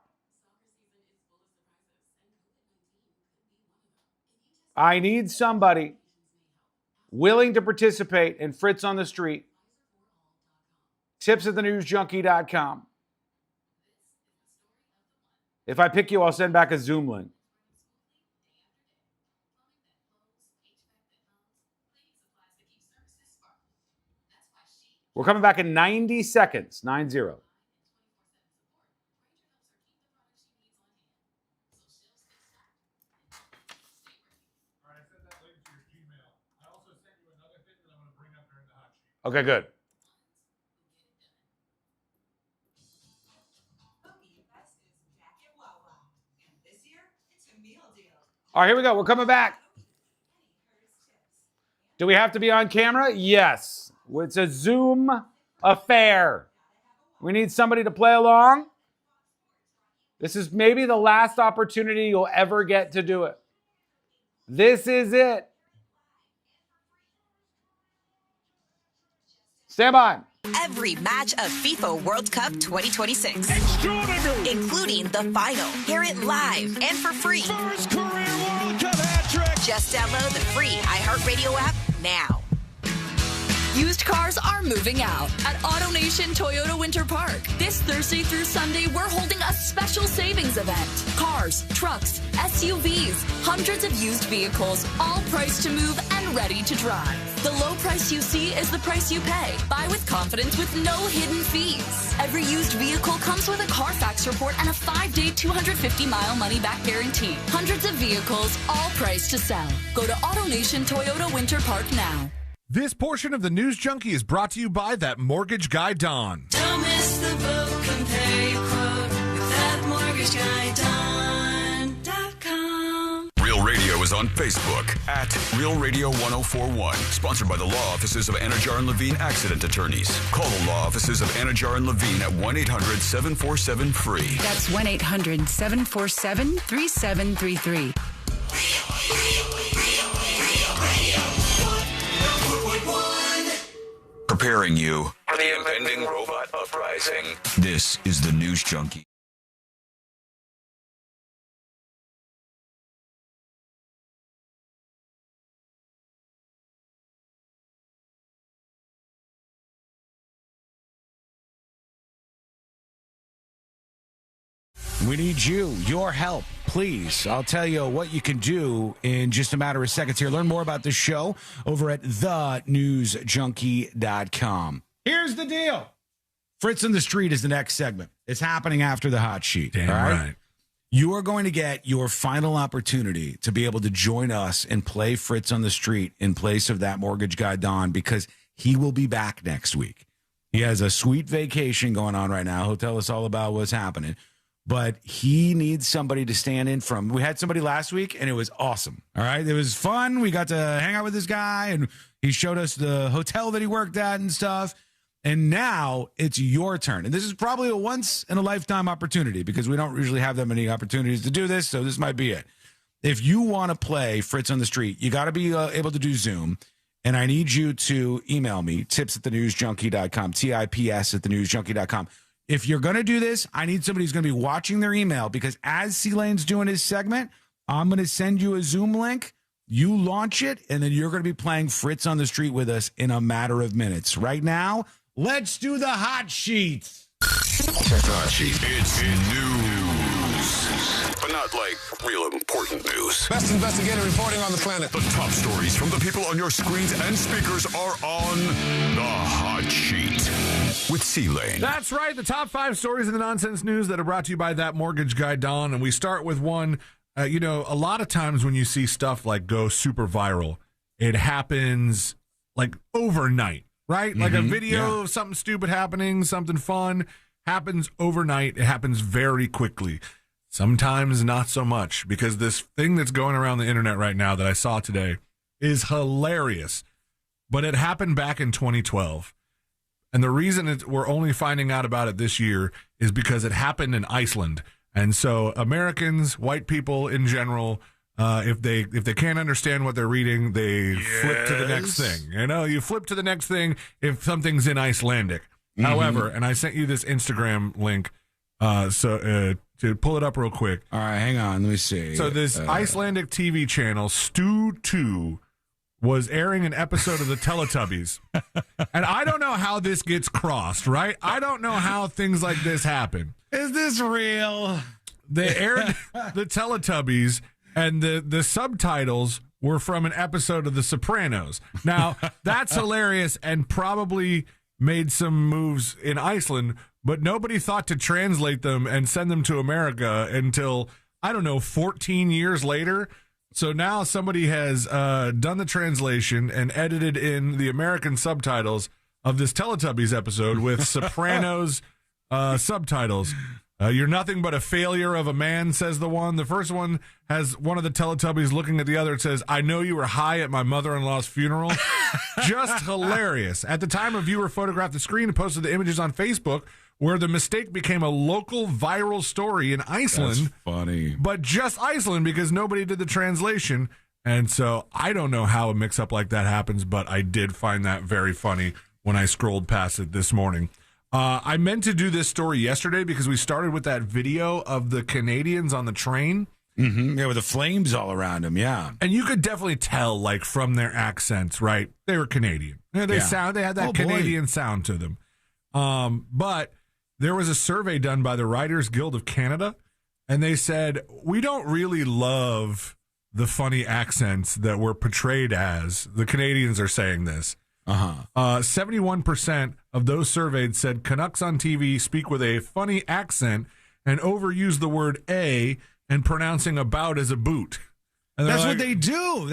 I need somebody willing to participate in Fritz on the Street. Tips@thenewsjunkie.com. If I pick you, I'll send back a Zoom link. We're coming back in 90 seconds. 9-0. Okay, good. All right, here we go. We're coming back. Do we have to be on camera? Yes. It's a Zoom affair. We need somebody to play along. This is maybe the last opportunity you'll ever get to do it. This is it. Stand by. Every match of FIFA World Cup 2026. Including the final. Hear it live and for free. First career World Cup hat trick. Just download the free iHeartRadio app now. Used cars are moving out at AutoNation Toyota Winter Park. This Thursday through Sunday, we're holding a special savings event. Cars, trucks, SUVs, hundreds of used vehicles, all priced to move and ready to drive. The low price you see is the price you pay. Buy with confidence with no hidden fees. Every used vehicle comes with a Carfax report and a 5-day, 250-mile money-back guarantee. Hundreds of vehicles, all priced to sell. Go to AutoNation Toyota Winter Park now. This portion of the News Junkie is brought to you by that mortgage guy, Don. Don't miss the boat. Compare your quote with that mortgage guy, Don.com. Real Radio is on Facebook at Real Radio 1041. Sponsored by the law offices of Anajar and Levine Accident Attorneys. Call the law offices of Anajar and Levine at 1-800-747-FREE. That's 1-800-747-3733. Preparing you for the impending robot uprising. This is the News Junkie. We need your help, please. I'll tell you what you can do in just a matter of seconds here. Learn more about this show over at thenewsjunkie.com. Here's the deal. Fritz on the Street is the next segment. It's happening after the hot sheet. Damn all right. You are going to get your final opportunity to be able to join us and play Fritz on the Street in place of that mortgage guy, Don, because he will be back next week. He has a sweet vacation going on right now. He'll tell us all about what's happening. But he needs somebody to stand in from. We had somebody last week, and it was awesome. All right? It was fun. We got to hang out with this guy, and he showed us the hotel that he worked at and stuff. And now it's your turn. And this is probably a once-in-a-lifetime opportunity because we don't usually have that many opportunities to do this, so this might be it. If you want to play Fritz on the Street, you got to be able to do Zoom. And I need you to email me, tips@thenewsjunkie.com, tips@thenewsjunkie.com. If you're going to do this, I need somebody who's going to be watching their email because as C-Lane's doing his segment, I'm going to send you a Zoom link. You launch it, and then you're going to be playing Fritz on the Street with us in a matter of minutes. Right now, let's do the hot sheets. Hot sheet. It's news, but not like real important news. Best investigator reporting on the planet. The top stories from the people on your screens and speakers are on the hot sheet with C-Lane. That's right. The top 5 stories in the nonsense news that are brought to you by that mortgage guy, Don. And we start with one. A lot of times when you see stuff like go super viral, it happens like overnight, right? Like a video of something stupid happening, something fun happens overnight. It happens very quickly. Sometimes not so much, because this thing that's going around the internet right now that I saw today is hilarious. But it happened back in 2012. And the reason we're only finding out about it this year is because it happened in Iceland. And so Americans, white people in general, if they can't understand what they're reading, they flip to the next thing. You flip to the next thing if something's in Icelandic. However, and I sent you this Instagram link to pull it up real quick. All right, hang on. Let me see. So this Icelandic TV channel, Stu 2, was airing an episode of the Teletubbies. And I don't know how this gets crossed, right? I don't know how things like this happen. Is this real? They aired the Teletubbies, and the subtitles were from an episode of The Sopranos. Now, that's hilarious and probably made some moves in Iceland, but nobody thought to translate them and send them to America until, 14 years later. So now somebody has done the translation and edited in the American subtitles of this Teletubbies episode with Sopranos subtitles. You're nothing but a failure of a man, says the one. The first one has one of the Teletubbies looking at the other. It says, I know you were high at my mother-in-law's funeral. Just hilarious. At the time, a viewer photographed the screen and posted the images on Facebook, where the mistake became a local viral story in Iceland. That's funny. But just Iceland, because nobody did the translation. And so I don't know how a mix-up like that happens, but I did find that very funny when I scrolled past it this morning. I meant to do this story yesterday because we started with that video of the Canadians on the train. Mm-hmm. Yeah, with the flames all around them, yeah. And you could definitely tell, like, from their accents, right? They were Canadian. They had that Canadian sound to them. But there was a survey done by the Writers Guild of Canada, and they said, we don't really love the funny accents that we're portrayed as. The Canadians are saying this. 71% of those surveyed said Canucks on TV speak with a funny accent and overuse the word "a" and pronouncing "about" as a boot. And that's what they do.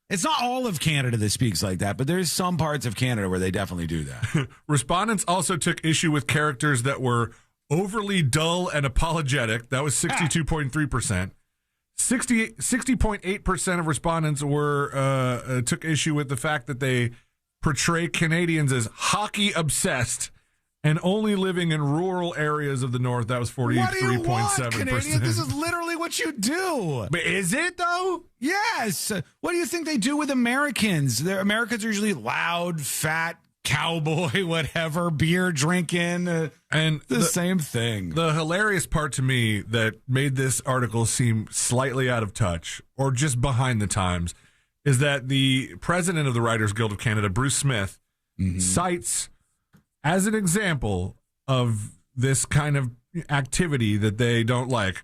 It's not all of Canada that speaks like that, but there's some parts of Canada where they definitely do that. Respondents also took issue with characters that were overly dull and apologetic. That was 62.3%. 60.8% of respondents took issue with the fact that they portray Canadians as hockey obsessed and only living in rural areas of the North. That was 43.7%. This is literally what you do. But is it, though? Yes. What do you think they do with Americans? Americans are usually loud, fat, cowboy, whatever, beer drinking, and the same thing. The hilarious part to me that made this article seem slightly out of touch or just behind the times is that the president of the Writers Guild of Canada, Bruce Smith, cites as an example of this kind of activity that they don't like.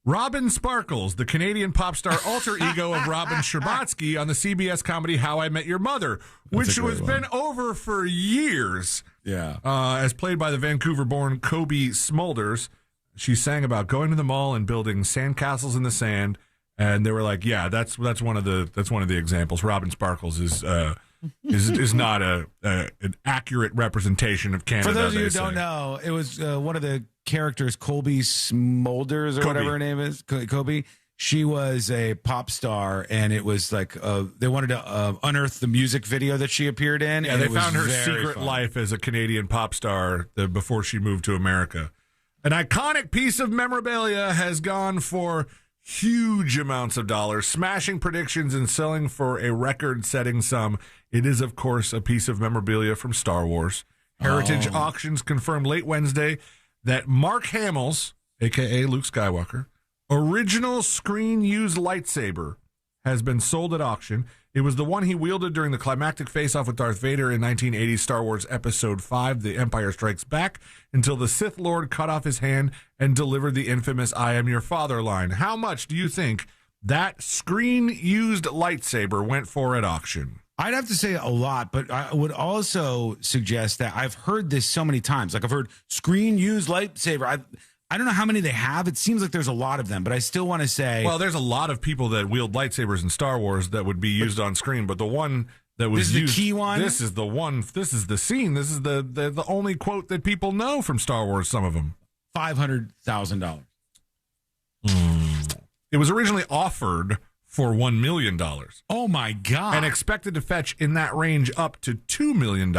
Robin Sparkles, the Canadian pop star alter ego of Robin Scherbatsky on the CBS comedy How I Met Your Mother, which has been over for years. Yeah. As played by the Vancouver-born Kobe Smulders. She sang about going to the mall and building sandcastles in the sand, and they were like, "Yeah, that's one of the examples." Robin Sparkles is not an accurate representation of Canada. For those of you who don't know, it was one of the characters, Colby Smulders or whatever her name is, Kobe. She was a pop star, and it was like they wanted to unearth the music video that she appeared in. Yeah, and they it was found her very secret fun. life as a Canadian pop star before she moved to America. An iconic piece of memorabilia has gone for huge amounts of dollars, smashing predictions and selling for a record-setting sum. It is, of course, a piece of memorabilia from Star Wars. Heritage Auctions confirmed late Wednesday that Mark Hamill's, a.k.a. Luke Skywalker, original screen-used lightsaber has been sold at auction. It was the one he wielded during the climactic face-off with Darth Vader in 1980's Star Wars Episode 5, The Empire Strikes Back, until the Sith Lord cut off his hand and delivered the infamous "I am your father" line. How much do you think that screen-used lightsaber went for at auction? I'd have to say a lot, but I would also suggest that I've heard this so many times. Like I've heard screen-used lightsaber. I don't know how many they have. It seems like there's a lot of them, but I still want to say... Well, there's a lot of people that wield lightsabers in Star Wars that would be used on screen, but the one that was used... This is the key one? This is the one. This is the scene. This is the only quote that people know from Star Wars, some of them. $500,000. It was originally offered for $1 million. Oh, my God. And expected to fetch in that range up to $2 million.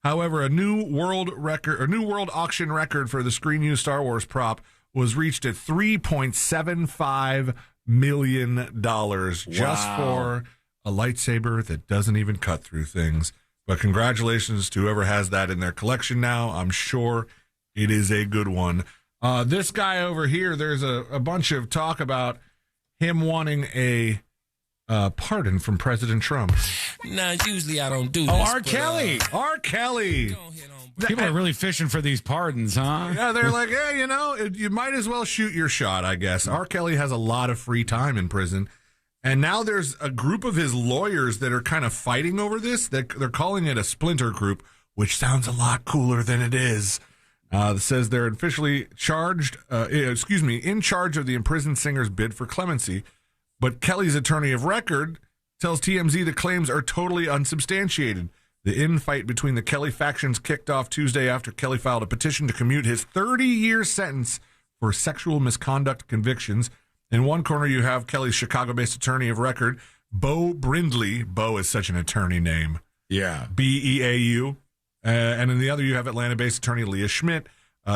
However, a new world auction record for the screen-used Star Wars prop was reached at $3.75 million just for a lightsaber that doesn't even cut through things. But congratulations to whoever has that in their collection now. I'm sure it is a good one. This guy over here, there's a bunch of talk about him wanting a pardon from President Trump. Nah, usually I don't do this. R. Kelly. R. Kelly. People are really fishing for these pardons, huh? Yeah, they're like, hey, you might as well shoot your shot, I guess. R. Kelly has a lot of free time in prison. And now there's a group of his lawyers that are kind of fighting over this. They're calling it a splinter group, which sounds a lot cooler than it is. It says they're officially in charge of the imprisoned singer's bid for clemency. But Kelly's attorney of record tells TMZ the claims are totally unsubstantiated. The infight between the Kelly factions kicked off Tuesday after Kelly filed a petition to commute his 30-year sentence for sexual misconduct convictions. In one corner, you have Kelly's Chicago-based attorney of record, Bo Brindley. Bo is such an attorney name. Yeah. B-E-A-U. And in the other, you have Atlanta-based attorney Leah Schmidt.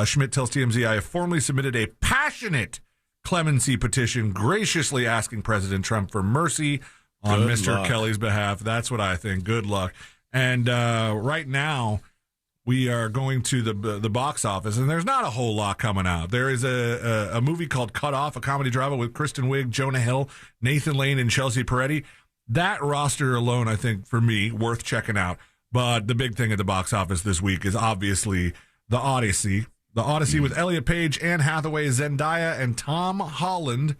Schmidt tells TMZ, I have formally submitted a passionate clemency petition graciously asking President Trump for mercy on Good Mr. luck. Kelly's behalf. That's what I think. Good luck. And right now, we are going to the box office, and there's not a whole lot coming out. There is a movie called Cut Off, a comedy drama with Kristen Wiig, Jonah Hill, Nathan Lane, and Chelsea Peretti. That roster alone, I think, for me, worth checking out. But the big thing at the box office this week is obviously The Odyssey. The Odyssey with Elliot Page, Anne Hathaway, Zendaya, and Tom Holland,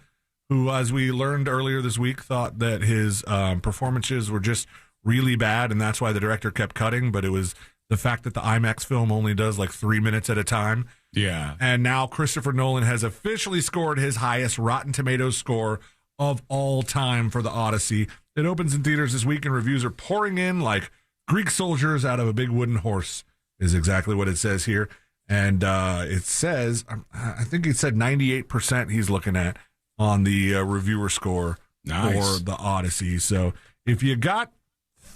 who, as we learned earlier this week, thought that his performances were just really bad, and that's why the director kept cutting. But it was the fact that the IMAX film only does like 3 minutes at a time. Yeah. And now Christopher Nolan has officially scored his highest Rotten Tomatoes score of all time for The Odyssey. It opens in theaters this week, and reviews are pouring in like Greek soldiers out of a big wooden horse, is exactly what it says here. And it says, I think it said 98% he's looking at on the reviewer score for The Odyssey. So if you got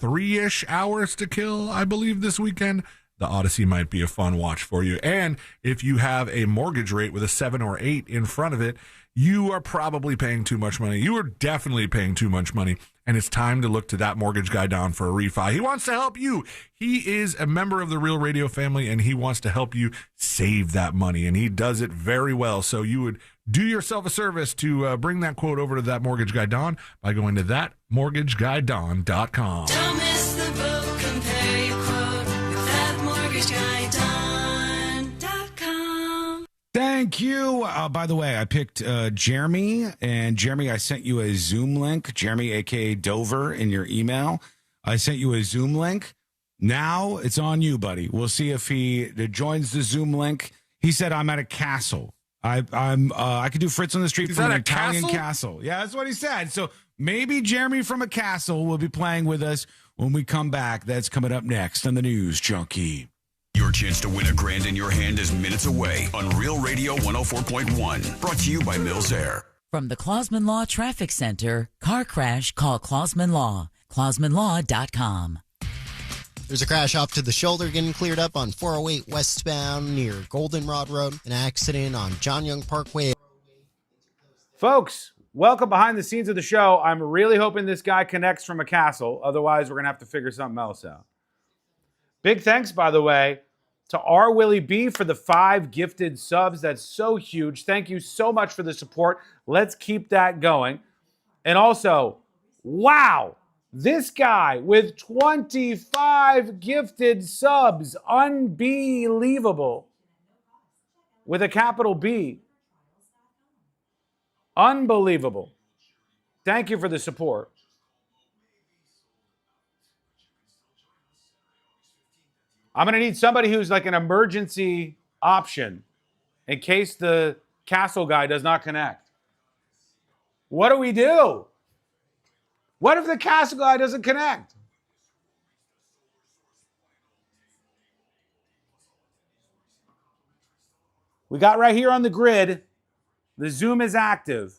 3-ish hours to kill, I believe, this weekend, The Odyssey might be a fun watch for you. And if you have a mortgage rate with a 7 or 8 in front of it, you are probably paying too much money. You are definitely paying too much money. And it's time to look to that mortgage guy down for a refi. He wants to help you. He is a member of the Real Radio family, and he wants to help you save that money. And he does it very well. So you would do yourself a service to bring that quote over to That Mortgage Guy Don by going to thatmortgageguydon.com. Don't miss the boat, compare your quote with thatmortgageguydon.com. Thank Thank you. By the way, I picked Jeremy. And Jeremy, I sent you a Zoom link. Jeremy, a.k.a. Dover, in your email. I sent you a Zoom link. Now it's on you, buddy. We'll see if he joins the Zoom link. He said, I'm at a castle. I could do Fritz on the street from an Italian castle. Yeah, that's what he said. So maybe Jeremy from a castle will be playing with us when we come back. That's coming up next on the News Junkie. Your chance to win $1,000 in your hand is minutes away on Real Radio 104.1. Brought to you by Mills Air. From the Clausman Law Traffic Center, car crash, call Clausman Law. ClausmanLaw.com. There's a crash off to the shoulder getting cleared up on 408 westbound near Goldenrod Road. An accident on John Young Parkway. Folks, welcome behind the scenes of the show. I'm really hoping this guy connects from a castle. Otherwise, we're going to have to figure something else out. Big thanks, by the way, to R. Willie B for the 5 gifted subs. That's so huge. Thank you so much for the support. Let's keep that going. And also, wow, this guy with 25 gifted subs. Unbelievable. With a capital B. Unbelievable. Thank you for the support. I'm going to need somebody who's like an emergency option in case the castle guy does not connect. What do we do? What if the castle guy doesn't connect? We got right here on the grid, the Zoom is active,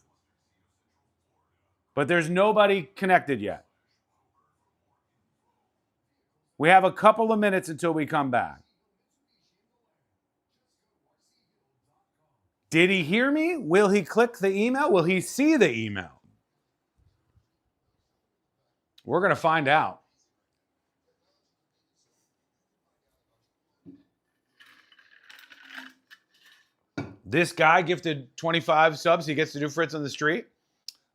but there's nobody connected yet. We have a couple of minutes until we come back. Did he hear me? Will he click the email? Will he see the email? We're going to find out. This guy gifted 25 subs. He gets to do Fritz on the street.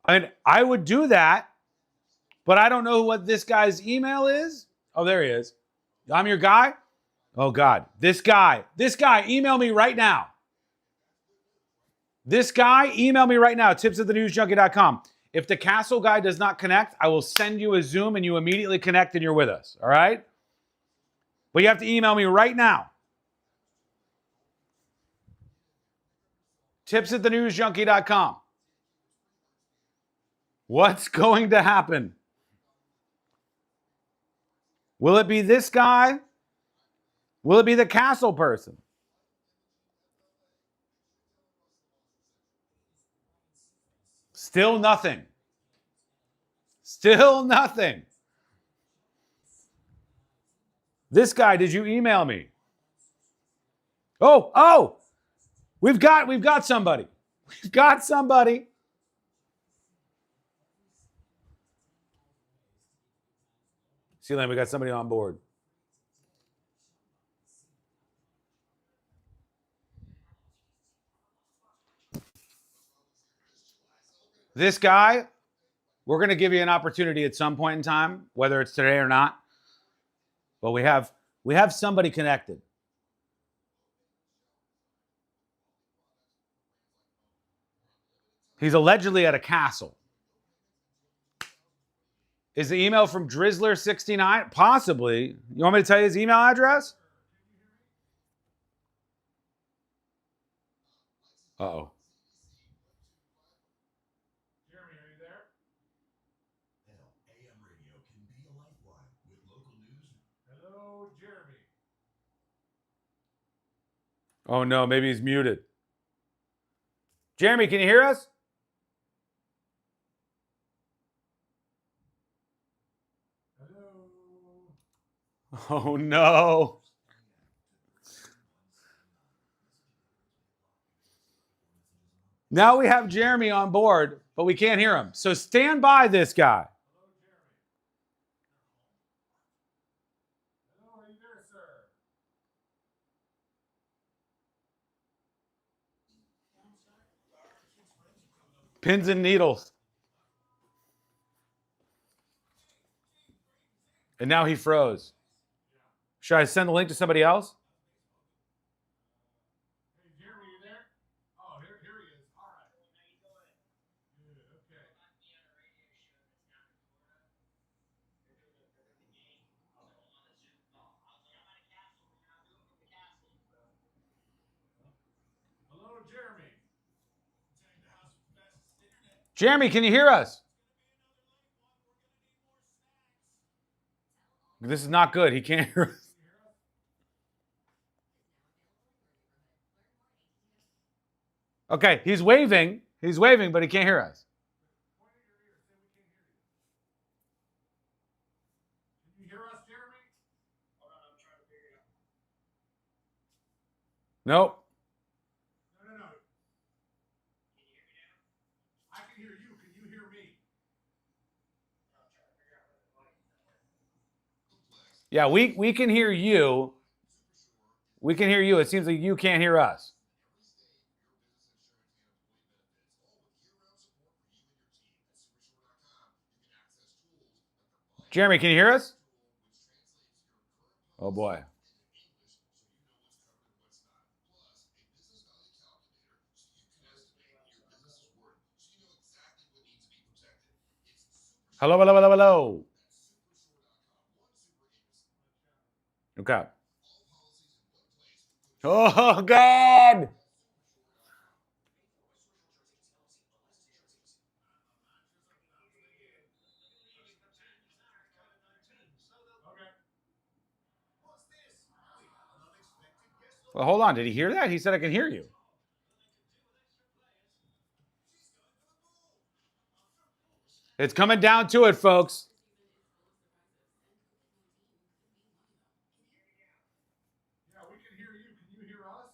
I mean, I would do that, but I don't know what this guy's email is. Oh, there he is. I'm your guy? Oh, God. This guy, email me right now. This guy, email me right now, tips@thenewsjunkie.com. If the castle guy does not connect, I will send you a Zoom and you immediately connect and you're with us, all right? But you have to email me right now. Tips@thenewsjunkie.com. What's going to happen? Will it be this guy? Will it be the castle person? Still nothing. Still nothing. This guy, did you email me? Oh, we've got somebody. We've got somebody. See, Lane, we got somebody on board. This guy, we're going to give you an opportunity at some point in time, whether it's today or not. But we have somebody connected. He's allegedly at a castle. Is the email from Drizzler69? Possibly. You want me to tell you his email address? Uh-oh. Jeremy, are you there? AM radio can be a lifeline with local news. Hello, Jeremy. Oh, no. Maybe he's muted. Jeremy, can you hear us? Oh, no. Now we have Jeremy on board, but we can't hear him. So stand by this guy. Hello, are you there, sir? Pins and needles. And now he froze. Should I send the link to somebody else? Hey, Jeremy, you there? Jeremy, can you hear us? This is not good. He can't hear us. Okay, he's waving. He's waving, but he can't hear us. Can you hear us, Jeremy? Hold on, I'm trying to figure it out. Nope. No. Can you hear me now? I can hear you. Can you hear me? Yeah, we can hear you. We can hear you. It seems like you can't hear us. Jeremy, can you hear us? Oh, boy. Hello. Okay. Oh, God. Well, hold on. Did he hear that? He said I can hear you. It's coming down to it, folks. Yeah, we can hear you. Can you hear us?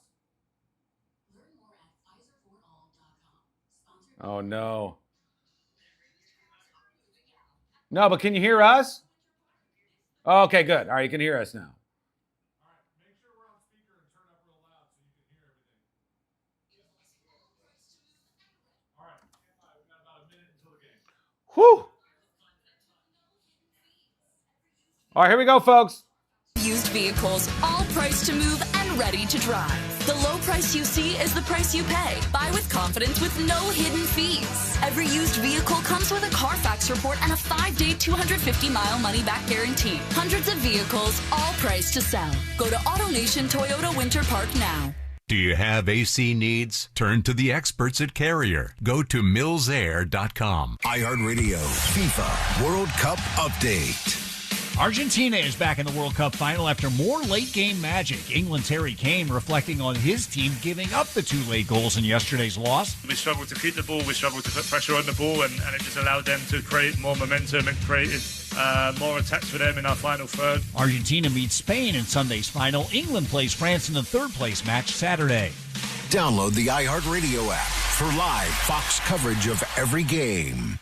Oh, no. No, but can you hear us? Oh, okay, good. All right, you can hear us now. Make sure we're on speaker and turn up real loud so you can hear everything. All right, we've got about a minute until the game. Whew. All right, here we go, folks. Used vehicles, all priced to move and ready to drive. The low price you see is the price you pay. Buy with confidence with no hidden fees. Every used vehicle comes with a Carfax report and a 5-day, 250-mile money-back guarantee. Hundreds of vehicles, all priced to sell. Go to AutoNation Toyota Winter Park now. Do you have AC needs? Turn to the experts at Carrier. Go to millsair.com. iHeartRadio FIFA World Cup Update. Argentina is back in the World Cup final after more late-game magic. England's Harry Kane reflecting on his team giving up the 2 late goals in yesterday's loss. We struggled to keep the ball, we struggled to put pressure on the ball, and it just allowed them to create more momentum and created more attacks for them in our final third. Argentina meets Spain in Sunday's final. England plays France in the third-place match Saturday. Download the iHeartRadio app for live Fox coverage of every game.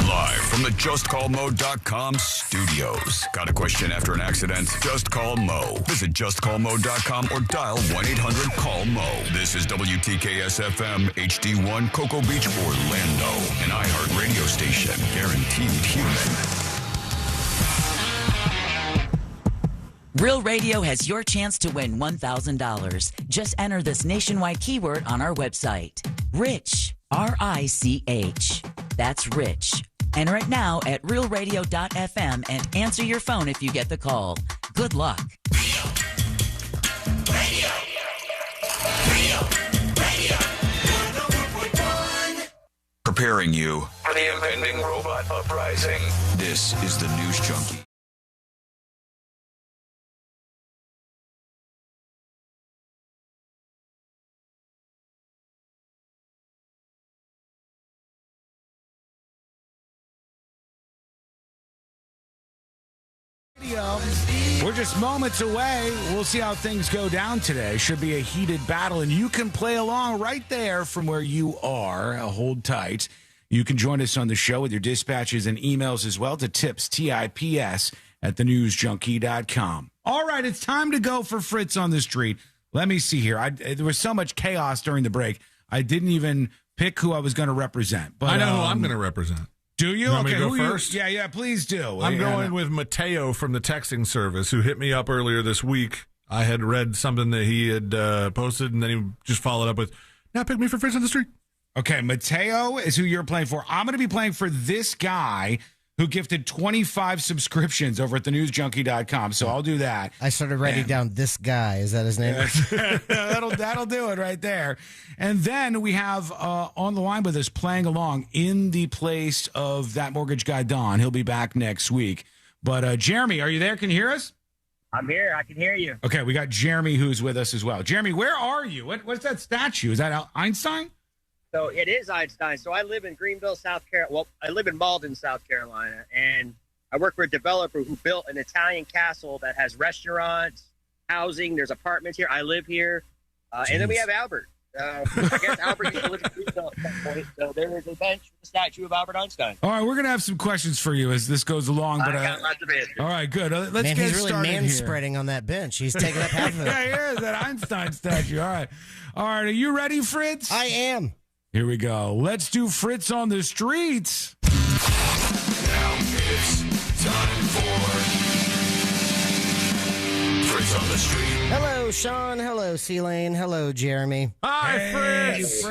Live from the JustCallMo.com studios. Got a question after an accident? Just call Mo. Visit JustCallMo.com or dial 1-800-CALL-MO. This is WTKS-FM HD1 Cocoa Beach, Orlando. An iHeart radio station. Guaranteed human. Real Radio has your chance to win $1,000. Just enter this nationwide keyword on our website. Rich. R-I-C-H. That's Rich. Enter it now at realradio.fm and answer your phone if you get the call. Good luck. Preparing you for the impending robot uprising. This is the News Junkie. We're just moments away. We'll see how things go down today. Should be a heated battle, and you can play along right there from where you are. Hold tight. You can join us on the show with your dispatches and emails as well to tips, T-I-P-S, at thenewsjunkie.com. All right, it's time to go for Fritz on the street. Let me see here. There was so much chaos during the break, I didn't even pick who I was going to represent. But I know who I'm going to represent. Do you? You want okay, me to go who first? Yeah, please do. I'm going with Mateo from the texting service, who hit me up earlier this week. I had read something that he had posted, and then he just followed up with, now pick me for Fritz on the street. Okay, Mateo is who you're playing for. I'm going to be playing for this guy who gifted 25 subscriptions over at thenewsjunkie.com. So I'll do that. I started writing down this guy. Is that his name? That'll do it right there. And then we have on the line with us playing along in the place of that mortgage guy, Don. He'll be back next week. But Jeremy, are you there? Can you hear us? I'm here. I can hear you. Okay, we got Jeremy who's with us as well. Jeremy, where are you? What's that statue? Is that Einstein? So it is Einstein. So I live in Greenville, South Carolina. Well, I live in Malden, South Carolina, and I work for a developer who built an Italian castle that has restaurants, housing. There's apartments here. I live here, and then we have Albert. I guess Albert used to live in Greenville at some point. So there is a bench with a statue of Albert Einstein. All right, we're gonna have some questions for you as this goes along. But I got lots of answers. All right, good. Let's get he's really started man-spreading on that bench. He's taking up half of it. Yeah, he is, that Einstein statue. All right. Are you ready, Fritz? I am. Here we go. Let's do Fritz on the streets. Now it's time for Fritz on the street. Hello, Sean. Hello, C-Lane. Hello, Jeremy. Hi, Fritz.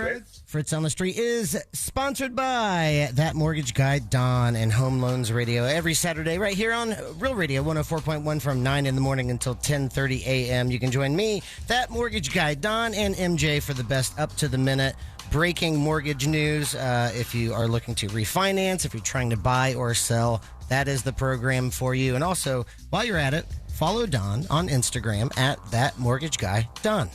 Fritz on the Street is sponsored by That Mortgage Guy, Don, and Home Loans Radio every Saturday right here on Real Radio 104.1 from 9 in the morning until 10:30 a.m. You can join me, That Mortgage Guy, Don, and MJ for the best up-to-the-minute breaking mortgage news. If you are looking to refinance, if you're trying to buy or sell, that is the program for you. And also, while you're at it, follow Don on Instagram at That Mortgage Guy, Don.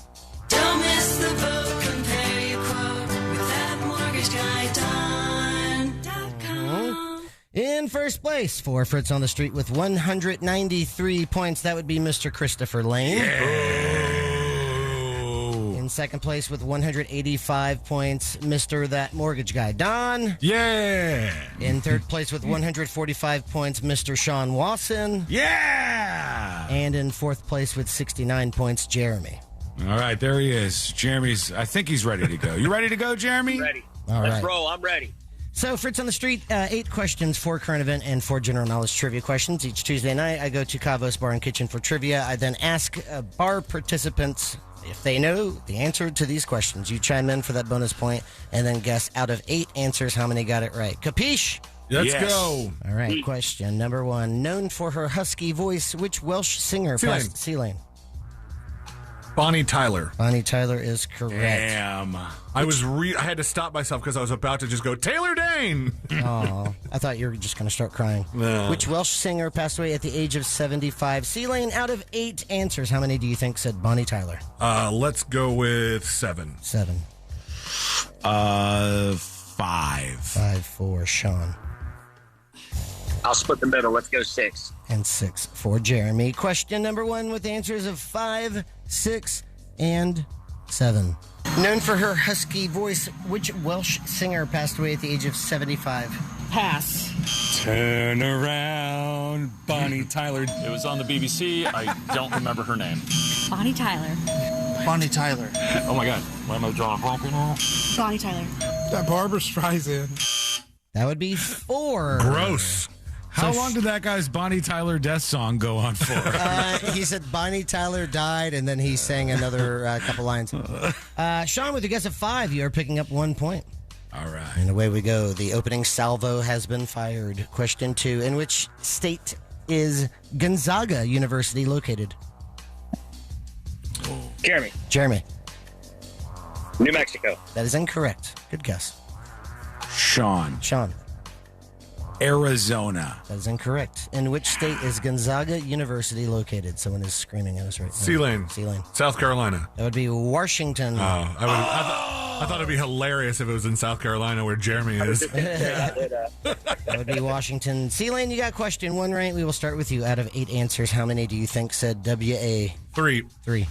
Don't miss the boat. Compare your quote with thatmortgageguy.com. In first place for Fritz on the Street with 193 points, that would be Mr. Christopher Lane. In second place with 185 points, Mr. That Mortgage Guy, Don. Yeah. In third place with 145 points, Mr. Sean Wasson. Yeah. And in fourth place with 69 points, Jeremy. All right, there he is. Jeremy's, I think he's ready to go. You ready to go, Jeremy? Ready. All Let's right. roll. I'm ready. So, Fritz on the Street, 8 questions, 4 current event and 4 general knowledge trivia questions. Each Tuesday night, I go to Cavo's Bar and Kitchen for trivia. I then ask bar participants if they know the answer to these questions. You chime in for that bonus point and then guess out of 8 answers how many got it right. Capiche? Let's go. All right, question number 1. Known for her husky voice, which Welsh singer passed C-Lane? Bonnie Tyler. Bonnie Tyler is correct. Damn. I had to stop myself because I was about to just go, Taylor Dane. Oh, I thought you were just going to start crying. No. Which Welsh singer passed away at the age of 75? C-Lane, out of 8 answers, how many do you think said Bonnie Tyler? Let's go with 7. 7. 5. 5 for Sean. I'll split the middle. Let's go 6. And 6 for Jeremy. Question number 1 with answers of 5, 6, and 7. Known for her husky voice, which Welsh singer passed away at the age of 75? Pass. Turn around, Bonnie Tyler. It was on the BBC. I don't remember her name. Bonnie Tyler. Bonnie Tyler. Oh my God. Why am I drawing a blank now? Bonnie Tyler. That Barbara Streisand. That would be 4. Gross. How long did that guy's Bonnie Tyler death song go on for? He said Bonnie Tyler died, and then he sang another couple lines. Sean, with a guess of 5, you are picking up 1 point. All right. And away we go. The opening salvo has been fired. Question 2. In which state is Gonzaga University located? Jeremy. Jeremy. New Mexico. That is incorrect. Good guess. Sean. Sean. Arizona. That is incorrect. In which state is Gonzaga University located? Someone is screaming at us right now. C-Lane. C-Lane. South Carolina. That would be Washington. I thought it'd be hilarious if it was in South Carolina where Jeremy is. That would be Washington. C-Lane, you got question 1 right. We will start with you. Out of 8 answers, how many do you think said W-A? 3. 3.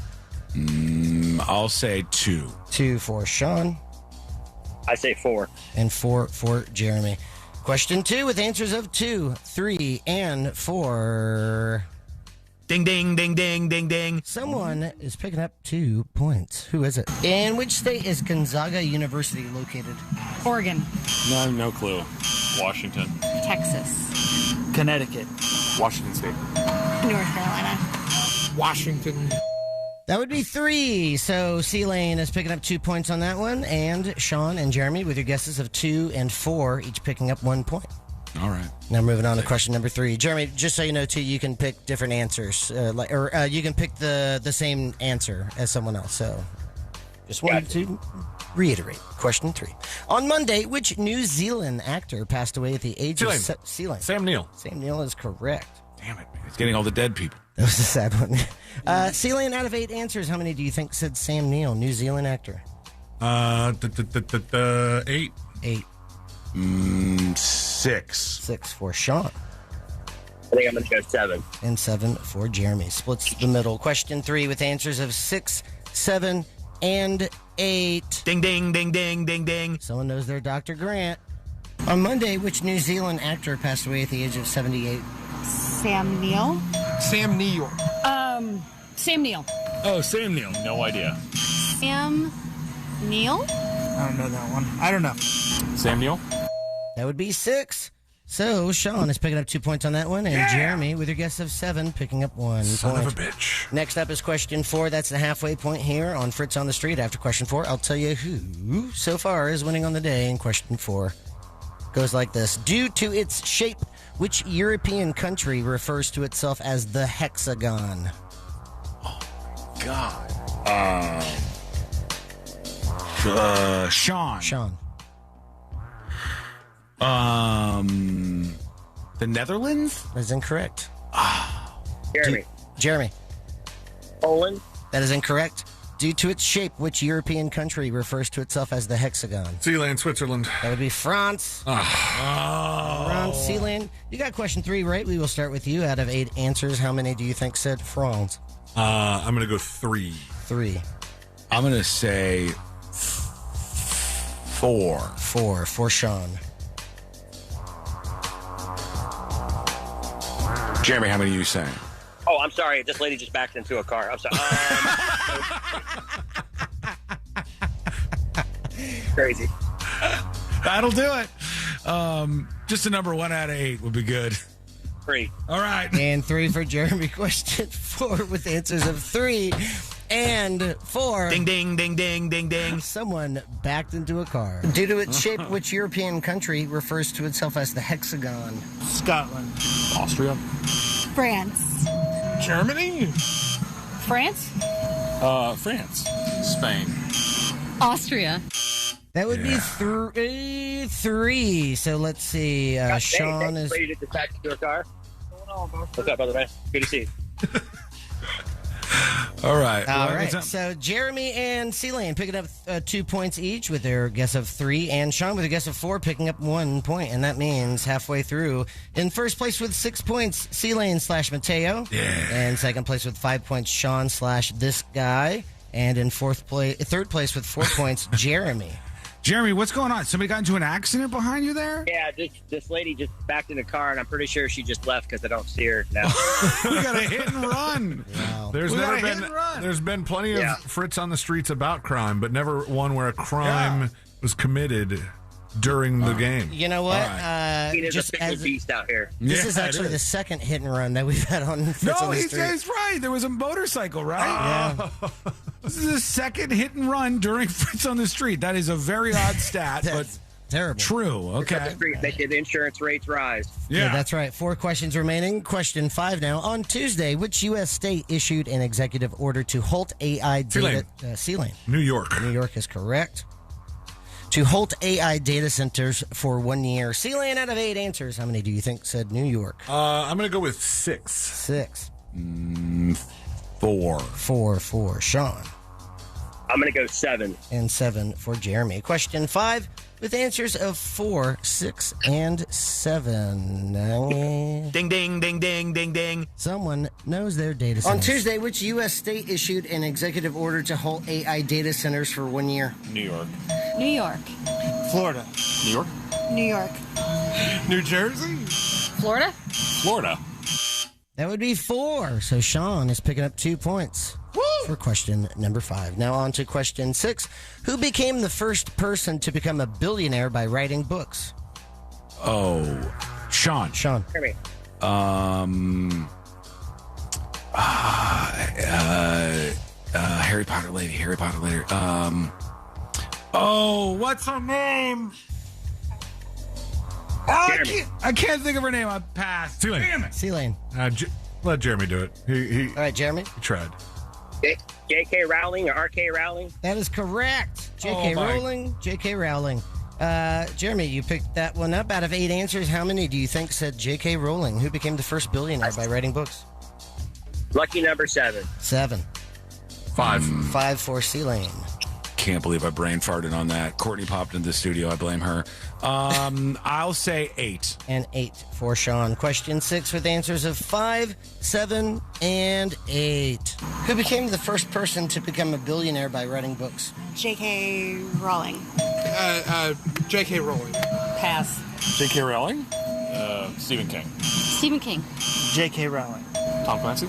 I'll say 2. 2 for Sean. I say 4. And 4 for Jeremy. Question 2 with answers of 2, 3, and 4. Ding, ding, ding, ding, ding, ding. Someone is picking up 2 points. Who is it? In which state is Gonzaga University located? Oregon. No clue. Washington. Texas. Connecticut. Washington State. North Carolina. Washington. That would be 3. So C-Lane is picking up 2 points on that one. And Sean and Jeremy with your guesses of 2 and 4, each picking up 1 point. All right. Now moving on to question number 3. Jeremy, just so you know, too, you can pick different answers, you can pick the same answer as someone else. So, just wanted to reiterate. Question 3. On Monday, which New Zealand actor passed away at the age of Sam Neill. Sam Neill is correct. Damn it, man. It's getting all the dead people. That was a sad one. Celine, out of 8 answers, how many do you think said Sam Neill, New Zealand actor? 8. 8. 6. 6 for Sean. I think I'm going to go 7. And 7 for Jeremy. Splits the middle. Question 3 with answers of 6, 7, and 8. Ding, ding, ding, ding, ding, ding. Someone knows their Dr. Grant. On Monday, which New Zealand actor passed away at the age of 78? Sam Neill. Sam Neill. Sam Neill. Oh, Sam Neill. No idea. Sam Neill? I don't know that one. I don't know. Sam Neill? That would be 6. So Sean is picking up 2 points on that one, and Jeremy, with your guess of 7, picking up 1 Son point. of a bitch. Next up is question 4. That's the halfway point here on Fritz on the Street. After question 4, I'll tell you who so far is winning on the day. And question 4 goes like this. Due to its shape, which European country refers to itself as the hexagon? God. Sean. Sean. The Netherlands? That is incorrect. Jeremy. Jeremy. Poland. That is incorrect. Due to its shape, which European country refers to itself as the hexagon? Sealand, Switzerland. That would be France. France, Sealand. You got question 3 right. We will start with you. Out of 8 answers, how many do you think said France? I'm going to go 3. 3. I'm going to say 4. 4 for Sean. Jeremy, how many are you saying? Oh, I'm sorry. This lady just backed into a car. I'm sorry. Crazy. That'll do it. Just a number 1 out of 8 would be good. 3. All right. And 3 for Jeremy. Question 4 with answers of 3 and 4. Ding, ding, ding, ding, ding, ding. Someone backed into a car. Due to its shape, which European country refers to itself as the hexagon? Scotland. Austria? France. Germany? France? France. Spain. Austria. That would be 3. So let's see. Sean is. Ready to get back into a car. What's up, brother man? Good to see you. All right. All right. So Jeremy and Celine picking up 2 points each with their guess of 3, and Sean with a guess of 4 picking up 1 point, and that means halfway through in first place with 6 points, Celine / Mateo. Yeah. And second place with 5 points, Sean / this guy, and in third place with 4 points, Jeremy. Jeremy, what's going on? Somebody got into an accident behind you there? Yeah, this lady just backed in the car, and I'm pretty sure she just left because I don't see her now. We got a hit and run. Wow. There's been plenty of Fritz on the Streets about crime, but never one where a crime was committed during the game. You know what? There's a big beast out here. This is actually the second hit and run that we've had on Fritz on the Street. He's right. There was a motorcycle, right? Yeah. This is the second hit and run during Fritz on the Street. That is a very odd stat, but terrible. True. Okay. Making insurance rates rise. Yeah, that's right. 4 questions remaining. Question 5 now. On Tuesday, which U.S. state issued an executive order to halt AI data? Sealand. New York. New York is correct. To halt AI data centers for 1 year. Sealand, out of 8 answers, how many do you think said New York? I'm going to go with 6. 6. 4. 4 for Sean. I'm going to go 7. And 7 for Jeremy. Question 5 with answers of 4, 6, and 7. Ding, ding, ding, ding, ding, ding. Someone knows their data centers. On Tuesday, which U.S. state issued an executive order to halt AI data centers for 1 year? New York. New York. Florida. New York? New York. New Jersey? Florida? Florida. That would be 4. So Sean is picking up 2 points for question number 5. Now on to question 6. Who became the first person to become a billionaire by writing books? Oh, Sean. Sean. Jeremy. Harry Potter lady. Oh, what's her name? I can't think of her name. I passed. Sealing. Damn it. Sealing. Let Jeremy do it. He All right, Jeremy. He tried. J.K. Rowling or R.K. Rowling? That is correct. J.K. Rowling. J.K. Rowling. Jeremy, you picked that one up. Out of 8 answers, how many do you think said J.K. Rowling? Who became the first billionaire by writing books? Lucky number 7. 7. 5. 5 for Sealing. Can't believe I brain farted on that. Courtney popped into the studio. I blame her. I'll say 8. And 8 for Sean. Question 6 with answers of 5, 7, and 8. Who became the first person to become a billionaire by writing books? J.K. Rowling. J.K. Rowling. Pass. J.K. Rowling? Stephen King. Stephen King. J.K. Rowling. Tom Clancy?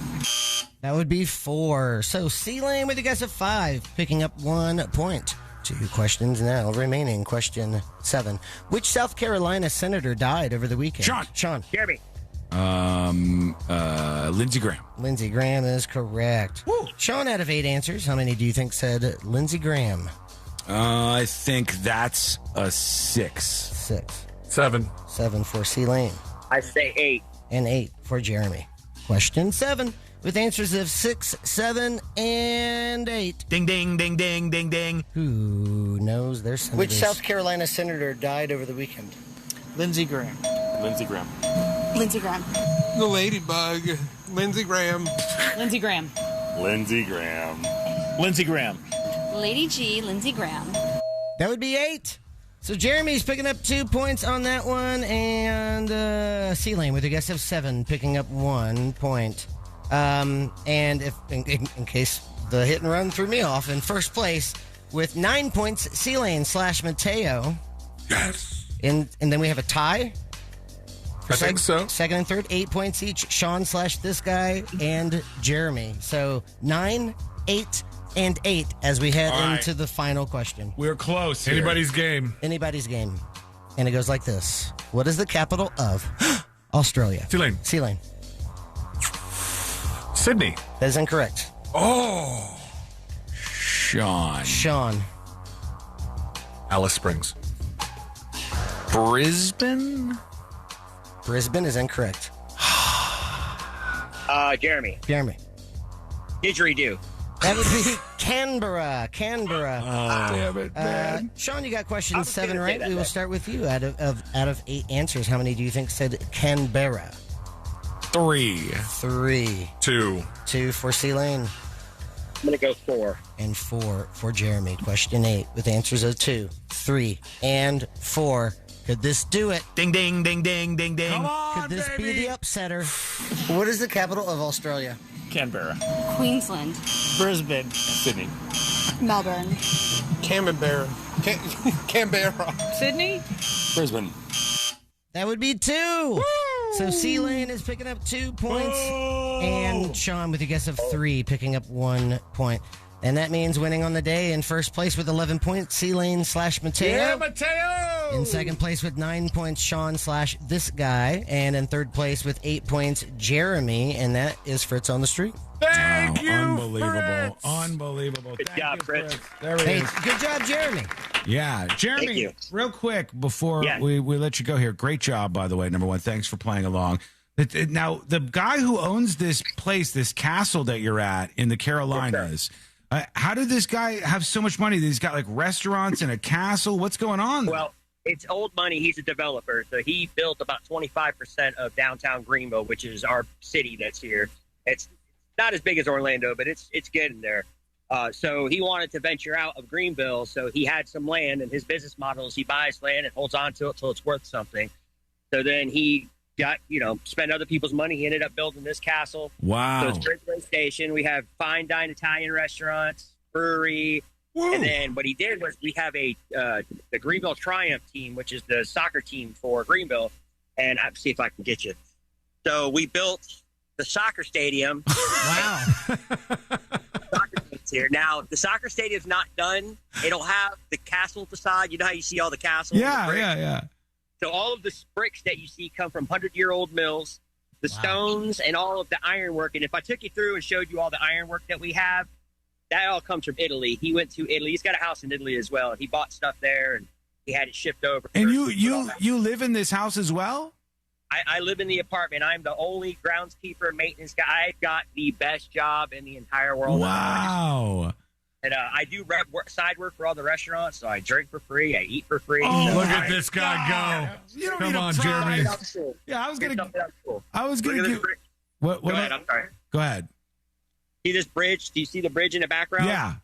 That would be 4. So Sealing with a guess of 5, picking up 1 point. 2 questions now remaining. Question 7. Which South Carolina senator died over the weekend? Sean. Jeremy. Lindsey Graham. Lindsey Graham is correct. Woo. Sean, out of 8 answers, how many do you think said Lindsey Graham? I think that's a 6. 6. 7. 7 for Sealing. I say 8. And 8 for Jeremy. Question 7. With answers of 6, 7, and 8. Ding, ding, ding, ding, ding, ding. Who knows their senators? Which South Carolina senator died over the weekend? Lindsey Graham. Lindsey Graham. Lindsey Graham. The Ladybug. Lindsey Graham. Lindsey Graham. Lindsey Graham. Lindsey Graham. Lady G. Lindsey Graham. That would be 8. So Jeremy's picking up 2 points on that one, and Sealing with a guess of 7, picking up 1 point. And if in case the hit and run threw me off, in first place with 9 points, Sealing / Mateo. Yes. And then we have a tie. I think so. Second and third, 8 points each. Sean / this guy and Jeremy. So 9, 8, and 8 as we head into the final question. We're close here. Anybody's game. Anybody's game. And it goes like this. What is the capital of Australia? Sealing. Sydney. That is incorrect. Oh. Sean. Alice Springs. Brisbane? Brisbane is incorrect. Jeremy. Didgeridoo. That would be Canberra. Damn it, man. Sean, you got question 7 right. We will start with you. Out of 8 answers, how many do you think said Canberra? 3. 2. 2 for Sealing. I'm going to go 4. And 4 for Jeremy. Question 8 with answers of 2, 3, and 4. Could this do it? Ding, ding, ding, ding, ding, ding. Come on, could this be the upsetter? What is the capital of Australia? Canberra. Queensland. Brisbane. Sydney. Melbourne. Canberra. Sydney. Brisbane. That would be 2. Woo! So Sealing is picking up 2 points. Whoa! And Sean with a guess of 3, picking up 1 point. And that means winning on the day in first place with 11 points, Sealing / Mateo. Yeah, Mateo! In second place with 9 points, Sean / this guy. And in third place with 8 points, Jeremy. And that is Fritz on the street. Thank you, Unbelievable. Fritz. Unbelievable. Good job, Fritz. There it is. Good job, Jeremy. Yeah. Jeremy, Thank you. real quick before we let you go here. Great job, by the way, number one. Thanks for playing along. Now, the guy who owns this place, this castle that you're at in the Carolinas, how did this guy have so much money? He's got like restaurants and a castle. What's going on? Well, it's old money. He's a developer. So he built about 25% of downtown Greenville, which is our city that's here. It's not as big as Orlando, but it's getting there. So he wanted to venture out of Greenville. So he had some land, and his business model is he buys land and holds on to it till it's worth something. So then he got, spent other people's money. He ended up building this castle. Wow. So it's Bridgeway Station. We have fine dine Italian restaurants, brewery. Woo. And then what he did was we have the Greenville Triumph team, which is the soccer team for Greenville. And I'll see if I can get you. So we built the soccer stadium. Wow. Soccer team's here. Now, the soccer stadium's not done. It'll have the castle facade. You know how you see all the castles? Yeah. So all of the bricks that you see come from 100-year-old mills, the stones, and all of the ironwork. And if I took you through and showed you all the ironwork that we have, that all comes from Italy. He went to Italy. He's got a house in Italy as well, and he bought stuff there. And he had it shipped over. And you live in this house as well? I live in the apartment. I'm the only groundskeeper, maintenance guy. I've got the best job in the entire world. Wow. And I do side work for all the restaurants, so I drink for free, I eat for free. Oh, so look at this guy go! You don't Come need on, a Jeremy. Yeah, I was gonna Look at this bridge. What? Go ahead. I'm sorry. Go ahead. See this bridge? Do you see the bridge in the background? Yeah.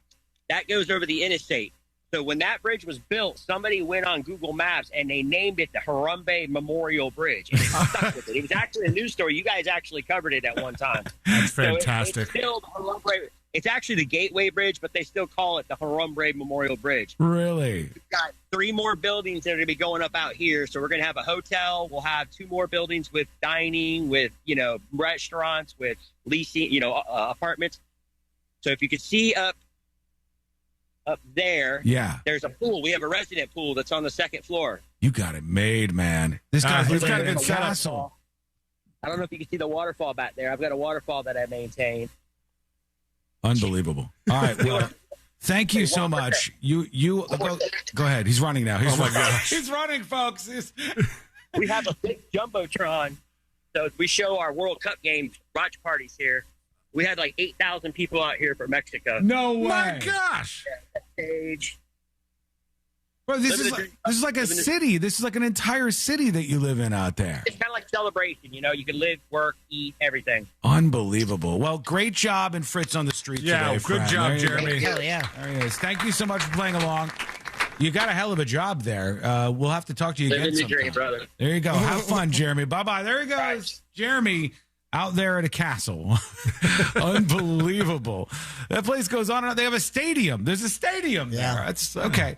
That goes over the interstate. So when that bridge was built, somebody went on Google Maps and they named it the Harambe Memorial Bridge. And it stuck with it. It was actually a news story. You guys actually covered it at one time. That's fantastic. It's still the Harambe. It's actually the Gateway Bridge, but they still call it the Harambe Memorial Bridge. Really? We've got 3 more buildings that are going to be going up out here. So we're going to have a hotel. We'll have 2 more buildings with dining, with, restaurants, with leasing, apartments. So if you could see up there, yeah, there's a pool. We have a resident pool that's on the 2nd floor. You got it made, man. This guy's got a good castle. I don't know if you can see the waterfall back there. I've got a waterfall that I maintain. Unbelievable. All right. Well, thank you so much. You go ahead. He's running now. He's running. He's running, folks. We have a big jumbotron. So we show our World Cup games, watch parties here. We had like 8,000 people out here for Mexico. No way. My gosh. Yeah, stage. Bro, this is like a city. This is like an entire city that you live in out there. It's kind of like celebration, You can live, work, eat, everything. Unbelievable. Well, great job in Fritz on the Street today, good friend. job, Jeremy. Hell yeah. There he is. Thank you so much for playing along. You got a hell of a job there. We'll have to talk to you again Living the sometime. dream, brother. There you go. Have fun, Jeremy. Bye-bye. There he goes. Right. Jeremy out there at a castle. Unbelievable. That place goes on and on. They have a stadium. There's a stadium there. That's okay.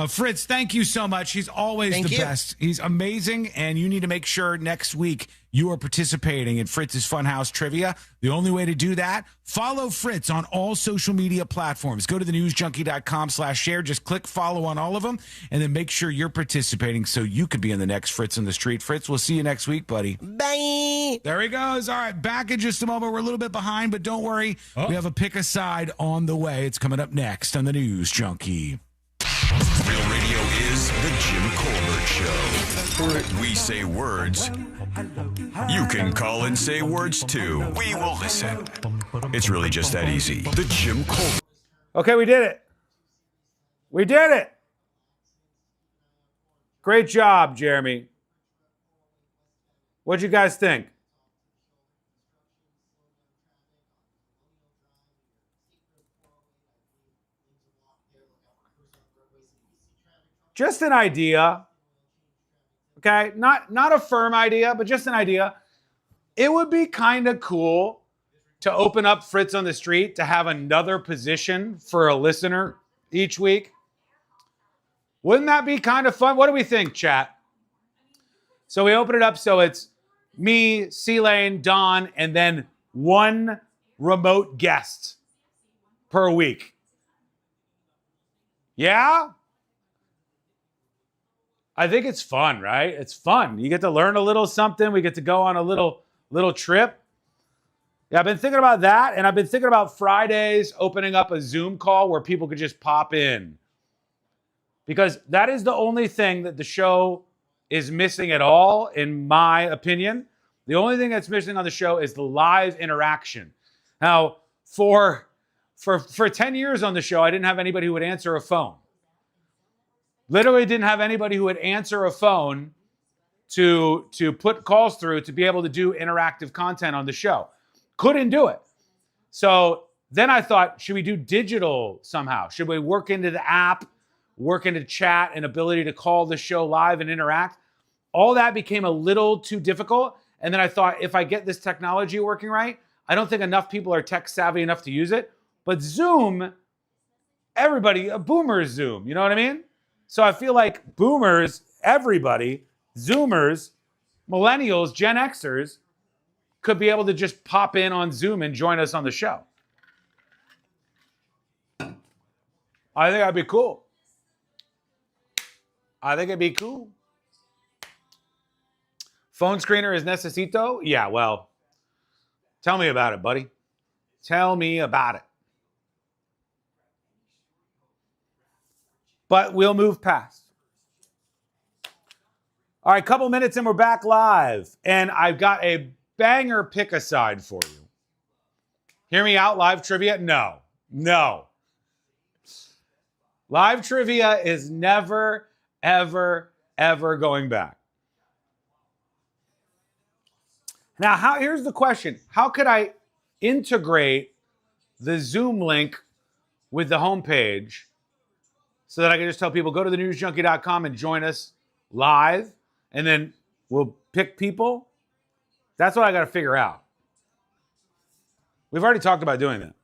Fritz, thank you so much. He's always the best. He's amazing, and you need to make sure next week you are participating in Fritz's Funhouse Trivia. The only way to do that, follow Fritz on all social media platforms. Go to thenewsjunkie.com/share. Just click follow on all of them, and then make sure you're participating so you could be in the next Fritz on the Street. Fritz, we'll see you next week, buddy. Bye. There he goes. All right, back in just a moment. We're a little bit behind, but don't worry. We have a pick a side on the way. It's coming up next on the News Junkie. Real Radio is the Jim Colbert Show. We say words. You can call and say words too. We will listen. It's really just that easy. The Jim Colbert. Okay, we did it. We did it. Great job, Jeremy. What'd you guys think? Just an idea. Okay, not a firm idea, but just an idea. It would be kind of cool to open up Fritz on the Street to have another position for a listener each week. Wouldn't that be kind of fun? What do we think, chat? So we open it up so it's me, C-Lane, Don, and then one remote guest per week. Yeah? I think it's fun, right? It's fun. You get to learn a little something. We get to go on a little trip. Yeah, I've been thinking about that, and I've been thinking about Fridays opening up a Zoom call where people could just pop in. Because that is the only thing that the show is missing at all, in my opinion. The only thing that's missing on the show is the live interaction. Now, for 10 years on the show, I didn't have anybody who would answer a phone. Literally didn't have anybody who would answer a phone to put calls through to be able to do interactive content on the show. Couldn't do it. So then I thought, should we do digital somehow? Should we work into the app, work into chat and ability to call the show live and interact? All that became a little too difficult. And then I thought, if I get this technology working right, I don't think enough people are tech savvy enough to use it. But Zoom, everybody, a boomer Zoom, you know what I mean? So I feel like boomers, everybody, Zoomers, millennials, Gen Xers could be able to just pop in on Zoom and join us on the show. I think that'd be cool. I think it'd be cool. Phone screener is necesito? Yeah, well, tell me about it, buddy. Tell me about it. But we'll move past. All right, couple minutes and we're back live. And I've got a banger pick aside for you. Hear me out, live trivia? No. Live trivia is never, ever, ever going back. Now, here's the question. How could I integrate the Zoom link with the homepage so that I can just tell people, go to thenewsjunkie.com and join us live, and then we'll pick people? That's what I got to figure out. We've already talked about doing that.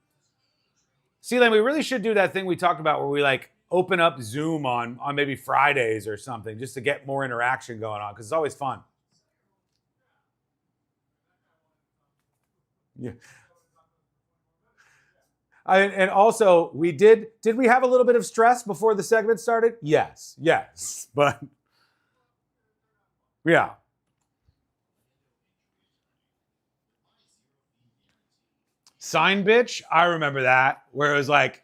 See, Lane, we really should do that thing we talked about where we like open up Zoom on maybe Fridays or something just to get more interaction going on, because it's always fun. Yeah. And also, did we have a little bit of stress before the segment started? Yes. But, yeah. Sign bitch, I remember that, where it was like,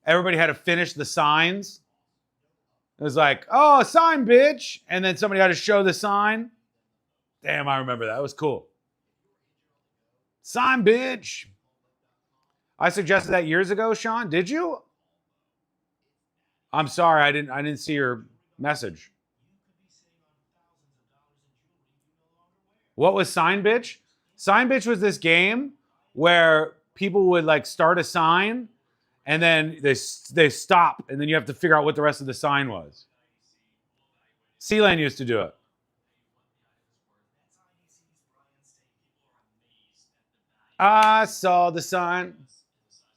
everybody had to finish the signs. It was like, oh, sign bitch, and then somebody had to show the sign. Damn, I remember that. It was cool. Sign bitch. I suggested that years ago, Sean. Did you? I'm sorry, I didn't see your message. What was Sign Bitch? Sign Bitch was this game where people would like start a sign and then they stop and then you have to figure out what the rest of the sign was. C-Lane used to do it. I saw the sign.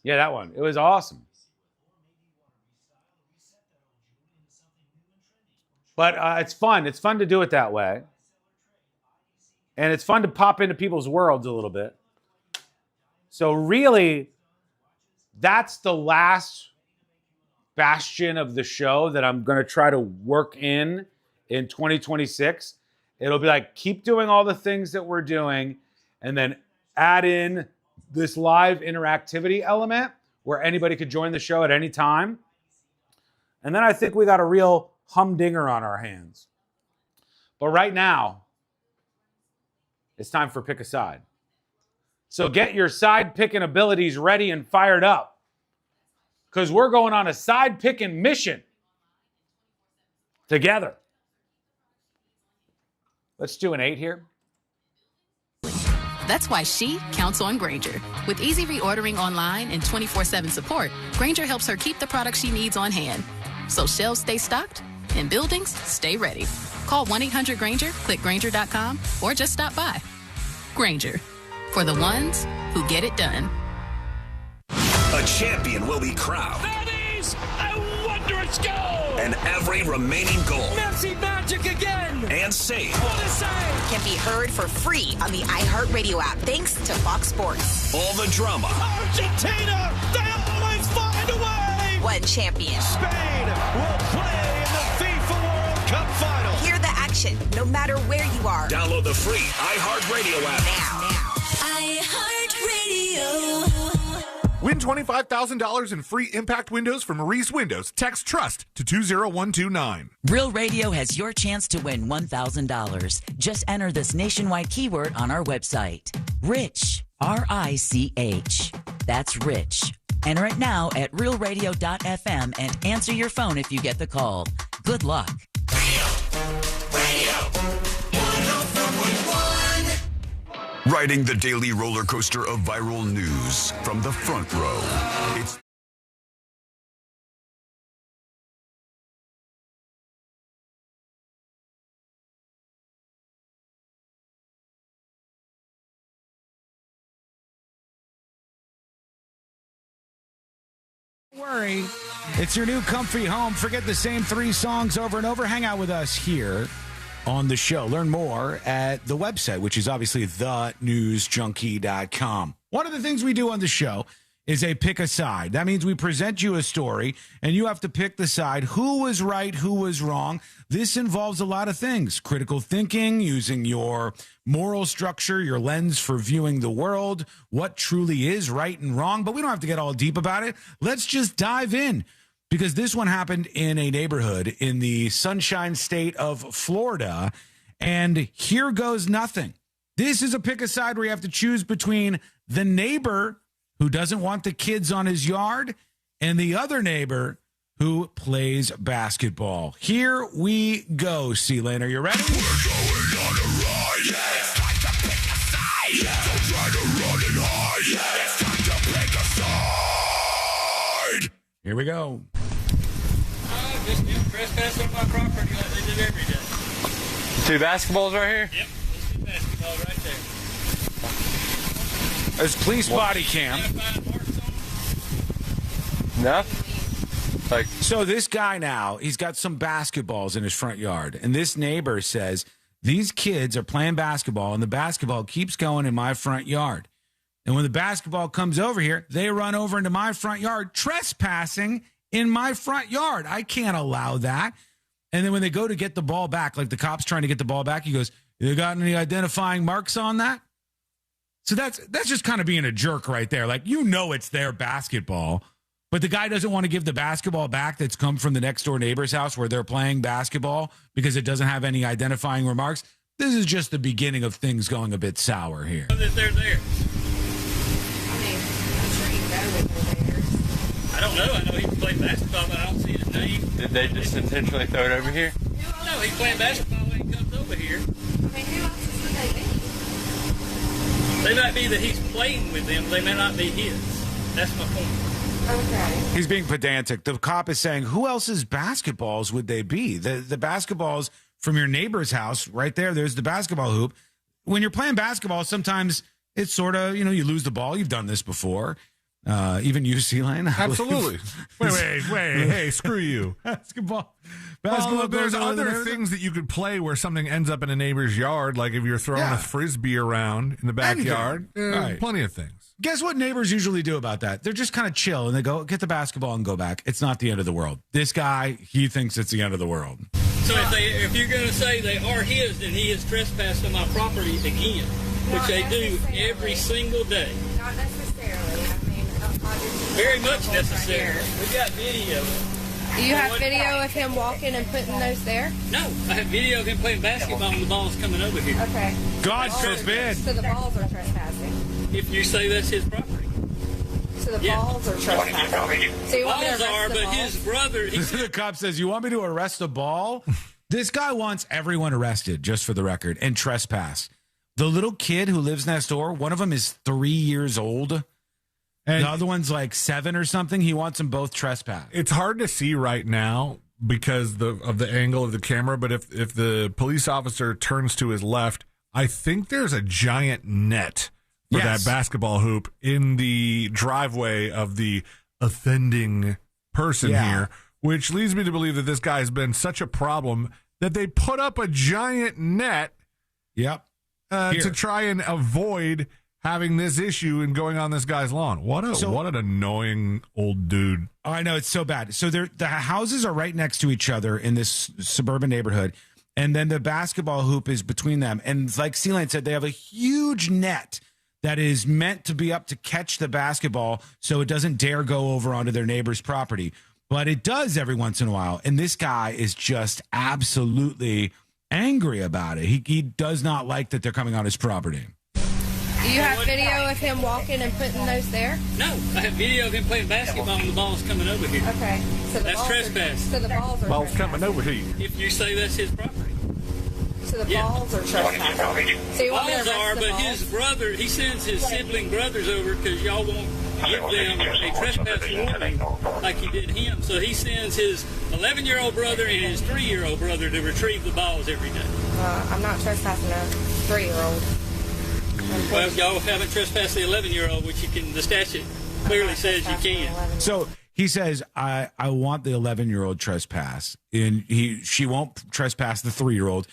Yeah, that one. It was awesome. But it's fun. It's fun to do it that way. And it's fun to pop into people's worlds a little bit. So really, that's the last bastion of the show that I'm going to try to work in 2026. It'll be like, keep doing all the things that we're doing and then add in this live interactivity element where anybody could join the show at any time. And then I think we got a real humdinger on our hands. But right now, it's time for Pick a Side. So get your side picking abilities ready and fired up, because we're going on a side picking mission together. Let's do an 8 here. That's why she counts on Grainger. With easy reordering online and 24/7 support, Grainger helps her keep the products she needs on hand. So shelves stay stocked and buildings stay ready. Call 1-800-GRAINGER, click Grainger.com, or just stop by. Grainger, for the ones who get it done. A champion will be crowned. That is a wondrous goal! And every remaining goal. Messi magic again! And save. What a save! Can be heard for free on the iHeartRadio app, thanks to Fox Sports. All the drama. Argentina! They always find a way! One champion. Spain will play in the FIFA World Cup final. Hear the action, no matter where you are. Download the free iHeartRadio app. Now. iHeartRadio. Win $25,000 in free impact windows from Maurice Windows. Text TRUST to 20129. Real Radio has your chance to win $1,000. Just enter this nationwide keyword on our website. Rich. R-I-C-H. That's Rich. Enter it now at realradio.fm and answer your phone if you get the call. Good luck. Riding the daily roller coaster of viral news from the front row. It's Don't worry, it's your new comfy home. Forget the same 3 songs over and over. Hang out with us here on the show. Learn more at the website, which is obviously thenewsjunkie.com. One of the things we do on the show is a pick a side. That means we present you a story, and you have to pick the side. Who was right, who was wrong? This involves a lot of things. Critical thinking, using your moral structure, your lens for viewing the world, what truly is right and wrong. But we don't have to get all deep about it. Let's just dive in. because this one happened in a neighborhood in the Sunshine State of Florida, and here goes nothing. This is a pick a side where you have to choose between the neighbor who doesn't want the kids on his yard and the other neighbor who plays basketball. Here we go, C-Lane. Are you ready? We're going on a ride. Yeah, it's time to pick a side. Yeah, don't try to run and hide. Yeah, it's time to pick a side. Here we go. Just trespass on my property like they do every day. 2 basketballs right here? Yep, there's 2 basketballs right there. There's police body cam. Nothing. So this guy now, he's got some basketballs in his front yard, and this neighbor says, these kids are playing basketball, and the basketball keeps going in my front yard. And when the basketball comes over here, they run over into my front yard, trespassing in my front yard. I can't allow that. And then when they go to get the ball back, like the cop's trying to get the ball back, he goes, you got any identifying marks on that? So that's just kind of being a jerk right there. Like, you know it's their basketball, but the guy doesn't want to give the basketball back that's come from the next door neighbor's house where they're playing basketball because it doesn't have any identifying remarks. This is just the beginning of things going a bit sour here. They're there. I mean, I'm sure you know that they're there. I don't know. I know he played basketball, but I don't see his name. Did they just intentionally throw it over here? No, he's playing basketball when he comes over here. I mean, who else would they be? They might be that he's playing with them. They may not be his. That's my point. Okay. He's being pedantic. The cop is saying, who else's basketballs would they be? The basketballs from your neighbor's house right there. There's the basketball hoop. When you're playing basketball, sometimes it's sort of, you lose the ball. You've done this before. Even you, C-Lane? Absolutely. Wait. Hey, screw you. Basketball. Well, there's other things that you could play where something ends up in a neighbor's yard, like if you're throwing a Frisbee around in the backyard. Right. Plenty of things. Guess what neighbors usually do about that? They're just kind of chill, and they go, get the basketball and go back. It's not the end of the world. This guy, he thinks it's the end of the world. So if you're going to say they are his, then he has trespassed on my property again, which they do every single day. Not necessarily. I mean, Very much necessary. We got video. do you have video of him walking and putting those there? No, I have video of him playing basketball and the ball's coming over here. Okay. God forbid. So the balls are trespassing. If you say that's his property. So the balls are trespassing. So you want me to Balls arrest are, the but balls? his brother. The cop says, you want me to arrest a ball? This guy wants everyone arrested, just for the record, and trespass. The little kid who lives next door, one of them is 3 years old. And the other one's like 7 or something. He wants them both trespassed. It's hard to see right now because of the angle of the camera, but if the police officer turns to his left, I think there's a giant net for that basketball hoop in the driveway of the offending person here, which leads me to believe that this guy has been such a problem that they put up a giant net to try and avoid having this issue and going on this guy's lawn. What an annoying old dude. Oh, I know, it's so bad. So the houses are right next to each other in this suburban neighborhood, and then the basketball hoop is between them. And like C-Lane said, they have a huge net that is meant to be up to catch the basketball so it doesn't dare go over onto their neighbor's property. But it does every once in a while, and this guy is just absolutely angry about it. He does not like that they're coming on his property. Do you have video of him walking and putting those there? No, I have video of him playing basketball and the ball's coming over here. Okay. So the That's balls trespass. So the balls are coming over here. If you say that's his property. So the balls are trespassing. So you want me to Balls arrest are, the but balls? his brother, he sends his sibling brothers over because y'all won't give them a trespass warning like you did him. So he sends his 11-year-old brother and his 3-year-old brother to retrieve the balls every day. I'm not trespassing a 3-year-old. Well, y'all haven't trespassed the 11-year-old, which the statute clearly says you can. So he says, I want the 11-year-old trespass, and she won't trespass the 3-year-old.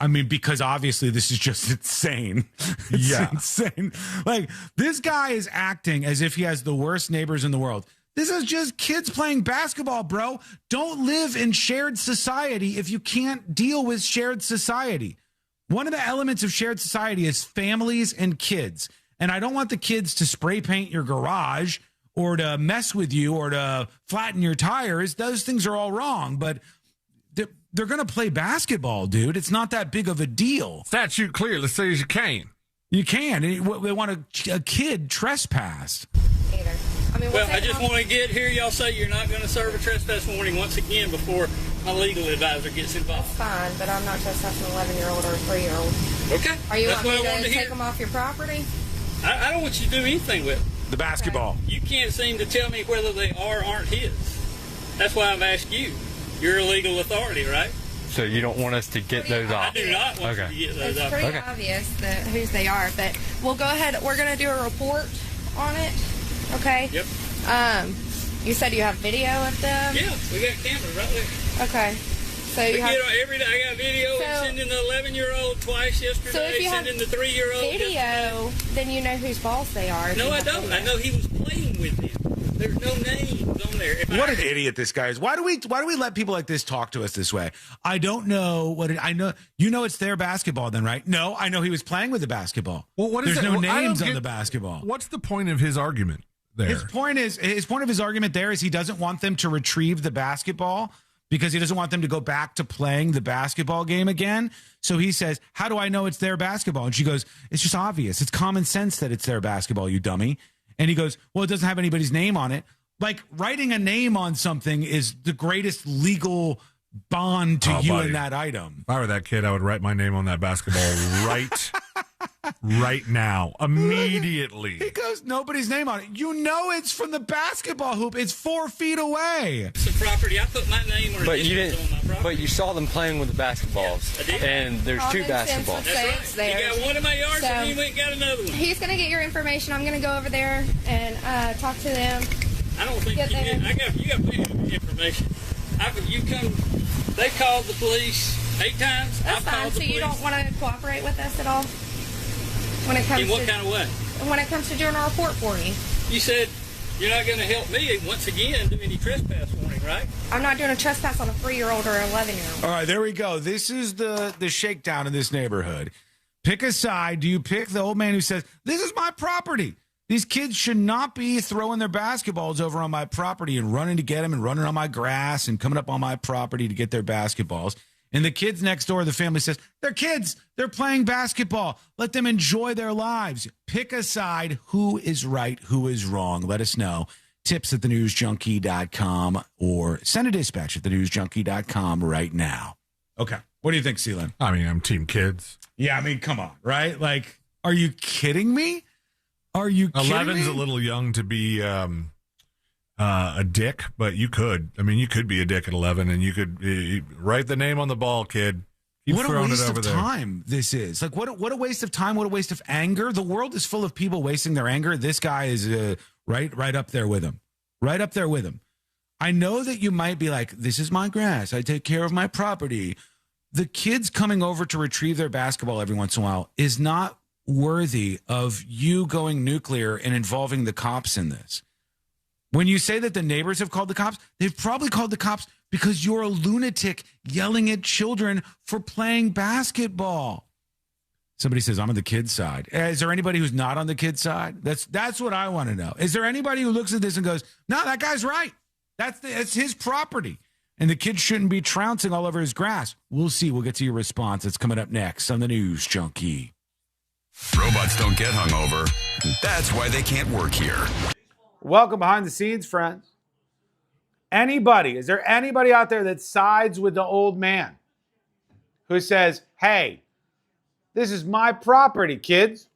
I mean, because obviously this is just insane. It's insane. Like, this guy is acting as if he has the worst neighbors in the world. This is just kids playing basketball, bro. Don't live in shared society if you can't deal with shared society. One of the elements of shared society is families and kids. And I don't want the kids to spray paint your garage or to mess with you or to flatten your tires, those things are all wrong. But they're going to play basketball, dude. It's not that big of a deal. Statute clear. Let's say you can. You can. They want a kid trespassed. I just want to get here. Y'all say you're not going to serve a trespass warning once again before my legal advisor gets involved. Fine, but I'm not trespassing an 11-year-old or a 3-year-old. Okay. Are you That's want what I me wanted to to take hear. them off your property? I don't want you to do anything with them. The basketball. You can't seem to tell me whether they are or aren't his. That's why I've asked you. You're a legal authority, right? So you don't want us to get those off? I do not want you to get those It's off. pretty obvious that whose they are, but we'll go ahead. We're going to do a report on it. Okay. Yep. You said you have video of them. Yeah, we got cameras right there. Okay. So We you have get on every day. I got video sending the 11-year-old twice yesterday. So if you have sending the 3-year-old video, then you know whose balls they are. No, I don't. I know he was playing with them. There's no names on there. What an idiot this guy is. Why do we let people like this talk to us this way? I don't know I know. You know it's their basketball then, right? No, I know he was playing with the basketball. Well, what is There's that? no Well, I names don't on get- the basketball. What's the point of his argument there? His point of his argument there is he doesn't want them to retrieve the basketball because he doesn't want them to go back to playing the basketball game again. So he says, how do I know it's their basketball? And she goes, it's just obvious. It's common sense that it's their basketball, you dummy. And he goes, well, it doesn't have anybody's name on it. Like writing a name on something is the greatest legal bond to you buddy. in that item. If I were that kid, I would write my name on that basketball right now, immediately. He goes, nobody's name on it. You know it's from the basketball hoop. It's 4 feet away. It's a property. I put my name or But you initials didn't. on my property. But you saw them playing with the basketballs, I did. and there's two Common sense would basketballs. say it's He theirs. got one in my yard, So- and he went and got another one. He's going to get your information. I'm going to go over there and talk to them. I don't think Get you did. there. You got plenty of information. They called the police 8 times. That's I've fine. called So the you police. don't want to cooperate with us at all when it comes In what to kind of way? when it comes to doing a report for you. You said you're not going to help me once again do any trespass warning, right? I'm not doing a trespass on a 3-year-old or an 11-year-old. All right, there we go. This is the shakedown in this neighborhood. Pick a side. Do you pick the old man who says, this is my property? These kids should not be throwing their basketballs over on my property and running to get them and running on my grass and coming up on my property to get their basketballs. And the kids next door, the family says, they're kids. They're playing basketball. Let them enjoy their lives. Pick a side. Who is right? Who is wrong? Let us know. Tips at thenewsjunkie.com or send a dispatch at thenewsjunkie.com right now. Okay. What do you think, Seelan? I mean, I'm team kids. Yeah, I mean, come on, right? Like, are you kidding me? Are you kidding 11's me? a little young to be a dick, but you could. I mean, you could be a dick at 11, and you could write the name on the ball, kid. Keep What a throwing waste it over of there. time this is. Like, what a waste of time. What a waste of anger. The world is full of people wasting their anger. This guy is right up there with him. Right up there with him. I know that you might be like, this is my grass. I take care of my property. The kids coming over to retrieve their basketball every once in a while is not worthy of you going nuclear and involving the cops in this. When you say that the neighbors have called the cops, they've probably called the cops because you're a lunatic yelling at children for playing basketball. Somebody says, I'm on the kid's side. Is there anybody who's not on the kid's side? That's what I want to know. Is there anybody who looks at this and goes, no, that guy's right. That's his property. And the kid shouldn't be trouncing all over his grass. We'll see. We'll get to your response. It's coming up next on the News Junkie. Robots don't get hungover. That's why they can't work here. Welcome behind the scenes, friends. Is there anybody out there that sides with the old man who says, hey, this is my property, kids.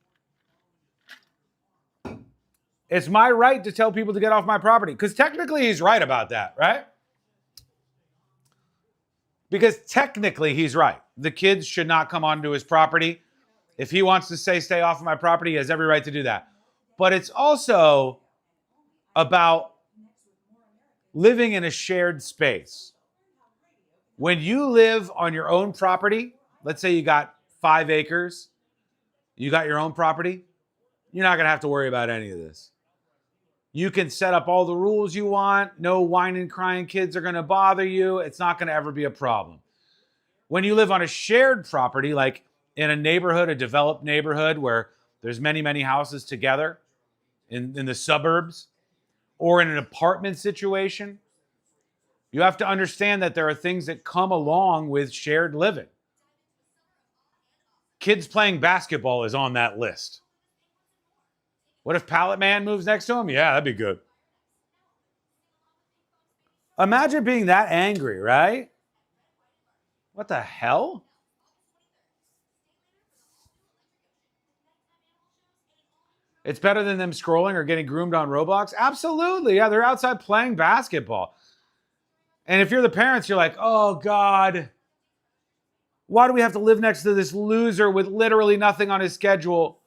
It's my right to tell people to get off my property. Because technically he's right about that, right? Because technically he's right. The kids should not come onto his property. If he wants to say, stay off of my property, he has every right to do that. But it's also about living in a shared space. When you live on your own property, let's say you got 5 acres, you got your own property, you're not going to have to worry about any of this. You can set up all the rules you want. No whining, crying kids are going to bother you. It's not going to ever be a problem. When you live on a shared property, like in a neighborhood, a developed neighborhood where there's many, many houses together in the suburbs, or in an apartment situation, you have to understand that there are things that come along with shared living. Kids playing basketball is on that list. What if Pallet Man moves next to him? Yeah, that'd be good. Imagine being that angry, right? What the hell? It's better than them scrolling or getting groomed on Roblox? Absolutely. Yeah, they're outside playing basketball. And if you're the parents, you're like, oh, God, why do we have to live next to this loser with literally nothing on his schedule?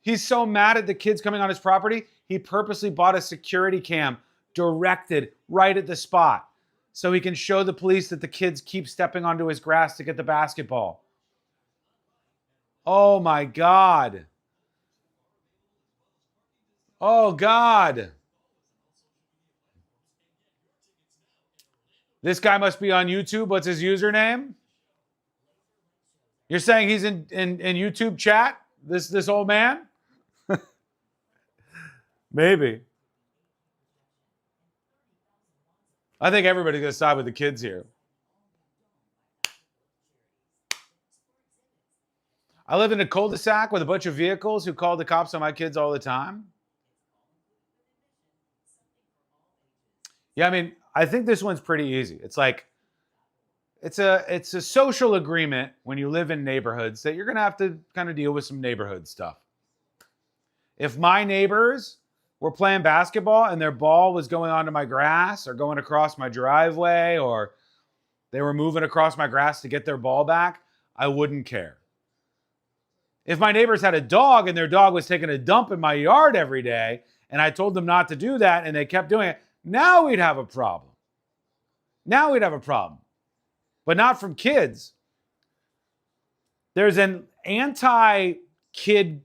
He's so mad at the kids coming on his property, he purposely bought a security cam directed right at the spot so he can show the police that the kids keep stepping onto his grass to get the basketball. Oh, my God. Oh, God. This guy must be on YouTube. What's his username? You're saying he's in YouTube chat? This old man? Maybe. I think everybody's going to side with the kids here. I live in a cul-de-sac with a bunch of vehicles who call the cops on my kids all the time. Yeah, I mean, I think this one's pretty easy. It's like, it's a social agreement when you live in neighborhoods that you're going to have to kind of deal with some neighborhood stuff. If my neighbors were playing basketball and their ball was going onto my grass or going across my driveway, or they were moving across my grass to get their ball back, I wouldn't care. If my neighbors had a dog and their dog was taking a dump in my yard every day and I told them not to do that and they kept doing it, now we'd have a problem. Now we'd have a problem. But not from kids. There's an anti-kid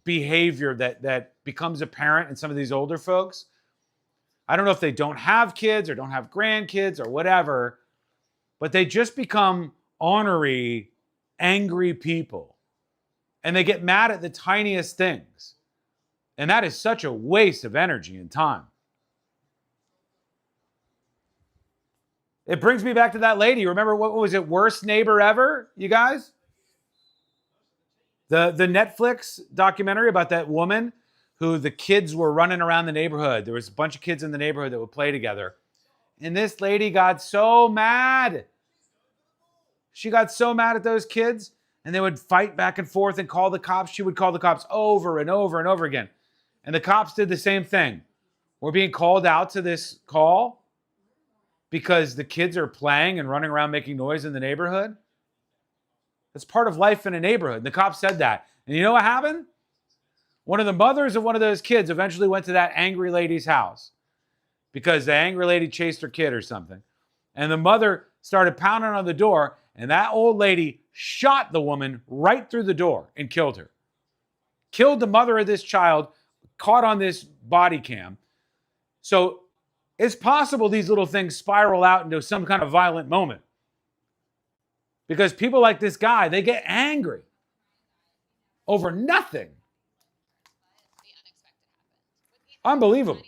behavior that becomes apparent in some of these older folks. I don't know if they don't have kids or don't have grandkids or whatever, but they just become ornery, angry people. And they get mad at the tiniest things. And that is such a waste of energy and time. It brings me back to that lady. Remember, what was it? Worst neighbor ever, you guys? The Netflix documentary about that woman who the kids were running around the neighborhood. There was a bunch of kids in the neighborhood that would play together. And this lady got so mad. She got so mad at those kids, and they would fight back and forth and call the cops. She would call the cops over and over and over again. And the cops did the same thing. We're being called out to this call because the kids are playing and running around making noise in the neighborhood. That's part of life in a neighborhood. And the cops said that. And you know what happened? One of the mothers of one of those kids eventually went to that angry lady's house because the angry lady chased her kid or something. And the mother started pounding on the door, and that old lady shot the woman right through the door and killed her. Killed the mother of this child, caught on this body cam. So it's possible these little things spiral out into some kind of violent moment. Because people like this guy, they get angry over nothing. Unbelievable.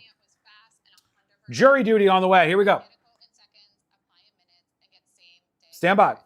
Jury duty on the way. Here we go. Stand by.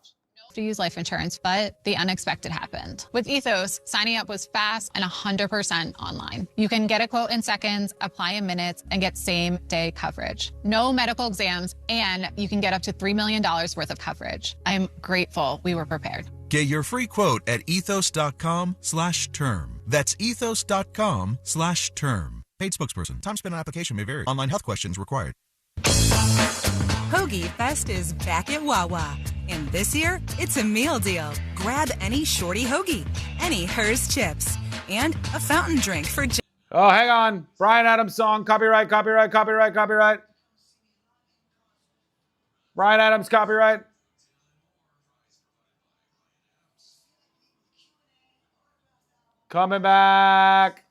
To use life insurance, but the unexpected happened. With Ethos, signing up was fast and 100% online. You can get a quote in seconds, apply in minutes, and get same-day coverage. No medical exams, and you can get up to $3 million worth of coverage. I'm grateful we were prepared. Get your free quote at ethos.com/term. That's ethos.com/term. Paid spokesperson. Time spent on application may vary. Online health questions required. Hoagie Fest is back at Wawa. And this year, it's a meal deal. Grab any shorty hoagie, any Hers chips, and a fountain drink for... Oh, hang on. Bryan Adams song. Copyright, copyright, copyright, copyright. Bryan Adams, copyright. Coming back.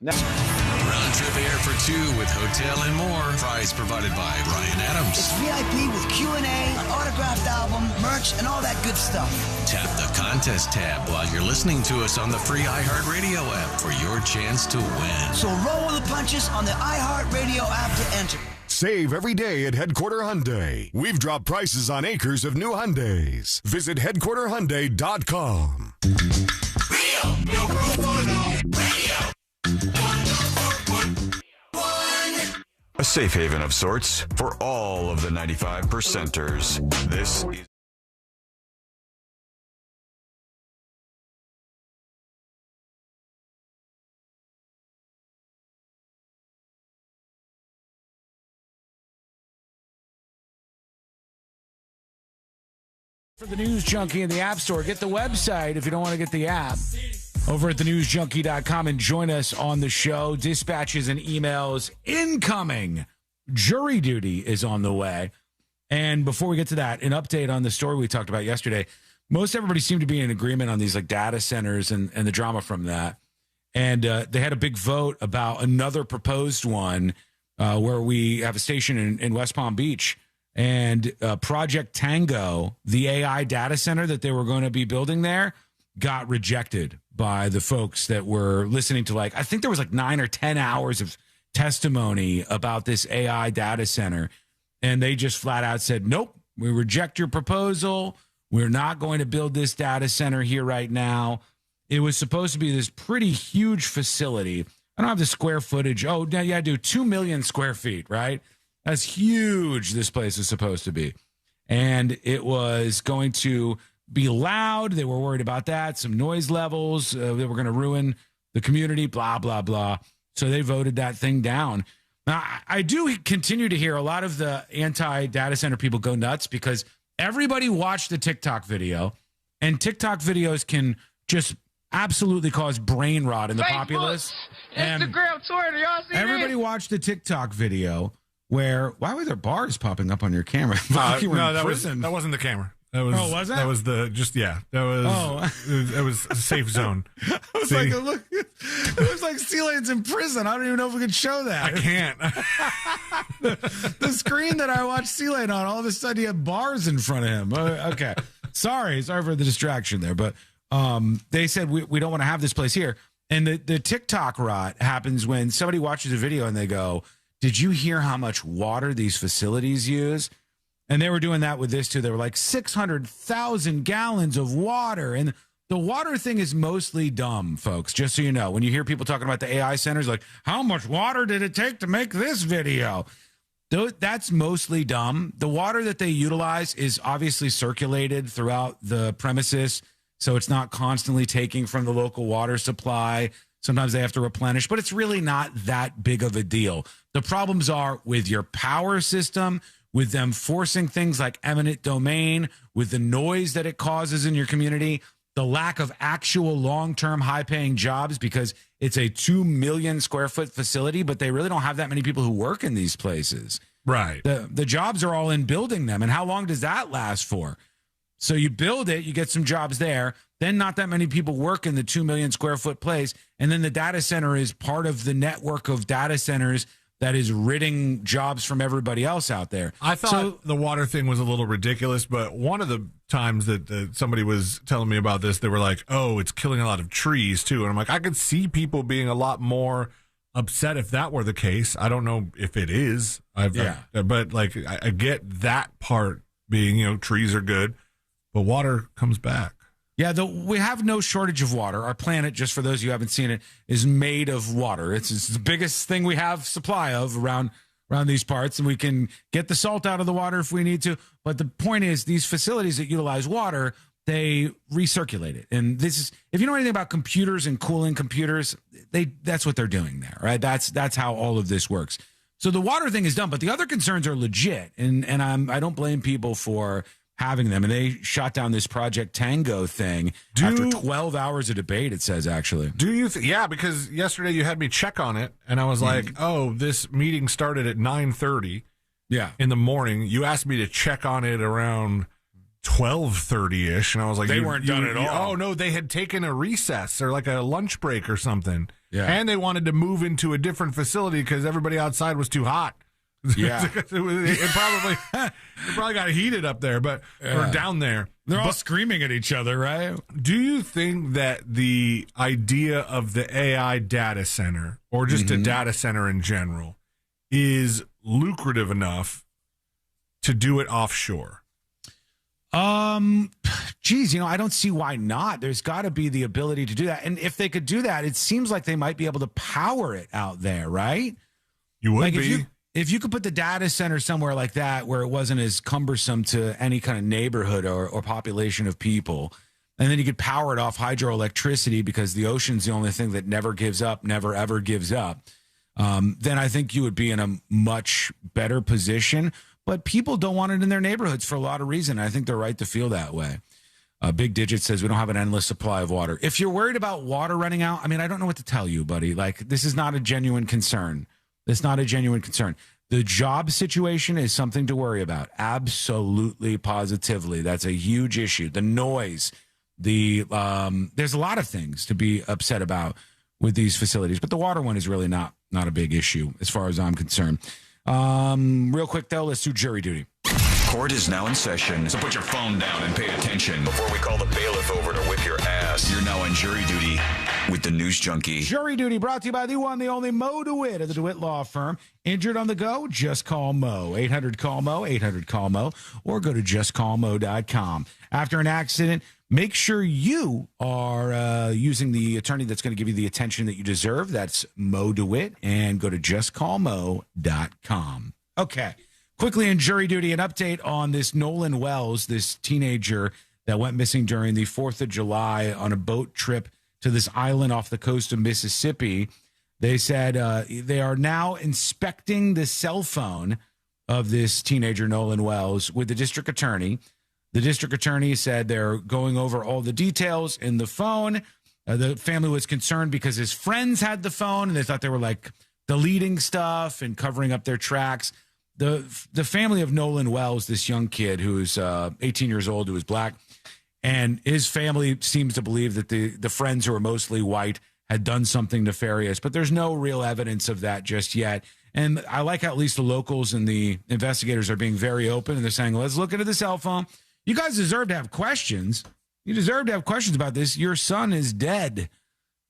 Round trip air for two with hotel and more. Prize provided by Ryan Adams. It's VIP with Q&A, an autographed album, merch, and all that good stuff. Tap the contest tab while you're listening to us on the free iHeartRadio app for your chance to win. So roll with the punches on the iHeartRadio app to enter. Save every day at Headquarter Hyundai. We've dropped prices on acres of new Hyundais. Visit headquarterhyundai.com. Real Radio. A safe haven of sorts for all of the 95%ers. This is for the News Junkie in the App Store. Get the website if you don't want to get the app. Over at thenewsjunkie.com and join us on the show. Dispatches and emails incoming. Jury duty is on the way. And before we get to that, an update on the story we talked about yesterday. Most everybody seemed to be in agreement on these like data centers and the drama from that. And they had a big vote about another proposed one where we have a station in West Palm Beach. And Project Tango, the AI data center that they were going to be building there, got rejected by the folks that were listening to, like, I think there was like 9 or 10 hours of testimony about this AI data center. And they just flat out said, nope, we reject your proposal. We're not going to build this data center here right now. It was supposed to be this pretty huge facility. I don't have the square footage. Oh, yeah, I do. 2 million square feet, right? That's huge, this place is supposed to be. And it was going to be loud. They were worried about that. Some noise levels. They were going to ruin the community, blah, blah, blah. So they voted that thing down. Now, I do continue to hear a lot of the anti-data center people go nuts because everybody watched the TikTok video, and TikTok videos can just absolutely cause brain rot in the populace. And Instagram, Twitter, y'all see everybody watched the TikTok video where, why were there bars popping up on your camera? Like you were in prison. That wasn't the camera. That was, was that? That was it was a safe zone. I was like, look, it looks like C-Lane's in prison. I don't even know if we can show that. I can't. The screen that I watched C-Lane on, all of a sudden he had bars in front of him. Okay. Sorry for the distraction there. But they said, we don't want to have this place here. And the TikTok rot happens when somebody watches a video and they go, did you hear how much water these facilities use? And they were doing that with this too. They were like 600,000 gallons of water. And the water thing is mostly dumb, folks, just so you know. When you hear people talking about the AI centers, like, how much water did it take to make this video? That's mostly dumb. The water that they utilize is obviously circulated throughout the premises, so it's not constantly taking from the local water supply. Sometimes they have to replenish, but it's really not that big of a deal. The problems are with your power system, with them forcing things like eminent domain, with the noise that it causes in your community, the lack of actual long-term high-paying jobs because it's a 2 million square foot facility, but they really don't have that many people who work in these places. Right. The jobs are all in building them. And how long does that last for? So you build it, you get some jobs there, then not that many people work in the 2 million square foot place, and then the data center is part of the network of data centers that is ridding jobs from everybody else out there. I thought the water thing was a little ridiculous, but one of the times that somebody was telling me about this, they were like, oh, it's killing a lot of trees too. And I'm like, I could see people being a lot more upset if that were the case. I don't know if it is. But like, I get that part being, trees are good, but water comes back. Yeah, we have no shortage of water. Our planet, just for those of you who haven't seen it, is made of water. It's the biggest thing we have supply of around these parts, and we can get the salt out of the water if we need to. But the point is, these facilities that utilize water, they recirculate it. And this is, if you know anything about computers and cooling computers, that's what they're doing there, right? That's how all of this works. So the water thing is done, but the other concerns are legit, and I don't blame people for having them. And they shot down this Project Tango thing after 12 hours of debate, it says, actually. Do you yeah, because yesterday you had me check on it, and I was like, oh, this meeting started at 9:30 in the morning. You asked me to check on it around 12:30ish, and I was like, They weren't done at all. Oh no, they had taken a recess or like a lunch break or something. Yeah. And they wanted to move into a different facility because everybody outside was too hot. Yeah. it probably got heated up there, or down there. They're all screaming at each other, right? Do you think that the idea of the AI data center, or just a data center in general, is lucrative enough to do it offshore? Geez, I don't see why not. There's got to be the ability to do that. And if they could do that, it seems like they might be able to power it out there, right? You would be. If you could put the data center somewhere like that where it wasn't as cumbersome to any kind of neighborhood or population of people, and then you could power it off hydroelectricity because the ocean's the only thing that never gives up, never ever gives up, then I think you would be in a much better position. But people don't want it in their neighborhoods for a lot of reasons. I think they're right to feel that way. Big Digit says we don't have an endless supply of water. If you're worried about water running out, I mean, I don't know what to tell you, buddy. Like, this is not a genuine concern. It's not a genuine concern. The job situation is something to worry about. Absolutely, positively. That's a huge issue. The noise, there's a lot of things to be upset about with these facilities, but the water one is really not a big issue as far as I'm concerned. Real quick though, let's do jury duty. Court is now in session, so put your phone down and pay attention before we call the bailiff over to whip your ass. You're now on jury duty with the News Junkie. Jury duty brought to you by the one, the only Mo DeWitt of the DeWitt Law Firm. Injured on the go? Just call Mo. 800-CALL-MO, 800-CALL-MO, or go to justcallmo.com. After an accident, make sure you are using the attorney that's going to give you the attention that you deserve. That's Mo DeWitt, and go to justcallmo.com. Okay. Quickly in jury duty, an update on this Nolan Wells, this teenager that went missing during the 4th of July on a boat trip to this island off the coast of Mississippi. They said they are now inspecting the cell phone of this teenager, Nolan Wells, with the district attorney. The district attorney said they're going over all the details in the phone. The family was concerned because his friends had the phone, and they thought they were like deleting stuff and covering up their tracks. The family of Nolan Wells, this young kid who's 18 years old, who is black, and his family seems to believe that the friends who are mostly white had done something nefarious, but there's no real evidence of that just yet. And I like how at least the locals and the investigators are being very open, and they're saying, let's look into the cell phone. You guys deserve to have questions. You deserve to have questions about this. Your son is dead.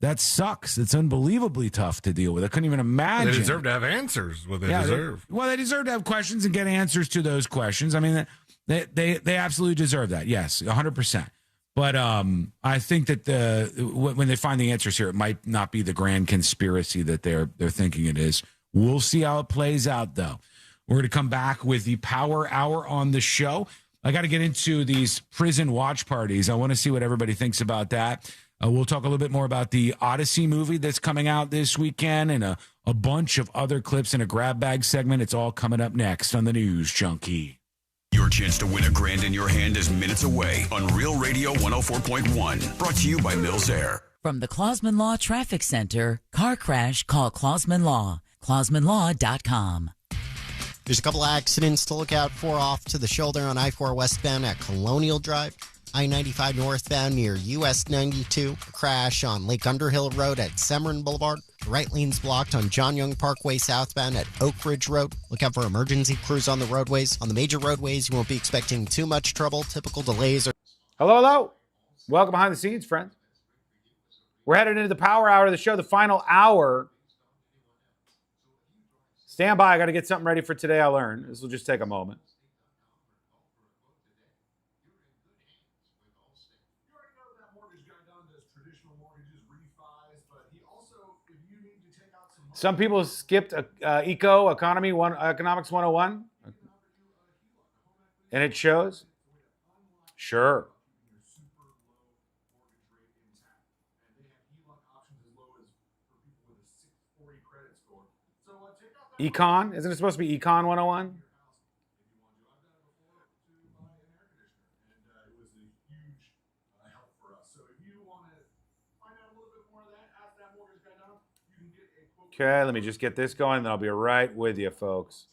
That sucks. It's unbelievably tough to deal with. I couldn't even imagine. They deserve to have answers. What they deserve. They deserve to have questions and get answers to those questions. I mean, they absolutely deserve that. Yes, 100%. But I think that when they find the answers here, it might not be the grand conspiracy that they're thinking it is. We'll see how it plays out, though. We're going to come back with the Power Hour on the show. I got to get into these prison watch parties. I want to see what everybody thinks about that. We'll talk a little bit more about the Odyssey movie that's coming out this weekend and a bunch of other clips in a grab bag segment. It's all coming up next on the News Junkie. Your chance to win $1,000 in your hand is minutes away on Real Radio 104.1. Brought to you by Mills Air. From the Clausman Law Traffic Center, car crash, call Clausman Law. ClausmanLaw.com. There's a couple accidents to look out for off to the shoulder on I-4 westbound at Colonial Drive. I-95 northbound near US 92. A crash on Lake Underhill Road at Severin Boulevard. The right lane's blocked on John Young Parkway southbound at Oak Ridge Road. Look out for emergency crews on the roadways. On the major roadways, you won't be expecting too much trouble. Typical delays are... Hello. Welcome behind the scenes, friends. We're headed into the Power Hour of the show, the final hour. Stand by. I got to get something ready for Today I Learned. This will just take a moment. Some people skipped Economics 101, and it shows. Sure. Econ? Isn't it supposed to be Econ 101? Okay, let me just get this going, and then I'll be right with you, folks.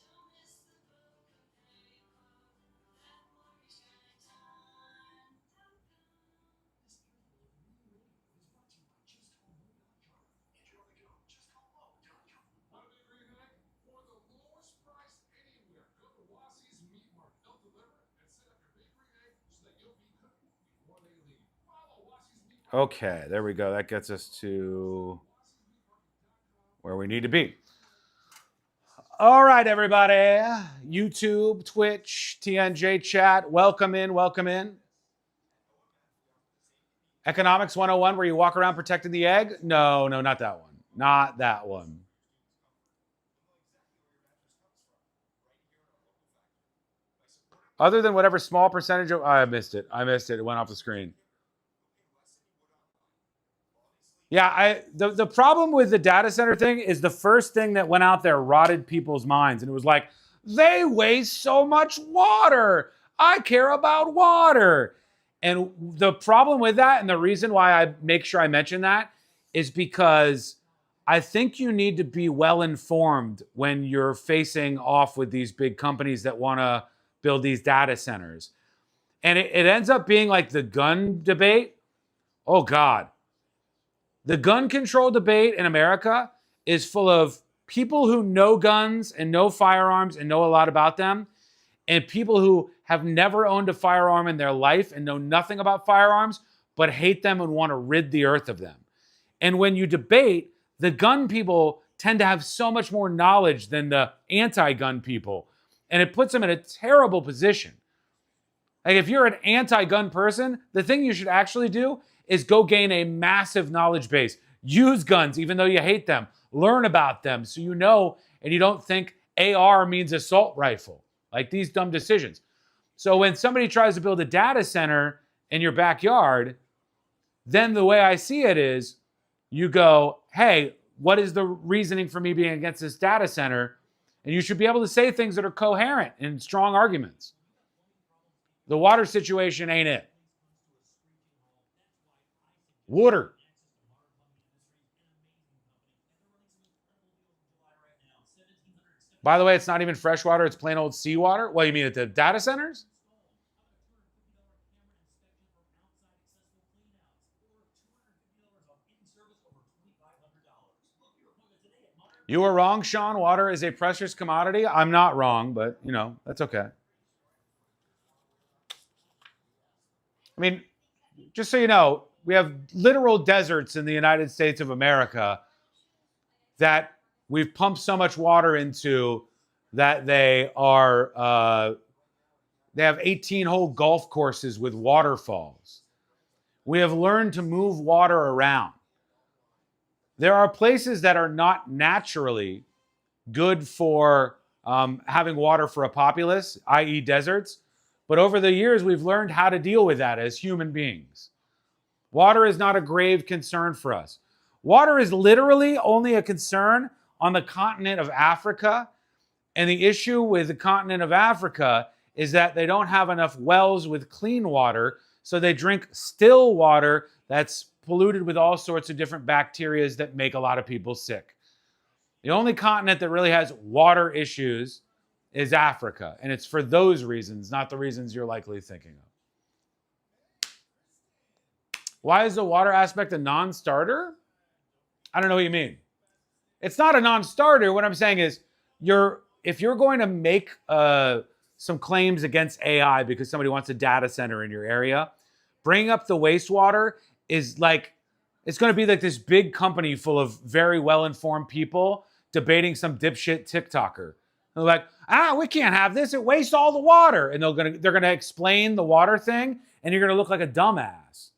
Okay, there we go. That gets us to where we need to be. All right, everybody. YouTube, Twitch, TNJ chat. Welcome in, welcome in. Economics 101, where you walk around protecting the egg? No, not that one. Not that one. Other than whatever small percentage of... I missed it. It went off the screen. Yeah, the problem with the data center thing is the first thing that went out there rotted people's minds. And it was like, they waste so much water. I care about water. And the problem with that, and the reason why I make sure I mention that, is because I think you need to be well informed when you're facing off with these big companies that want to build these data centers. And it ends up being like the gun debate. Oh, God. The gun control debate in America is full of people who know guns and know firearms and know a lot about them, and people who have never owned a firearm in their life and know nothing about firearms, but hate them and want to rid the earth of them. And when you debate, the gun people tend to have so much more knowledge than the anti-gun people, and it puts them in a terrible position. Like, if you're an anti-gun person, the thing you should actually do is go gain a massive knowledge base. Use guns, even though you hate them. Learn about them so you know and you don't think AR means assault rifle. Like these dumb decisions. So when somebody tries to build a data center in your backyard, then the way I see it is you go, hey, what is the reasoning for me being against this data center? And you should be able to say things that are coherent and strong arguments. The water situation ain't it. Water. By the way, it's not even fresh water. It's plain old seawater. What, you mean at the data centers? You were wrong, Sean. Water is a precious commodity. I'm not wrong, but, you know, that's okay. I mean, just so you know, we have literal deserts in the United States of America that we've pumped so much water into that they have 18 whole golf courses with waterfalls. We have learned to move water around. There are places that are not naturally good for having water for a populace, i.e. deserts. But over the years, we've learned how to deal with that as human beings. Water is not a grave concern for us. Water is literally only a concern on the continent of Africa. And the issue with the continent of Africa is that they don't have enough wells with clean water, so they drink still water that's polluted with all sorts of different bacteria that make a lot of people sick. The only continent that really has water issues is Africa, and it's for those reasons, not the reasons you're likely thinking of. Why is the water aspect a non-starter? I don't know what you mean. It's not a non-starter. What I'm saying is, if you're going to make some claims against AI because somebody wants a data center in your area, bringing up the wastewater is like, it's going to be like this big company full of very well-informed people debating some dipshit TikToker. They're like, we can't have this. It wastes all the water. And they're gonna explain the water thing, and you're going to look like a dumbass.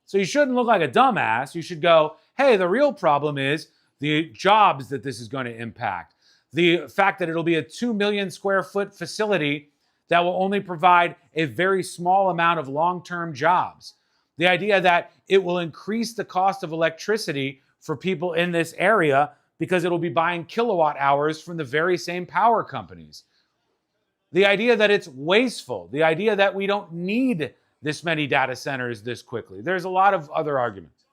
So you shouldn't look like a dumbass. You should go, hey, the real problem is the jobs that this is going to impact. The fact that it'll be a 2 million square foot facility that will only provide a very small amount of long-term jobs. The idea that it will increase the cost of electricity for people in this area because it'll be buying kilowatt hours from the very same power companies. The idea that it's wasteful. The idea that we don't need this many data centers this quickly. There's a lot of other arguments.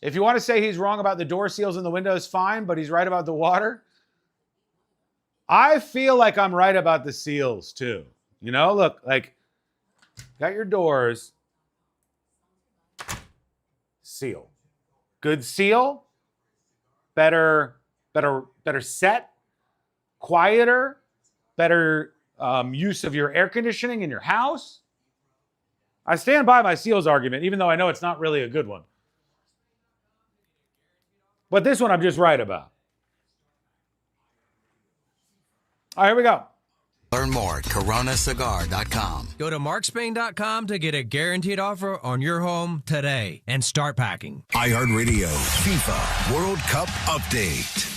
If you want to say he's wrong about the door seals and the windows, fine, but he's right about the water. I feel like I'm right about the seals too. You know, look, like, got your doors. Seal. Good seal. Better set. Quieter. Better use of your air conditioning in your house. I stand by my seals argument, even though I know it's not really a good one. But this one I'm just right about. All right, here we go. Learn more at coronacigar.com. Go to markspain.com to get a guaranteed offer on your home today and start packing. iHeartRadio FIFA World Cup Update.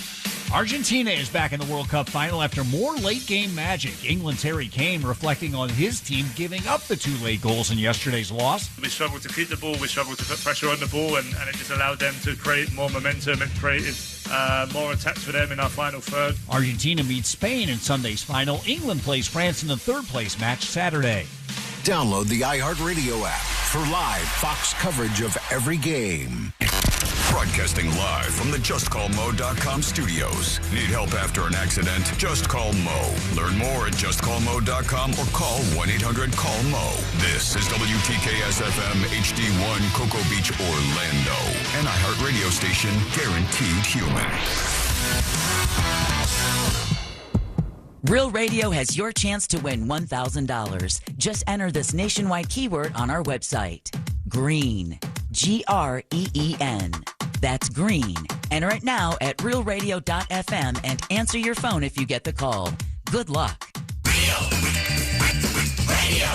Argentina is back in the World Cup final after more late-game magic. England's Harry Kane reflecting on his team giving up the 2 late goals in yesterday's loss. We struggled to keep the ball, we struggled to put pressure on the ball, and it just allowed them to create more momentum and created more attacks for them in our final third. Argentina meets Spain in Sunday's final. England plays France in the third-place match Saturday. Download the iHeartRadio app for live Fox coverage of every game. Broadcasting live from the JustCallMo.com studios. Need help after an accident? Just call Mo. Learn more at JustCallMo.com or call 1-800-CALL-MO. This is WTKS-FM HD1 Cocoa Beach, Orlando. An iHeartRadio station guaranteed human. Real Radio has your chance to win $1,000. Just enter this nationwide keyword on our website. Green. Green. That's green. Enter it now at realradio.fm and answer your phone if you get the call. Good luck. Real Radio.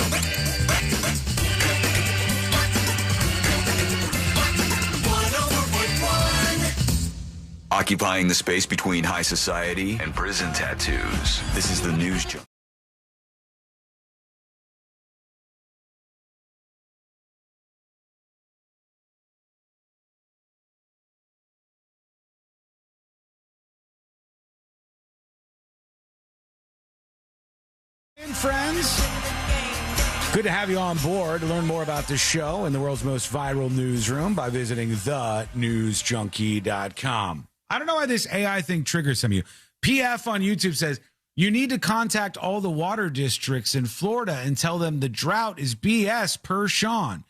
Occupying the space between high society and prison tattoos. This is the News Junk. Friends, good to have you on board. Learn more about the show in the world's most viral newsroom by visiting thenewsjunkie.com. I don't know why this AI thing triggers some of you. PF on YouTube says, you need to contact all the water districts in Florida and tell them the drought is BS per Sean.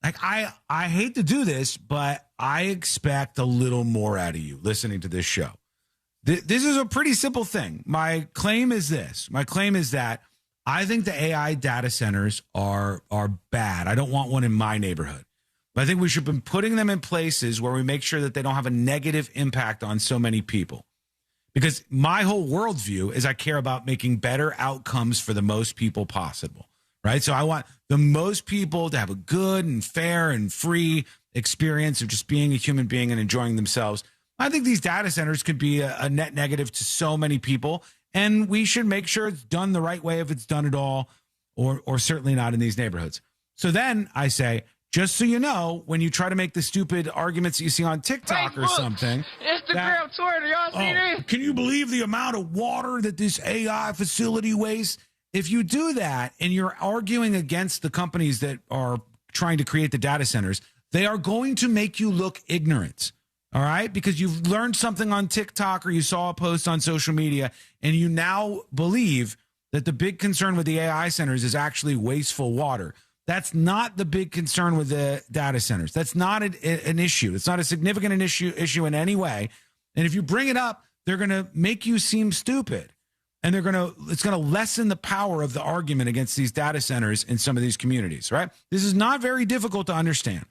Like, I hate to do this, but I expect a little more out of you listening to this show. This is a pretty simple thing. My claim is this. My claim is that I think the AI data centers are bad. I don't want one in my neighborhood. But I think we should be putting them in places where we make sure that they don't have a negative impact on so many people. Because my whole worldview is I care about making better outcomes for the most people possible, right? So I want the most people to have a good and fair and free experience of just being a human being and enjoying themselves. I think these data centers could be a net negative to so many people, and we should make sure it's done the right way if it's done at all, or certainly not in these neighborhoods. So then I say, just so you know, when you try to make the stupid arguments that you see on TikTok or something. Instagram, Twitter, y'all see this? Can you believe the amount of water that this AI facility wastes? If you do that and you're arguing against the companies that are trying to create the data centers, they are going to make you look ignorant. All right, because you've learned something on TikTok or you saw a post on social media and you now believe that the big concern with the AI centers is actually wasteful water. That's not the big concern with the data centers. That's not an issue. It's not a significant issue in any way. And if you bring it up, they're going to make you seem stupid. And it's going to lessen the power of the argument against these data centers in some of these communities, right? This is not very difficult to understand.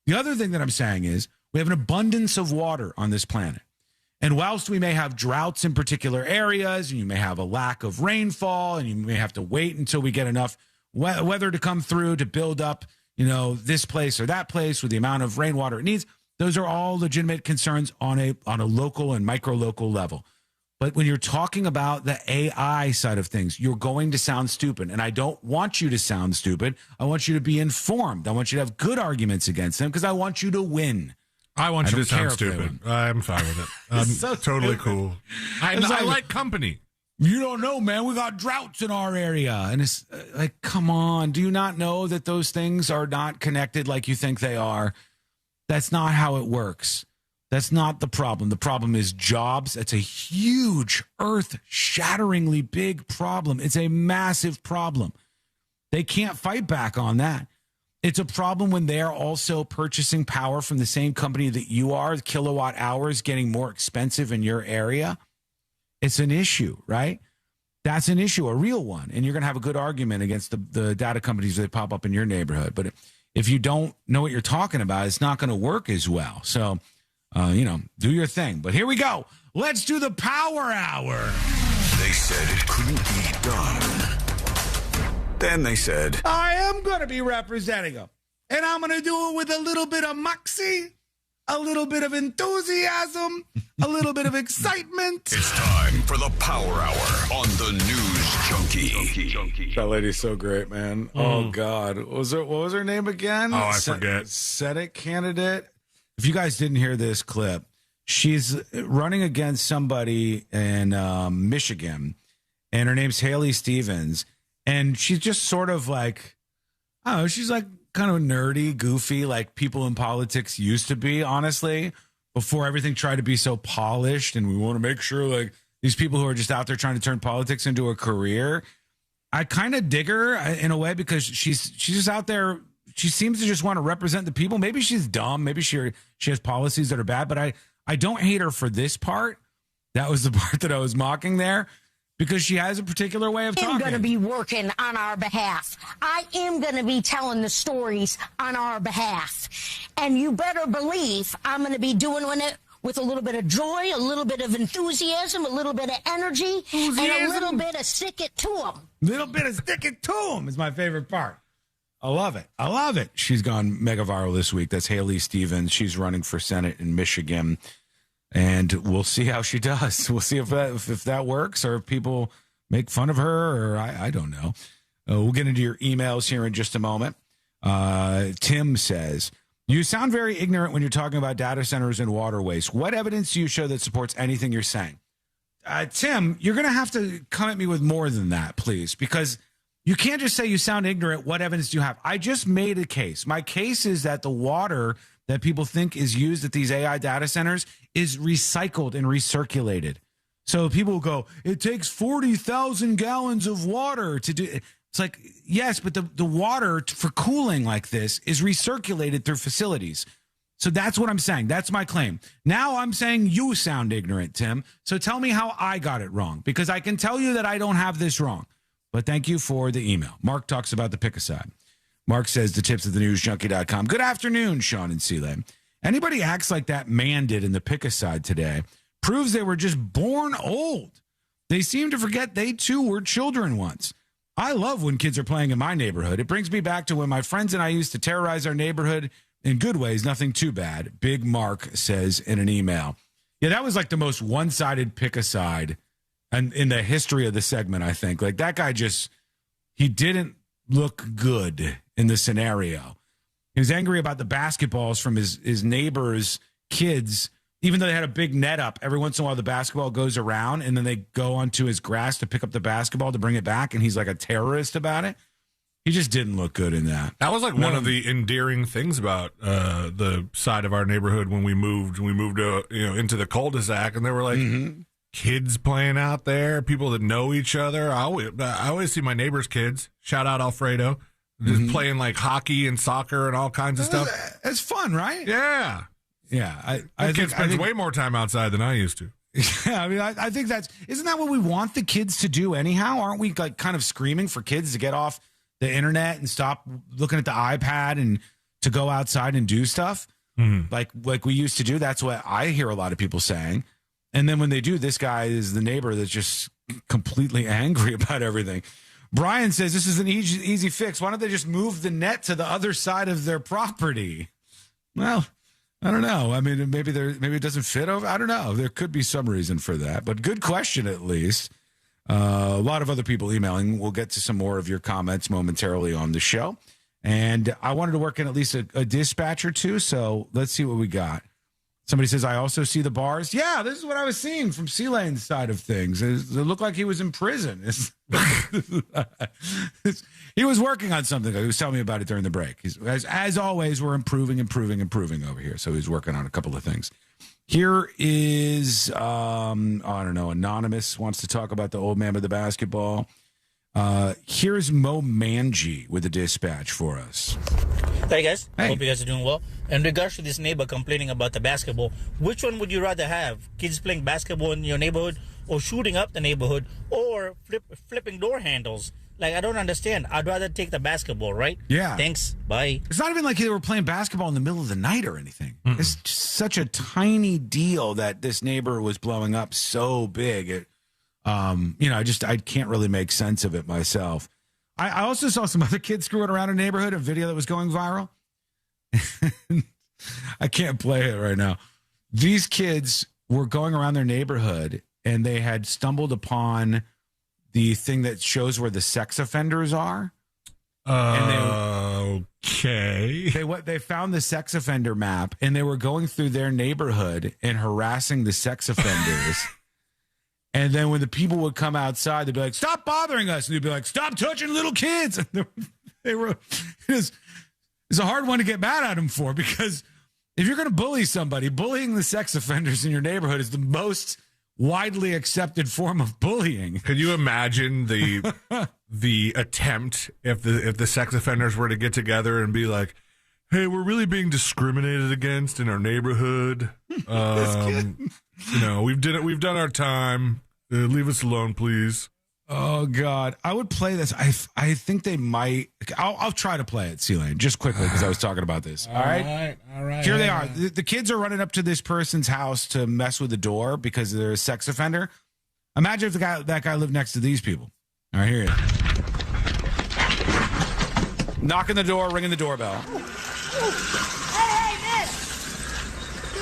The other thing that I'm saying is, we have an abundance of water on this planet. And whilst we may have droughts in particular areas, and you may have a lack of rainfall, and you may have to wait until we get enough weather to come through to build up, this place or that place with the amount of rainwater it needs, those are all legitimate concerns on a local and micro-local level. But when you're talking about the AI side of things, you're going to sound stupid. And I don't want you to sound stupid. I want you to be informed. I want you to have good arguments against them because I want you to win. I want you to sound stupid. I'm fine with it. I'm so totally stupid. Cool. I like company. You don't know, man. We got droughts in our area. And it's like, come on. Do you not know that those things are not connected like you think they are? That's not how it works. That's not the problem. The problem is jobs. It's a huge, earth-shatteringly big problem. It's a massive problem. They can't fight back on that. It's a problem when they're also purchasing power from the same company that you are, kilowatt hours getting more expensive in your area. It's an issue, right? that's an issue, a real one. And you're going to have a good argument against the data companies that pop up in your neighborhood. But if you don't know what you're talking about, it's not going to work as well. So, do your thing. But here we go. Let's do the Power Hour. They said it couldn't be done. Then they said, I am going to be representing them. And I'm going to do it with a little bit of moxie, a little bit of enthusiasm, a little bit of excitement. It's time for the Power Hour on the News Junkie. That lady's so great, man. Oh, God. What was her name again? Oh, I forget. Senate candidate. If you guys didn't hear this clip, she's running against somebody in Michigan, and her name's Haley Stevens. And she's just sort of like, I don't know, she's like kind of nerdy, goofy, like people in politics used to be, honestly, before everything tried to be so polished. And we want to make sure, like, these people who are just out there trying to turn politics into a career. I kind of dig her in a way because she's just out there. She seems to just want to represent the people. Maybe she's dumb. Maybe she has policies that are bad. But I don't hate her for this part. That was the part that I was mocking there. Because she has a particular way of talking. I'm going to be working on our behalf. I am going to be telling the stories on our behalf. And you better believe I'm going to be doing it with a little bit of joy, a little bit of enthusiasm, a little bit of energy, and a little bit of stick it to them. Little bit of stick it to them is my favorite part. I love it. I love it. She's gone mega viral this week. That's Haley Stevens. She's running for Senate in Michigan. And we'll see how she does. We'll see if that works or if people make fun of her or I don't know. We'll get into your emails here in just a moment. Tim says, you sound very ignorant when you're talking about data centers and water waste. What evidence do you show that supports anything you're saying? Tim, you're going to have to come at me with more than that, please, because you can't just say you sound ignorant. What evidence do you have? I just made a case. My case is that the water that people think is used at these AI data centers is recycled and recirculated. So people will go, it takes 40,000 gallons of water to do it. It's like, yes, but the water for cooling like this is recirculated through facilities. So that's what I'm saying. That's my claim. Now I'm saying you sound ignorant, Tim. So tell me how I got it wrong, because I can tell you that I don't have this wrong. But thank you for the email. Mark talks about the pick-a-side. Mark says the tips at thenewsjunkie.com. Good afternoon, Sean and Seeley. Anybody acts like that man did in the pick-a-side today proves they were just born old. They seem to forget they too were children once. I love when kids are playing in my neighborhood. It brings me back to when my friends and I used to terrorize our neighborhood in good ways, nothing too bad. Big Mark says in an email. Yeah, that was like the most one-sided pick-a-side in the history of the segment, I think. Like that guy he didn't look good in the scenario. He was angry about the basketballs from his neighbor's kids, even though they had a big net up. Every once in a while, the basketball goes around, and then they go onto his grass to pick up the basketball to bring it back, and he's like a terrorist about it. He just didn't look good in that. That was like one of the endearing things about the side of our neighborhood when we moved. We moved into the cul-de-sac, and there were like kids playing out there, people that know each other. I always see my neighbor's kids. Shout out Alfredo. Just playing like hockey and soccer and all kinds of stuff. It's fun, right? Yeah. Yeah. I kid spends way more time outside than I used to. Yeah, I mean, I think isn't that what we want the kids to do anyhow? Aren't we like kind of screaming for kids to get off the internet and stop looking at the iPad and to go outside and do stuff like we used to do? That's what I hear a lot of people saying. And then when they do, this guy is the neighbor that's just completely angry about everything. Brian says this is an easy fix. Why don't they just move the net to the other side of their property? Well, I don't know. I mean, maybe it doesn't fit over. I don't know. There could be some reason for that, but good question at least. A lot of other people emailing. We'll get to some more of your comments momentarily on the show. And I wanted to work in at least a dispatch or two, so let's see what we got. Somebody says, I also see the bars. Yeah, this is what I was seeing from Sealane's side of things. It looked like he was in prison. He was working on something. He was telling me about it during the break. As always, we're improving over here. So he's working on a couple of things. Here is, I don't know, Anonymous wants to talk about the old man with the basketball. Here's Mo Manji with a dispatch for us. Hey guys, Hey. hope you guys are doing well. In regards to this neighbor complaining about the basketball, which one would you rather have? Kids playing basketball in your neighborhood, or shooting up the neighborhood, or flipping door handles? Like, I don't understand. I'd rather take the basketball, right? Yeah. Thanks. Bye. It's not even like they were playing basketball in the middle of the night or anything. It's just such a tiny deal that this neighbor was blowing up so big. It, I can't really make sense of it myself. I also saw some other kids screwing around in a neighborhood, a video that was going viral. I can't play it right now. These kids were going around their neighborhood and they had stumbled upon the thing that shows where the sex offenders are. Okay. They found the sex offender map and they were going through their neighborhood and harassing the sex offenders. And then when the people would come outside, they'd be like, "Stop bothering us." And they'd be like, "Stop touching little kids." And it's a hard one to get mad at them for, because if you're going to bully somebody, bullying the sex offenders in your neighborhood is the most widely accepted form of bullying. Can you imagine the attempt if the sex offenders were to get together and be like, "Hey, we're really being discriminated against in our neighborhood. We've done our time. Leave us alone, please." Oh God, I would play this. I think they might. I'll try to play it, C-Lane, just quickly because I was talking about this. All right. Here they are. The kids are running up to this person's house to mess with the door because they're a sex offender. Imagine if that guy lived next to these people. All right, here. Knocking the door, ringing the doorbell. Hey, miss!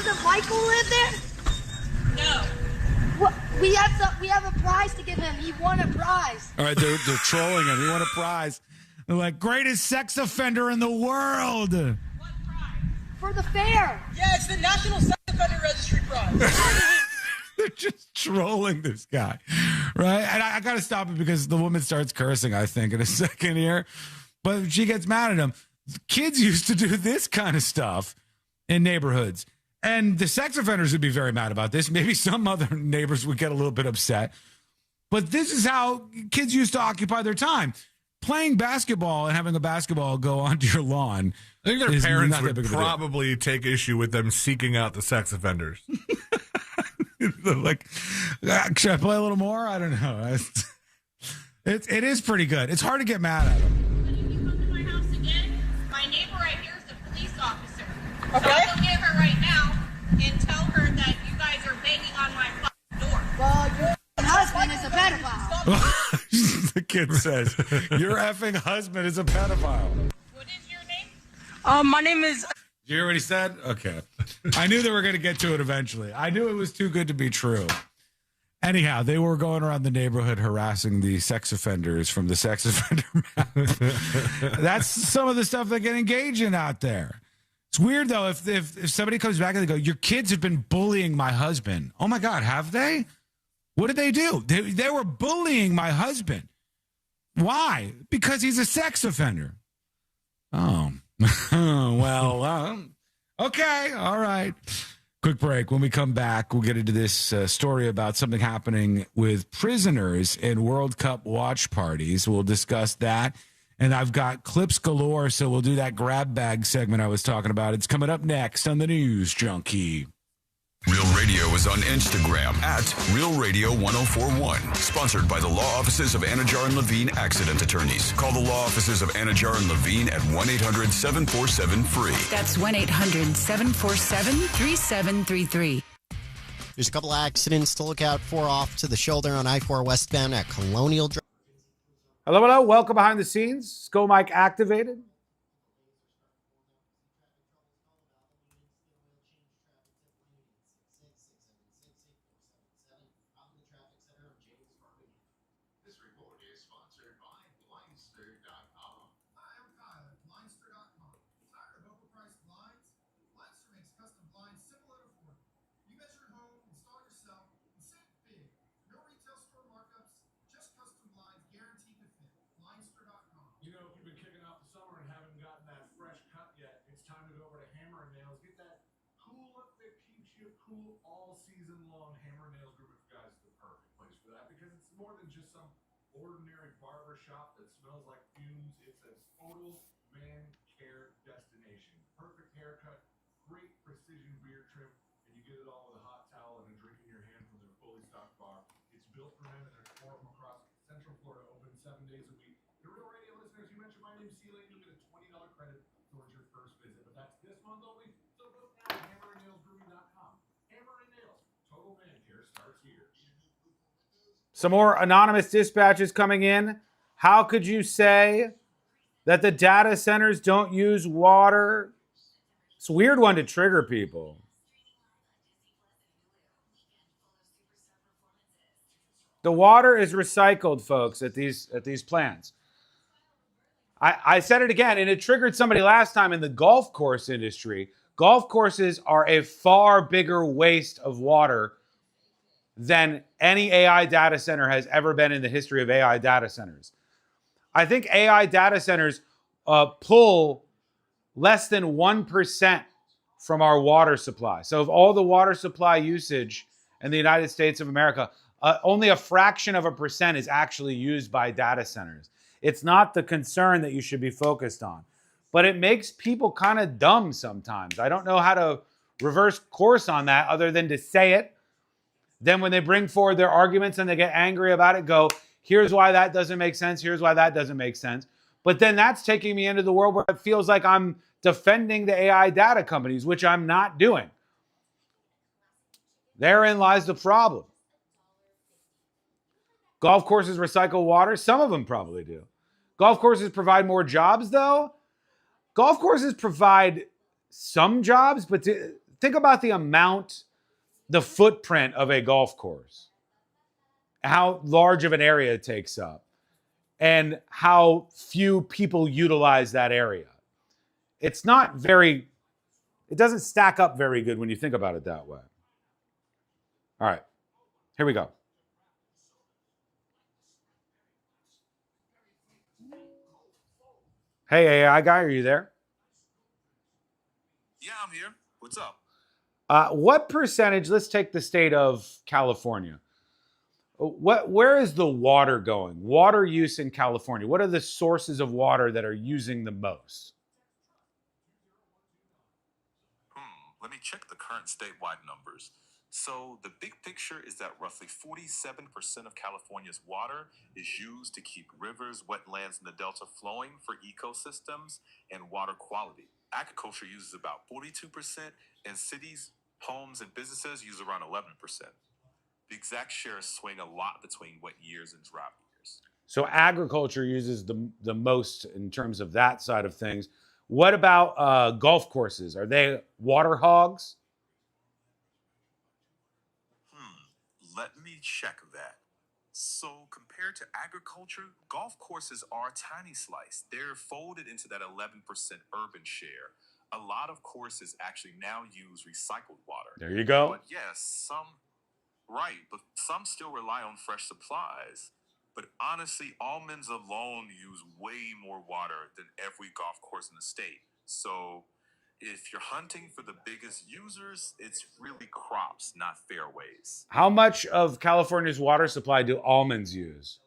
Does Michael live there? No. What? We have a prize to give him. He won a prize. All right, they're trolling him. He won a prize. They're like, greatest sex offender in the world. What prize? For the fair. Yeah, it's the National Sex Offender Registry prize. They're just trolling this guy, right? And I got to stop it because the woman starts cursing, I think, in a second here. But she gets mad at him. Kids used to do this kind of stuff in neighborhoods. And the sex offenders would be very mad about this. Maybe some other neighbors would get a little bit upset. But this is how kids used to occupy their time. Playing basketball and having a basketball go onto your lawn. I think their parents would probably take issue with them seeking out the sex offenders. Like, should I play a little more? I don't know. It is pretty good. It's hard to get mad at them. My neighbor right here is a police officer. Okay. So I'll go get her right now and tell her that you guys are banging on my door. Well, your husband is a pedophile. The kid says, your effing husband is a pedophile. What is your name? My name is... Did you hear what he said? Okay. I knew they were going to get to it eventually. I knew it was too good to be true. Anyhow, they were going around the neighborhood harassing the sex offenders from the sex offender map. That's some of the stuff they get engaged in out there. It's weird, though, if somebody comes back and they go, your kids have been bullying my husband. Oh, my God, have they? What did they do? They were bullying my husband. Why? Because he's a sex offender. Oh, well, okay, all right. Quick break. When we come back, we'll get into this story about something happening with prisoners in World Cup watch parties. We'll discuss that. And I've got clips galore, so we'll do that grab bag segment I was talking about. It's coming up next on the News Junkie. Real Radio is on Instagram at Real Radio 1041. Sponsored by the law offices of Anajar and Levine Accident Attorneys. Call the law offices of Anajar and Levine at 1-800-747-FREE. That's 1-800-747-3733. There's a couple accidents to look out for off to the shoulder on I-4 westbound at Colonial Drive. Hello, hello. Welcome behind the scenes. SCO mic activated. Cool all season long. Hammer Nails Group of Guys is the perfect place for that because it's more than just some ordinary barber shop that smells like fumes. It's a total man care destination. get it all with a hot towel and a drink in your hand from their fully stocked bar. It's built for men, and there's 4 of them across Central Florida, open 7 days a week. The Real Radio listeners, you mentioned my name, C-Lane, you'll get a $20 credit towards your first visit. But that's this month only, so book now at hammerandnailsgrooming.com. Hammer and Nails, total man care starts here. Some more anonymous dispatches coming in. How could you say that the data centers don't use water? It's a weird one to trigger people. The water is recycled, folks, at these plants. I said it again, and it triggered somebody last time in the golf course industry. Golf courses are a far bigger waste of water than any AI data center has ever been in the history of AI data centers. I think AI data centers pull less than 1% from our water supply. So of all the water supply usage in the United States of America, only a fraction of a percent is actually used by data centers. It's not the concern that you should be focused on, but it makes people kind of dumb sometimes. I don't know how to reverse course on that other than to say it. Then when they bring forward their arguments and they get angry about it, go, here's why that doesn't make sense. Here's why that doesn't make sense. But then that's taking me into the world where it feels like I'm defending the AI data companies, which I'm not doing. Therein lies the problem. Golf courses recycle water. Some of them probably do. Golf courses provide more jobs, though. Golf courses provide some jobs, but think about the amount, the footprint of a golf course, how large of an area it takes up, and how few people utilize that area. It doesn't stack up very good when you think about it that way. All right, here we go. Hey, AI guy, are you there? Yeah, I'm here. What's up? What percentage, let's take the state of California. Where is the water going? Water use in California. What are the sources of water that are using the most? Let me check the current statewide numbers. So the big picture is that roughly 47% of California's water is used to keep rivers, wetlands, and the delta flowing for ecosystems and water quality. Agriculture uses about 42%, and cities, homes, and businesses use around 11%. The exact shares swing a lot between wet years and drought years. So agriculture uses the most in terms of that side of things. What about golf courses? Are they water hogs? Let me check that. So compared to agriculture, golf courses are a tiny slice. They're folded into that 11% urban share. A lot of courses actually now use recycled water. There you go. But yes, but some still rely on fresh supplies. But honestly, almonds alone use way more water than every golf course in the state. So if you're hunting for the biggest users, it's really crops, not fairways. How much of California's water supply do almonds use?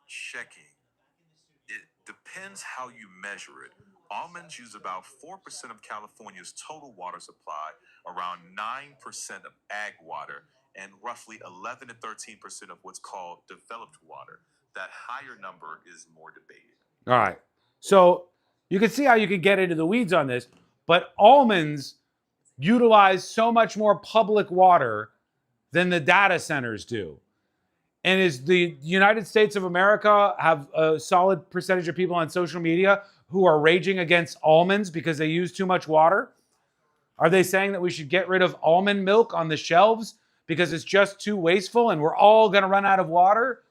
Checking. It depends how you measure it. Almonds use about 4% of California's total water supply, around 9% of ag water, and roughly 11 to 13% of what's called developed water. That higher number is more debated. All right. So you can see how you could get into the weeds on this, but almonds utilize so much more public water than the data centers do. And is the United States of America have a solid percentage of people on social media who are raging against almonds because they use too much water? Are they saying that we should get rid of almond milk on the shelves because it's just too wasteful and we're all going to run out of water?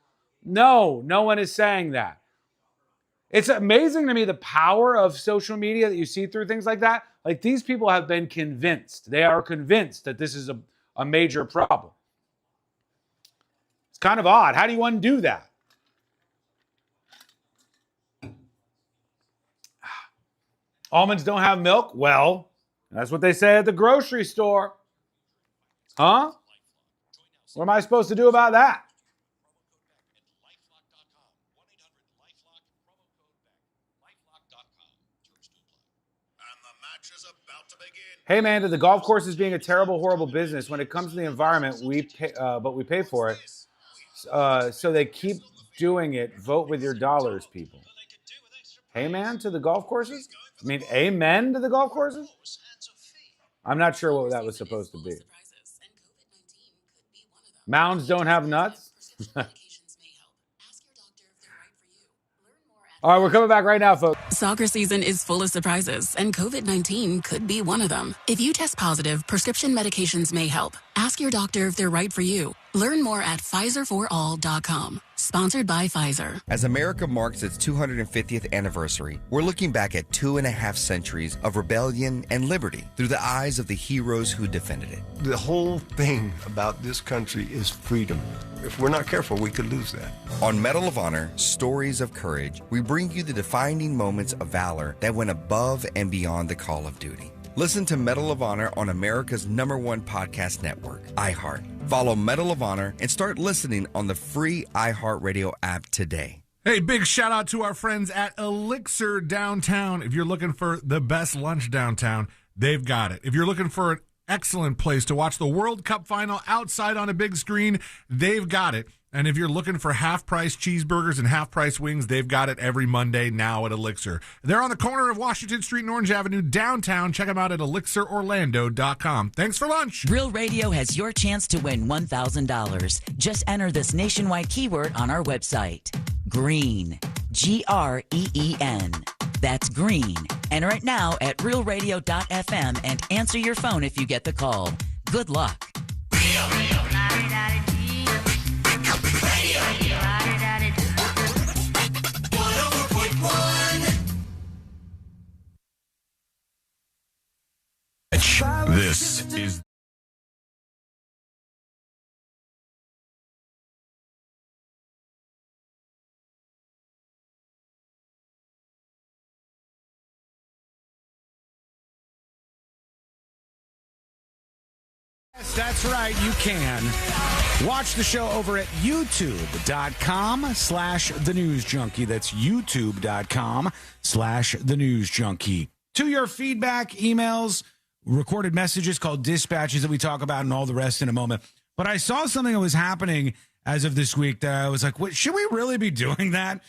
No, no one is saying that. It's amazing to me the power of social media that you see through things like that. Like these people have been convinced. They are convinced that this is a major problem. It's kind of odd. How do you undo that? Almonds don't have milk? Well, that's what they say at the grocery store. Huh? What am I supposed to do about that? Hey man, to the golf courses being a terrible, horrible business. When it comes to the environment, we pay, but we pay for it. So they keep doing it. Vote with your dollars, people. Hey man, to the golf courses? I mean, amen to the golf courses? I'm not sure what that was supposed to be. Mounds don't have nuts? All right, we're coming back right now, folks. Soccer season is full of surprises, and COVID-19 could be one of them. If you test positive, prescription medications may help. Ask your doctor if they're right for you. Learn more at PfizerForAll.com. Sponsored by Pfizer. As America marks its 250th anniversary, we're looking back at 2.5 centuries of rebellion and liberty through the eyes of the heroes who defended it. The whole thing about this country is freedom. If we're not careful, we could lose that. On Medal of Honor, Stories of Courage, we bring you the defining moments of valor that went above and beyond the call of duty. Listen to Medal of Honor on America's #1 podcast network, iHeart. Follow Medal of Honor and start listening on the free iHeartRadio app today. Hey, big shout out to our friends at Elixir Downtown. If you're looking for the best lunch downtown, they've got it. If you're looking for an excellent place to watch the World Cup final outside on a big screen, they've got it. And if you're looking for half-price cheeseburgers and half-price wings, they've got it every Monday now at Elixir. They're on the corner of Washington Street and Orange Avenue downtown. Check them out at elixirorlando.com. Thanks for lunch. Real Radio has your chance to win $1,000. Just enter this nationwide keyword on our website. Green. Green. That's green. Enter it now at realradio.fm and answer your phone if you get the call. Good luck. This is Yes, that's right. You can watch the show over at youtube.com/The News Junkie. That's youtube.com/The News Junkie. To your feedback, emails, recorded messages called dispatches that we talk about and all the rest in a moment. But I saw something that was happening as of this week that I was like, what, should we really be doing that?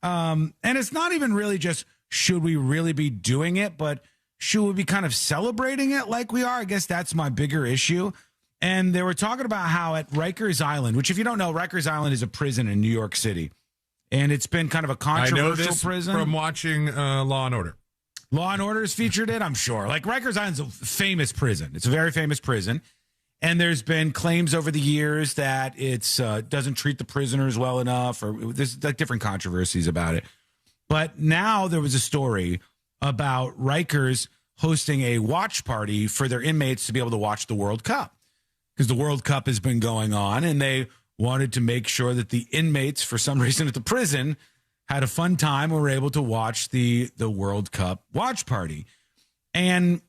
And it's not even really just should we really be doing it, but should we be kind of celebrating it like we are? I guess that's my bigger issue. And they were talking about how at Rikers Island, which if you don't know, Rikers Island is a prison in New York City. And it's been kind of a controversial I know this prison. From watching Law and Order. Law and Order has featured it, I'm sure. Like Rikers Island's a famous prison. It's a very famous prison. And there's been claims over the years that it's doesn't treat the prisoners well enough, or there's like different controversies about it. But now there was a story about Rikers hosting a watch party for their inmates to be able to watch the World Cup. Because the World Cup has been going on, and they wanted to make sure that the inmates, for some reason at the prison, had a fun time and were able to watch the World Cup watch party. And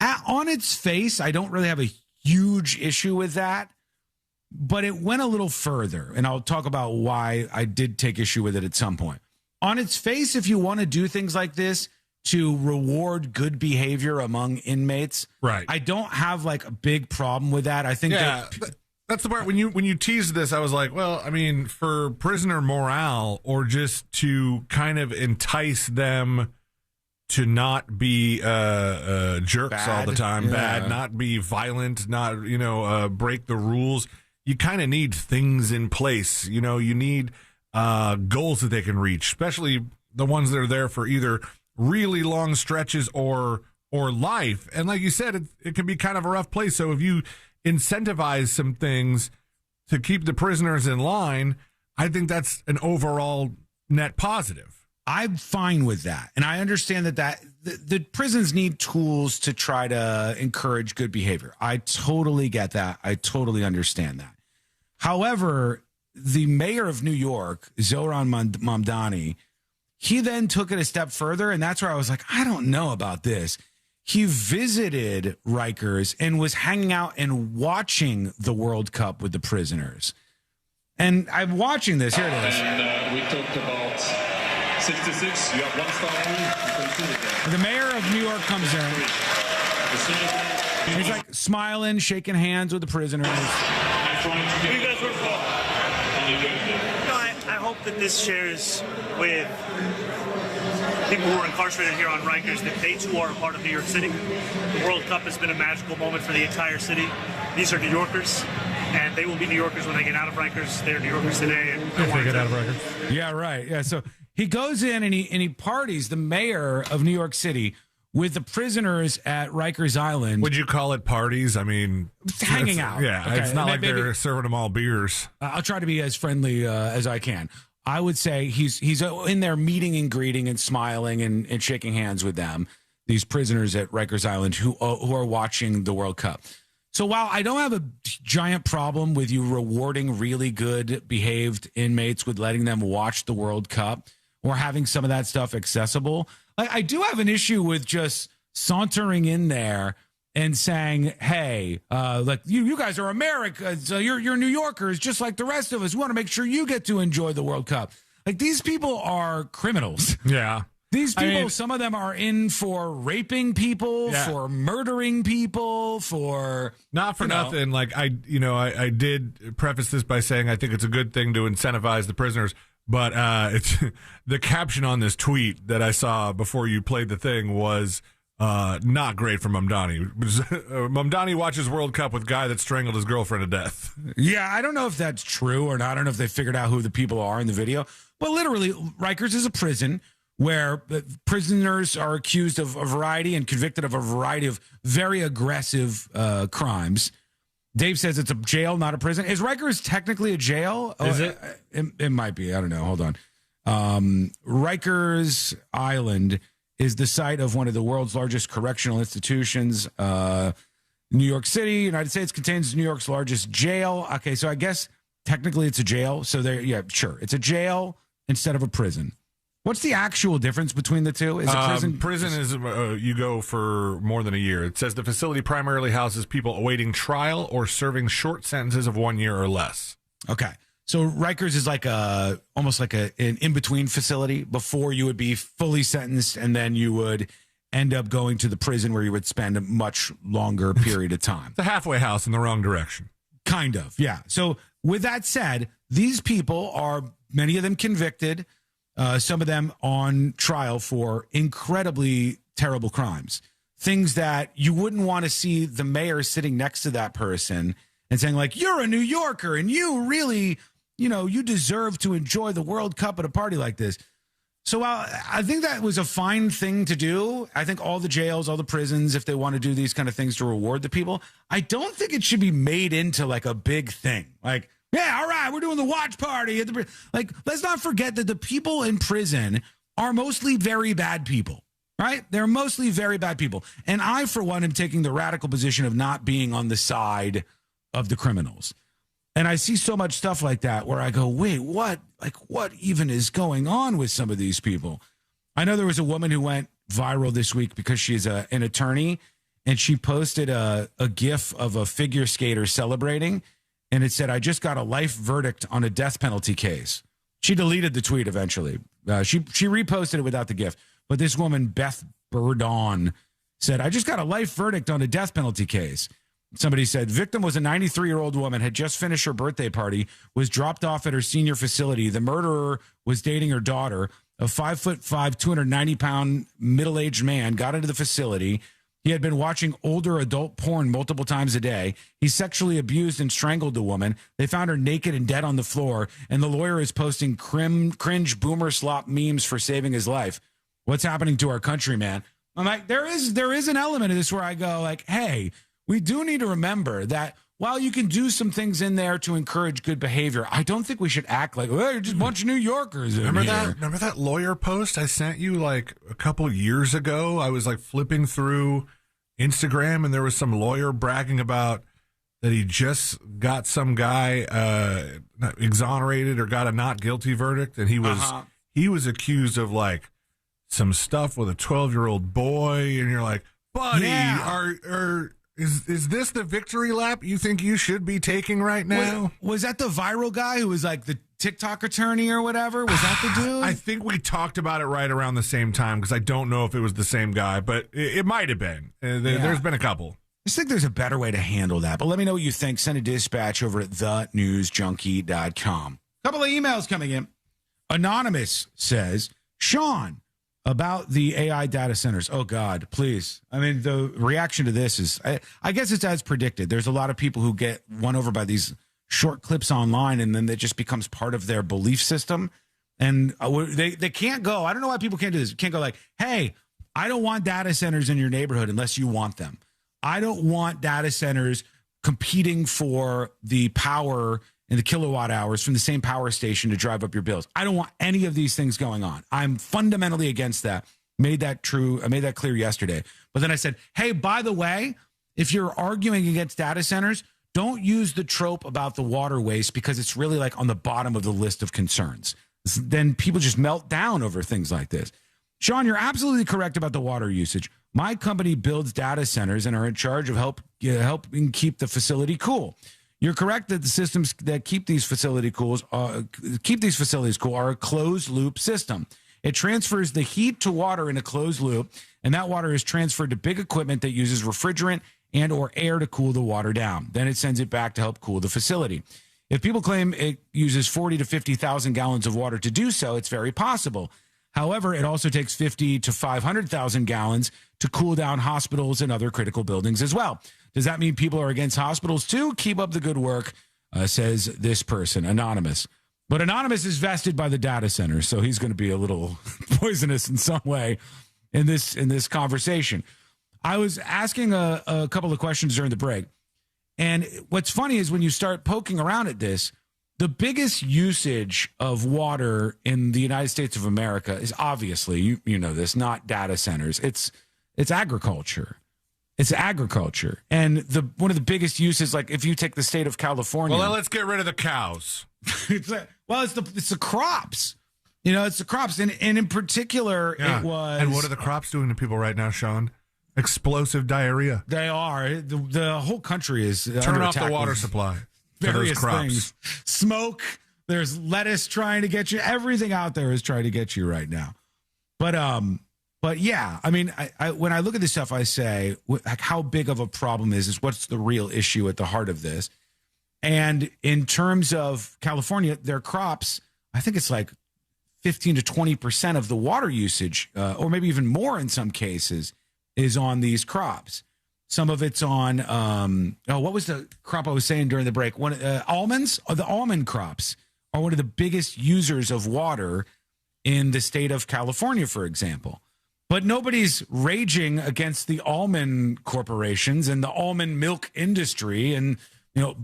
on its face, I don't really have a huge issue with that, but it went a little further, and I'll talk about why I did take issue with it at some point. On its face, if you want to do things like this to reward good behavior among inmates, right? I don't have like a big problem with that. I think that's the part when you teased this, I was like, well, I mean, for prisoner morale or just to kind of entice them to not be jerks all the time, bad, not be violent, not, break the rules. You kind of need things in place. You need goals that they can reach, especially the ones that are there for either really long stretches or life. And like you said, it can be kind of a rough place. So if you incentivize some things to keep the prisoners in line, I think that's an overall net positive. I'm fine with that. And I understand that the prisons need tools to try to encourage good behavior. I totally get that. I totally understand that. However, the mayor of New York, Zohran Mamdani, he then took it a step further, and that's where I was like, I don't know about this. He visited Rikers and was hanging out and watching the World Cup with the prisoners. And I'm watching this. Here it is. And we talked about 66, you got 1 star only. The mayor of New York comes in. He's like smiling, shaking hands with the prisoners. Who you guys work for? I hope that this shares with people who are incarcerated here on Rikers that they too are a part of New York City. The World Cup has been a magical moment for the entire city. These are New Yorkers, and they will be New Yorkers when they get out of Rikers. They're New Yorkers today. And if they get out of Rikers. Yeah, right. Yeah, so he goes in and he parties, the mayor of New York City, with the prisoners at Rikers Island. Would you call it parties? I mean, hanging out. Yeah, Okay, it's not like maybe, they're serving them all beers. I'll try to be as friendly as I can. I would say he's in there meeting and greeting and smiling and shaking hands with them, these prisoners at Rikers Island who are watching the World Cup. So while I don't have a giant problem with you rewarding really good behaved inmates with letting them watch the World Cup or having some of that stuff accessible, I do have an issue with just sauntering in there and saying, hey, like you guys are Americans, you're New Yorkers just like the rest of us. We want to make sure you get to enjoy the World Cup. Like, these people are criminals. Yeah. These people, some of them are in for raping people, for murdering people, for... Not for nothing. Like, I did preface this by saying I think it's a good thing to incentivize the prisoners. But it's the caption on this tweet that I saw before you played the thing was not great for Mamdani. Mamdani watches World Cup with guy that strangled his girlfriend to death. Yeah, I don't know if that's true or not. I don't know if they figured out who the people are in the video. But literally, Rikers is a prison where prisoners are accused of a variety and convicted of a variety of very aggressive crimes. Dave says it's a jail, not a prison. Is Rikers technically a jail? Is it? It might be. I don't know. Hold on. Rikers Island is the site of one of the world's largest correctional institutions. New York City, United States, contains New York's largest jail. Okay, so I guess technically it's a jail. So sure. It's a jail instead of a prison. What's the actual difference between the two? Is a prison? Prison is you go for more than a year. It says the facility primarily houses people awaiting trial or serving short sentences of 1 year or less. Okay. So Rikers is like almost like an in-between facility before you would be fully sentenced, and then you would end up going to the prison where you would spend a much longer period of time. It's a halfway house in the wrong direction. Kind of, yeah. So with that said, these people are, many of them convicted, some of them on trial for incredibly terrible crimes. Things that you wouldn't want to see the mayor sitting next to that person and saying, like, you're a New Yorker and you really, you deserve to enjoy the World Cup at a party like this. So while I think that was a fine thing to do, I think all the jails, all the prisons, if they want to do these kind of things to reward the people, I don't think it should be made into like a big thing. Like, yeah, all right, we're doing the watch party. Like, let's not forget that the people in prison are mostly very bad people, right? They're mostly very bad people. And I, for one, am taking the radical position of not being on the side of the criminals. And I see so much stuff like that where I go, wait, what? Like, what even is going on with some of these people? I know there was a woman who went viral this week because she's an attorney, and she posted a GIF of a figure skater celebrating. And it said, I just got a life verdict on a death penalty case. She deleted the tweet eventually. She reposted it without the GIF. But this woman, Beth Burdon, said, I just got a life verdict on a death penalty case. Somebody said, victim was a 93-year-old woman, had just finished her birthday party, was dropped off at her senior facility. The murderer was dating her daughter. A 5'5", 290-pound middle-aged man got into the facility. He had been watching older adult porn multiple times a day. He sexually abused and strangled the woman. They found her naked and dead on the floor, and the lawyer is posting cringe boomer slop memes for saving his life. What's happening to our country, man? I'm like, there is an element of this where I go like, hey, we do need to remember that while you can do some things in there to encourage good behavior, I don't think we should act like, well, you're just a bunch of New Yorkers. Remember that lawyer post I sent you like a couple years ago? I was like flipping through Instagram and there was some lawyer bragging about that he just got some guy exonerated or got a not guilty verdict, and he was accused of like some stuff with a 12-year-old boy, and you're like, buddy, Is this the victory lap you think you should be taking right now? Was that the viral guy who was like the TikTok attorney or whatever? Was that the dude? I think we talked about it right around the same time because I don't know if it was the same guy, but it might have been. There's been a couple. I just think there's a better way to handle that. But let me know what you think. Send a dispatch over at thenewsjunkie.com. A couple of emails coming in. Anonymous says, Sean, about the AI data centers. Oh, God, please. I mean, the reaction to this is, I guess it's as predicted. There's a lot of people who get won over by these short clips online, and then it just becomes part of their belief system. And they can't go. I don't know why people can't do this. Can't go like, hey, I don't want data centers in your neighborhood unless you want them. I don't want data centers competing for the power and the kilowatt hours from the same power station to drive up your bills. I don't want any of these things going on. I'm fundamentally against that. Made that true. I made that clear yesterday. But then I said, hey, by the way, if you're arguing against data centers, don't use the trope about the water waste because it's really like on the bottom of the list of concerns. Then people just melt down over things like this. Sean, you're absolutely correct about the water usage. My company builds data centers and are in charge of helping keep the facility cool. You're correct that the systems that keep these facilities cool are a closed loop system. It transfers the heat to water in a closed loop, and that water is transferred to big equipment that uses refrigerant and or air to cool the water down. Then it sends it back to help cool the facility. If people claim it uses 40 to 50,000 gallons of water to do so, it's very possible. However, it also takes 50 to 500,000 gallons to cool down hospitals and other critical buildings as well. Does that mean people are against hospitals too? Keep up the good work, says this person, Anonymous. But Anonymous is vested by the data center, so he's going to be a little poisonous in some way in this conversation. I was asking a couple of questions during the break, and what's funny is when you start poking around at this, the biggest usage of water in the United States of America is obviously, you know this, not data centers. It's agriculture. It's agriculture. And one of the biggest uses, like if you take the state of California. Well, let's get rid of the cows. It's the crops. You know, it's the crops. And in particular, Yeah. it was. And what are the crops doing to people right now, Sean? Explosive diarrhea. They are. The whole country is. Turn off the water supply. Various things. Smoke. There's lettuce trying to get you. Everything out there is trying to get you right now. But yeah, I mean, I when I look at this stuff, I say, like, how big of a problem is what's the real issue at the heart of this? And in terms of California, their crops, I think it's like 15 to 20% of the water usage, or maybe even more in some cases, is on these crops. Some of it's on, what was the crop I was saying during the break? Almonds? The almond crops are one of the biggest users of water in the state of California, for example. But nobody's raging against the almond corporations and the almond milk industry and,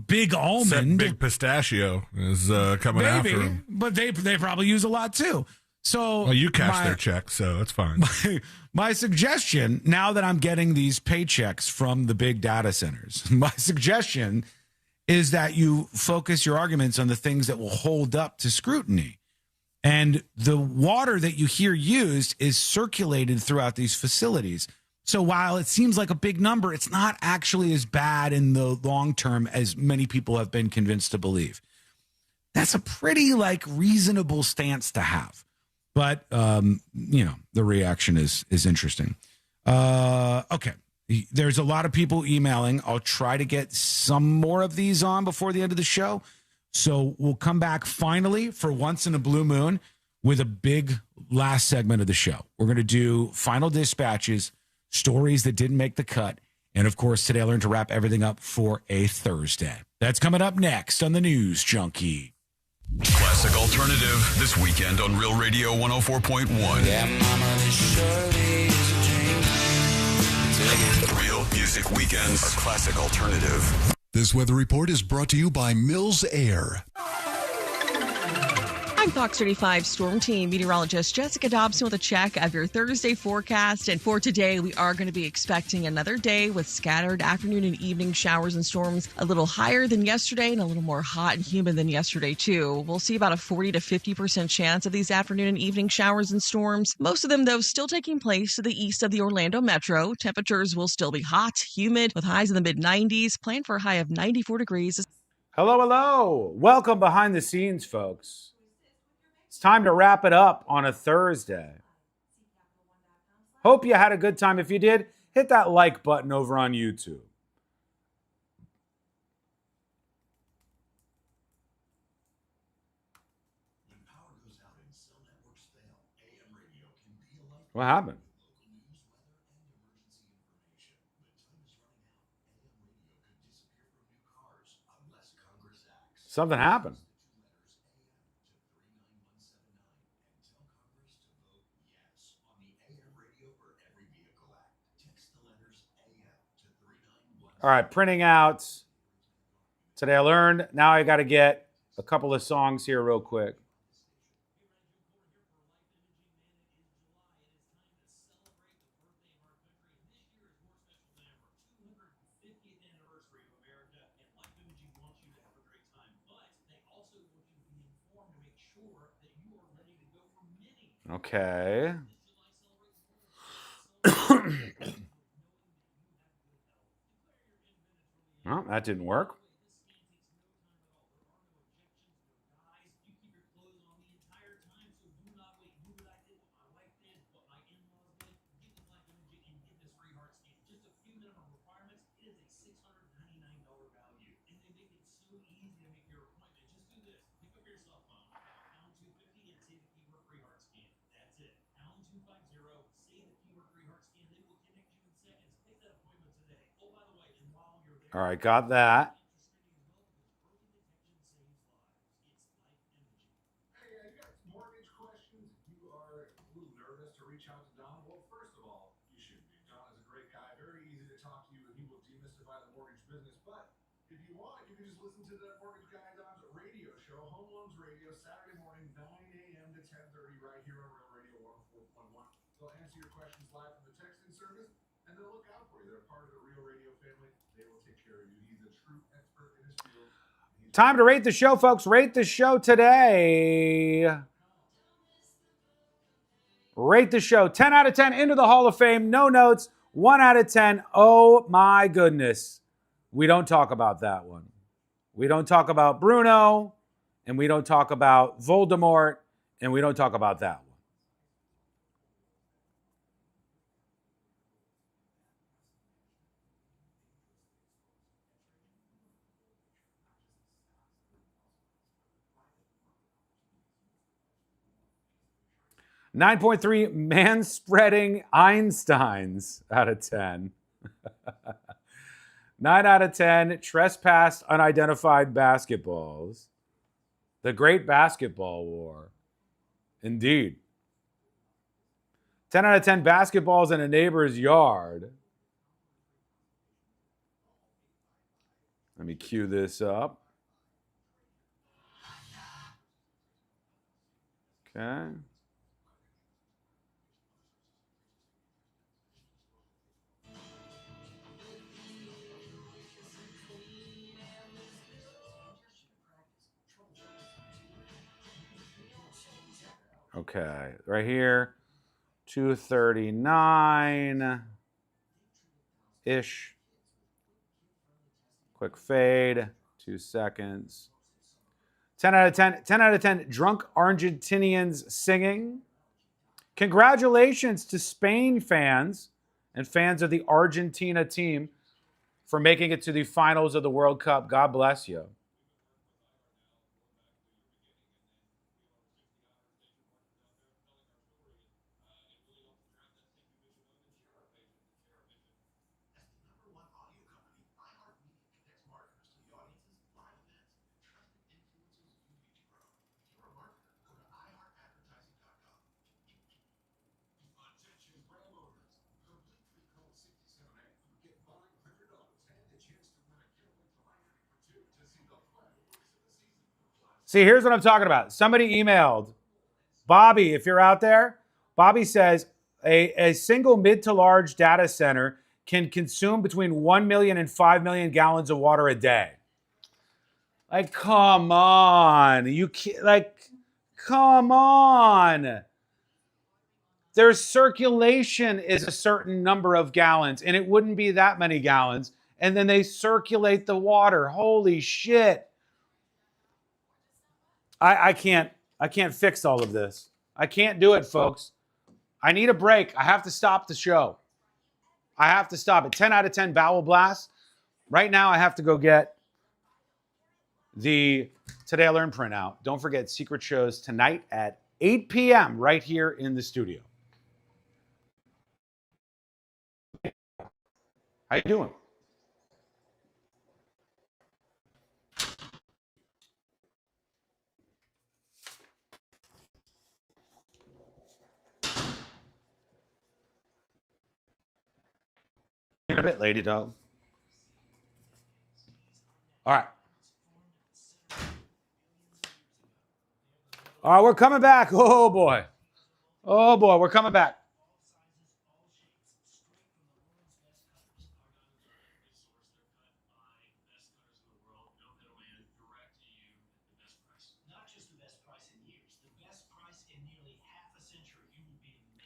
big almond. Except Big Pistachio is coming after them. But they probably use a lot too. So you cash their check, so that's fine. My suggestion, now that I'm getting these paychecks from the big data centers, my suggestion is that you focus your arguments on the things that will hold up to scrutiny. And the water that you hear used is circulated throughout these facilities. So while it seems like a big number, it's not actually as bad in the long term as many people have been convinced to believe. That's a pretty reasonable stance to have. But, the reaction is interesting. Okay. There's a lot of people emailing. I'll try to get some more of these on before the end of the show. So we'll come back finally for Once in a Blue Moon with a big last segment of the show. We're going to do final dispatches, stories that didn't make the cut. And, of course, today I learned to wrap everything up for a Thursday. That's coming up next on the News Junkie. Classic Alternative this weekend on Real Radio 104.1. Yeah, mama, this surely is a dream. Real Music Weekends are Classic Alternative. This weather report is brought to you by Mills Air. I'm Fox 35 Storm Team meteorologist Jessica Dobson with a check of your Thursday forecast. And for today, we are going to be expecting another day with scattered afternoon and evening showers and storms, a little higher than yesterday and a little more hot and humid than yesterday, too. We'll see about a 40 to 50% chance of these afternoon and evening showers and storms. Most of them, though, still taking place to the east of the Orlando metro. Temperatures will still be hot, humid, with highs in the mid-90s. Plan for a high of 94 degrees. Hello. Welcome behind the scenes, folks. It's time to wrap it up on a Thursday. Hope you had a good time. If you did, hit that like button over on YouTube. What happened? Something happened. All right, printing out. Today I learned. Now I got to get a couple of songs here real quick. Okay. Well, that didn't work. All right, got that. Time to rate the show, folks. Rate the show today. Rate the show. 10 out of 10 into the Hall of Fame. No notes. 1 out of 10. Oh, my goodness. We don't talk about that one. We don't talk about Bruno, and we don't talk about Voldemort, and we don't talk about that one. $9.3 man-spreading Einsteins out of 10. 9 out of 10 trespassed unidentified basketballs. The Great Basketball War. Indeed. 10 out of 10 basketballs in a neighbor's yard. Let me cue this up. Okay. Okay, right here, 239-ish. Quick fade, 2 seconds. 10 out of 10. 10 out of 10 drunk Argentinians singing. Congratulations to Spain fans and fans of the Argentina team for making it to the finals of the World Cup. God bless you. See, here's what I'm talking about. Somebody emailed Bobby, if you're out there. Bobby says a single mid to large data center can consume between 1 million and 5 million gallons of water a day. Like, come on. You can't, like, come on. Their circulation is a certain number of gallons, and it wouldn't be that many gallons. And then they circulate the water. Holy shit. I can't I can't fix all of this. I can't do it, folks. I need a break. I have to stop the show. I have to stop it. 10 out of 10 bowel blast. Right now, I have to go get the Today I Learned printout. Don't forget, Secret shows tonight at 8 p.m. right here in the studio. How you doing? In a bit, lady dog. All right. All right, we're coming back. Oh, boy. Oh, boy, we're coming back.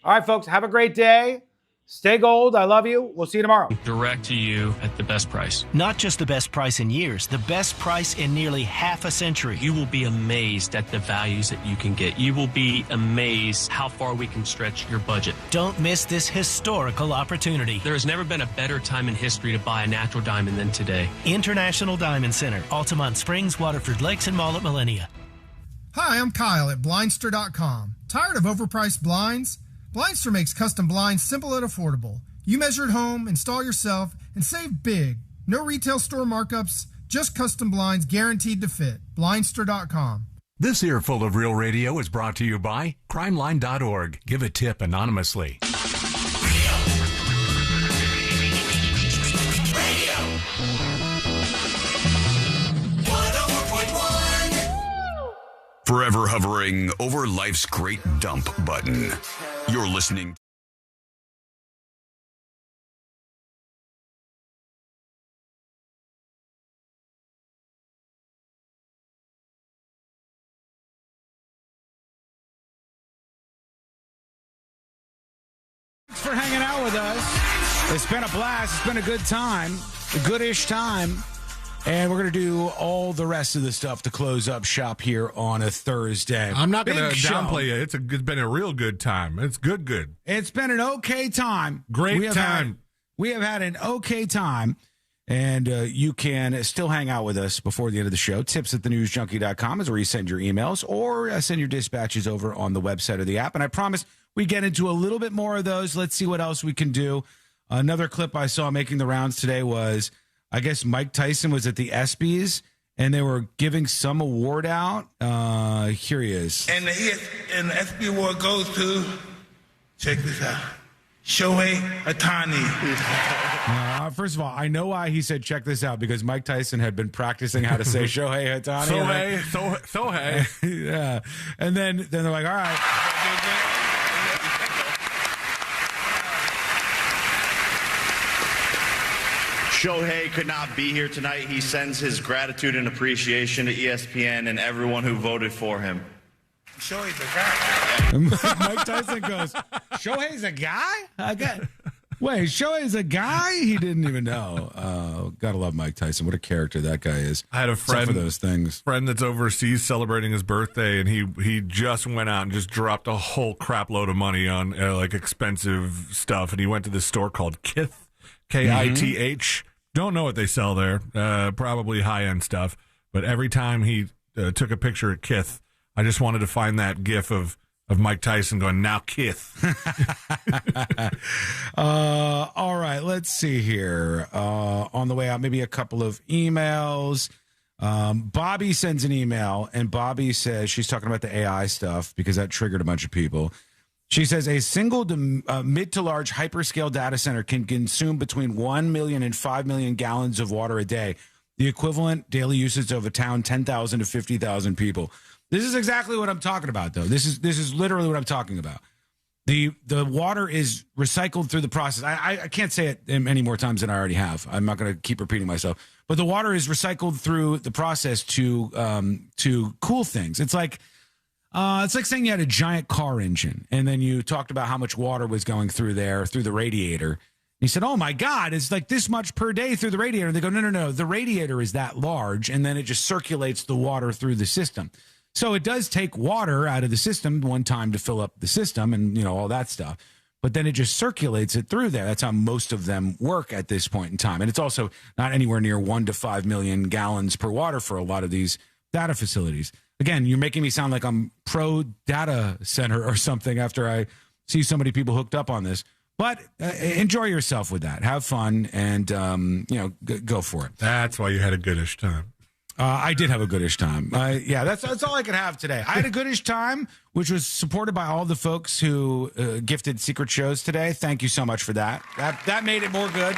All right, folks, have a great day. Stay gold. I love you. We'll see you tomorrow. Direct to you at the best price. Not just the best price in years, the best price in nearly half a century. You will be amazed at the values that you can get. You will be amazed how far we can stretch your budget. Don't miss this historical opportunity. There has never been a better time in history to buy a natural diamond than today. International Diamond Center, Altamont Springs, Waterford Lakes, and Mall at Millennia. Hi, I'm Kyle at Blindster.com. Tired of overpriced blinds? Blindster makes custom blinds simple and affordable. You measure at home, install yourself, and save big. No retail store markups, just custom blinds guaranteed to fit. Blindster.com. This earful of Real Radio is brought to you by crimeline.org. Give a tip anonymously. Forever hovering over life's great dump button. You're listening. Thanks for hanging out with us. It's been a blast. It's been a good time, a goodish time. And we're going to do all the rest of the stuff to close up shop here on a Thursday. I'm not going to downplay it. It's been a real good time. It's good. It's been an okay time. Great time. We have had an okay time. And you can still hang out with us before the end of the show. Tips@thenewsjunkie.com is where you send your emails or send your dispatches over on the website or the app. And I promise we get into a little bit more of those. Let's see what else we can do. Another clip I saw making the rounds today was, I guess Mike Tyson was at the ESPYs, and they were giving some award out. Here he is. And the ESPY award goes to, check this out, Shohei Ohtani. First of all, I know why he said check this out, because Mike Tyson had been practicing how to say Shohei Ohtani. Shohei. Yeah. And then they're like, all right. Shohei could not be here tonight. He sends his gratitude and appreciation to ESPN and everyone who voted for him. Shohei's a guy. Mike Tyson goes, Shohei's a guy? Wait, Shohei's a guy? He didn't even know. Gotta love Mike Tyson. What a character that guy is. I had a friend for those things. Friend that's overseas celebrating his birthday, and he just went out and just dropped a whole crap load of money on like expensive stuff. And he went to this store called Kith, Kith. Don't know what they sell there. Probably high-end stuff. But every time he took a picture at Kith, I just wanted to find that gif of Mike Tyson going, now Kith. All right, let's see here. On the way out, maybe a couple of emails. Bobby sends an email, and Bobby says she's talking about the AI stuff because that triggered a bunch of people. She says a single mid to large hyperscale data center can consume between 1 million and 5 million gallons of water a day, the equivalent daily usage of a town 10,000 to 50,000 people. This is exactly what I'm talking about, though. This is literally what I'm talking about. The water is recycled through the process. I can't say it any more times than I already have. I'm not going to keep repeating myself. But the water is recycled through the process to cool things. It's like saying you had a giant car engine, and then you talked about how much water was going through there, through the radiator. And you said, oh, my God, it's like this much per day through the radiator. And they go, no. The radiator is that large, and then it just circulates the water through the system. So it does take water out of the system one time to fill up the system and, all that stuff. But then it just circulates it through there. That's how most of them work at this point in time. And it's also not anywhere near 1 to 5 million gallons per water for a lot of these data facilities. Again, you're making me sound like I'm pro data center or something after I see so many people hooked up on this. But enjoy yourself with that. Have fun and, go for it. That's why you had a goodish time. I did have a goodish time. That's all I could have today. I had a goodish time, which was supported by all the folks who gifted secret shows today. Thank you so much for that. That made it more good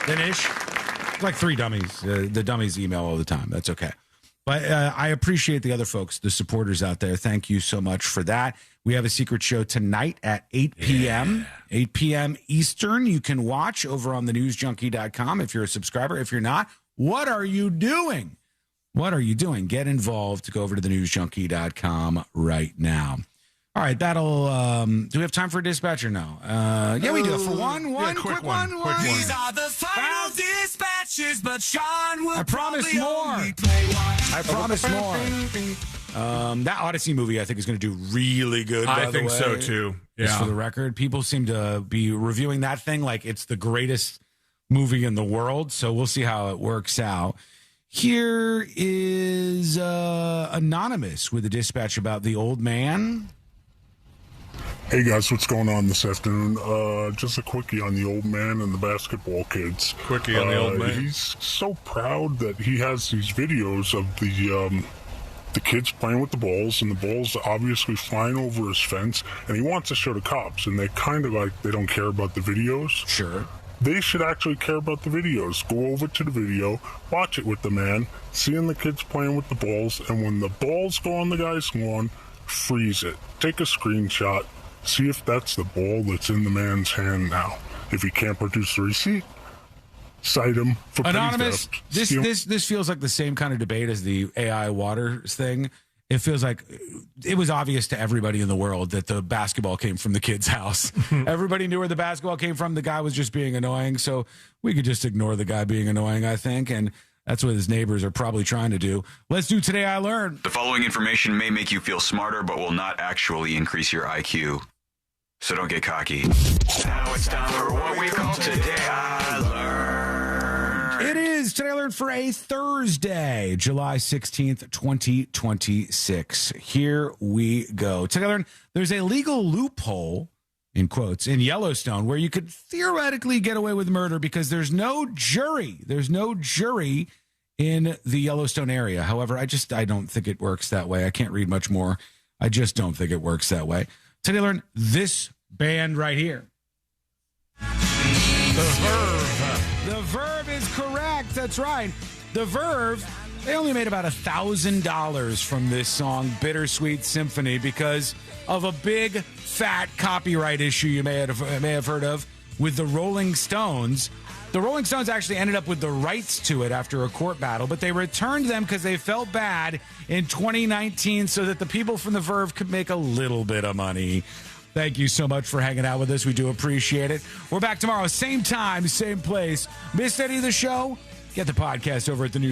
than ish. Like 3 dummies. The dummies email all the time. That's okay. But I appreciate the other folks, the supporters out there. Thank you so much for that. We have a secret show tonight at 8 p.m. 8 p.m. Eastern. You can watch over on thenewsjunkie.com if you're a subscriber. If you're not, what are you doing? What are you doing? Get involved. Go over to thenewsjunkie.com right now. All right, that'll... do we have time for a dispatch or no? Yeah, we do. For quick one. These are the final dispatches, but Sean will I promise more. I promise more. That Odyssey movie, I think, is going to do really good, by the way. I think so, too. Yeah. Just for the record, people seem to be reviewing that thing like it's the greatest movie in the world, so we'll see how it works out. Here is Anonymous with a dispatch about the old man. Hey guys, what's going on this afternoon? Just a quickie on the old man and the basketball kids. Quickie on the old man. He's so proud that he has these videos of the kids playing with the balls, and the balls obviously flying over his fence, and he wants to show the cops, and they kind of like they don't care about the videos. Sure. They should actually care about the videos. Go over to the video, watch it with the man, seeing the kids playing with the balls, and when the balls go on the guy's lawn, freeze it. Take a screenshot. See if that's the ball that's in the man's hand now. If he can't produce the receipt, cite him for Anonymous, petty theft. this feels like the same kind of debate as the AI water thing. It feels like it was obvious to everybody in the world that the basketball came from the kid's house. Everybody knew where the basketball came from. The guy was just being annoying. So we could just ignore the guy being annoying, I think. And that's what his neighbors are probably trying to do. Let's do Today I Learned. The following information may make you feel smarter, but will not actually increase your IQ. So don't get cocky. Now it's time for what we call Today I Learned. It is Today I Learned for a Thursday, July 16th, 2026. Here we go. Today I Learned, there's a legal loophole, in quotes, in Yellowstone where you could theoretically get away with murder because there's no jury. There's no jury in the Yellowstone area. However, I don't think it works that way. I can't read much more. I just don't think it works that way. Today I learned this band right here. The Verve. The Verve is correct. That's right. The Verve, they only made about $1,000 from this song, Bittersweet Symphony, because of a big, fat copyright issue you may have heard of with the Rolling Stones. The Rolling Stones actually ended up with the rights to it after a court battle, but they returned them because they felt bad in 2019 so that the people from the Verve could make a little bit of money. Thank you so much for hanging out with us. We do appreciate it. We're back tomorrow, same time, same place. Missed any of the show? Get the podcast over at the News.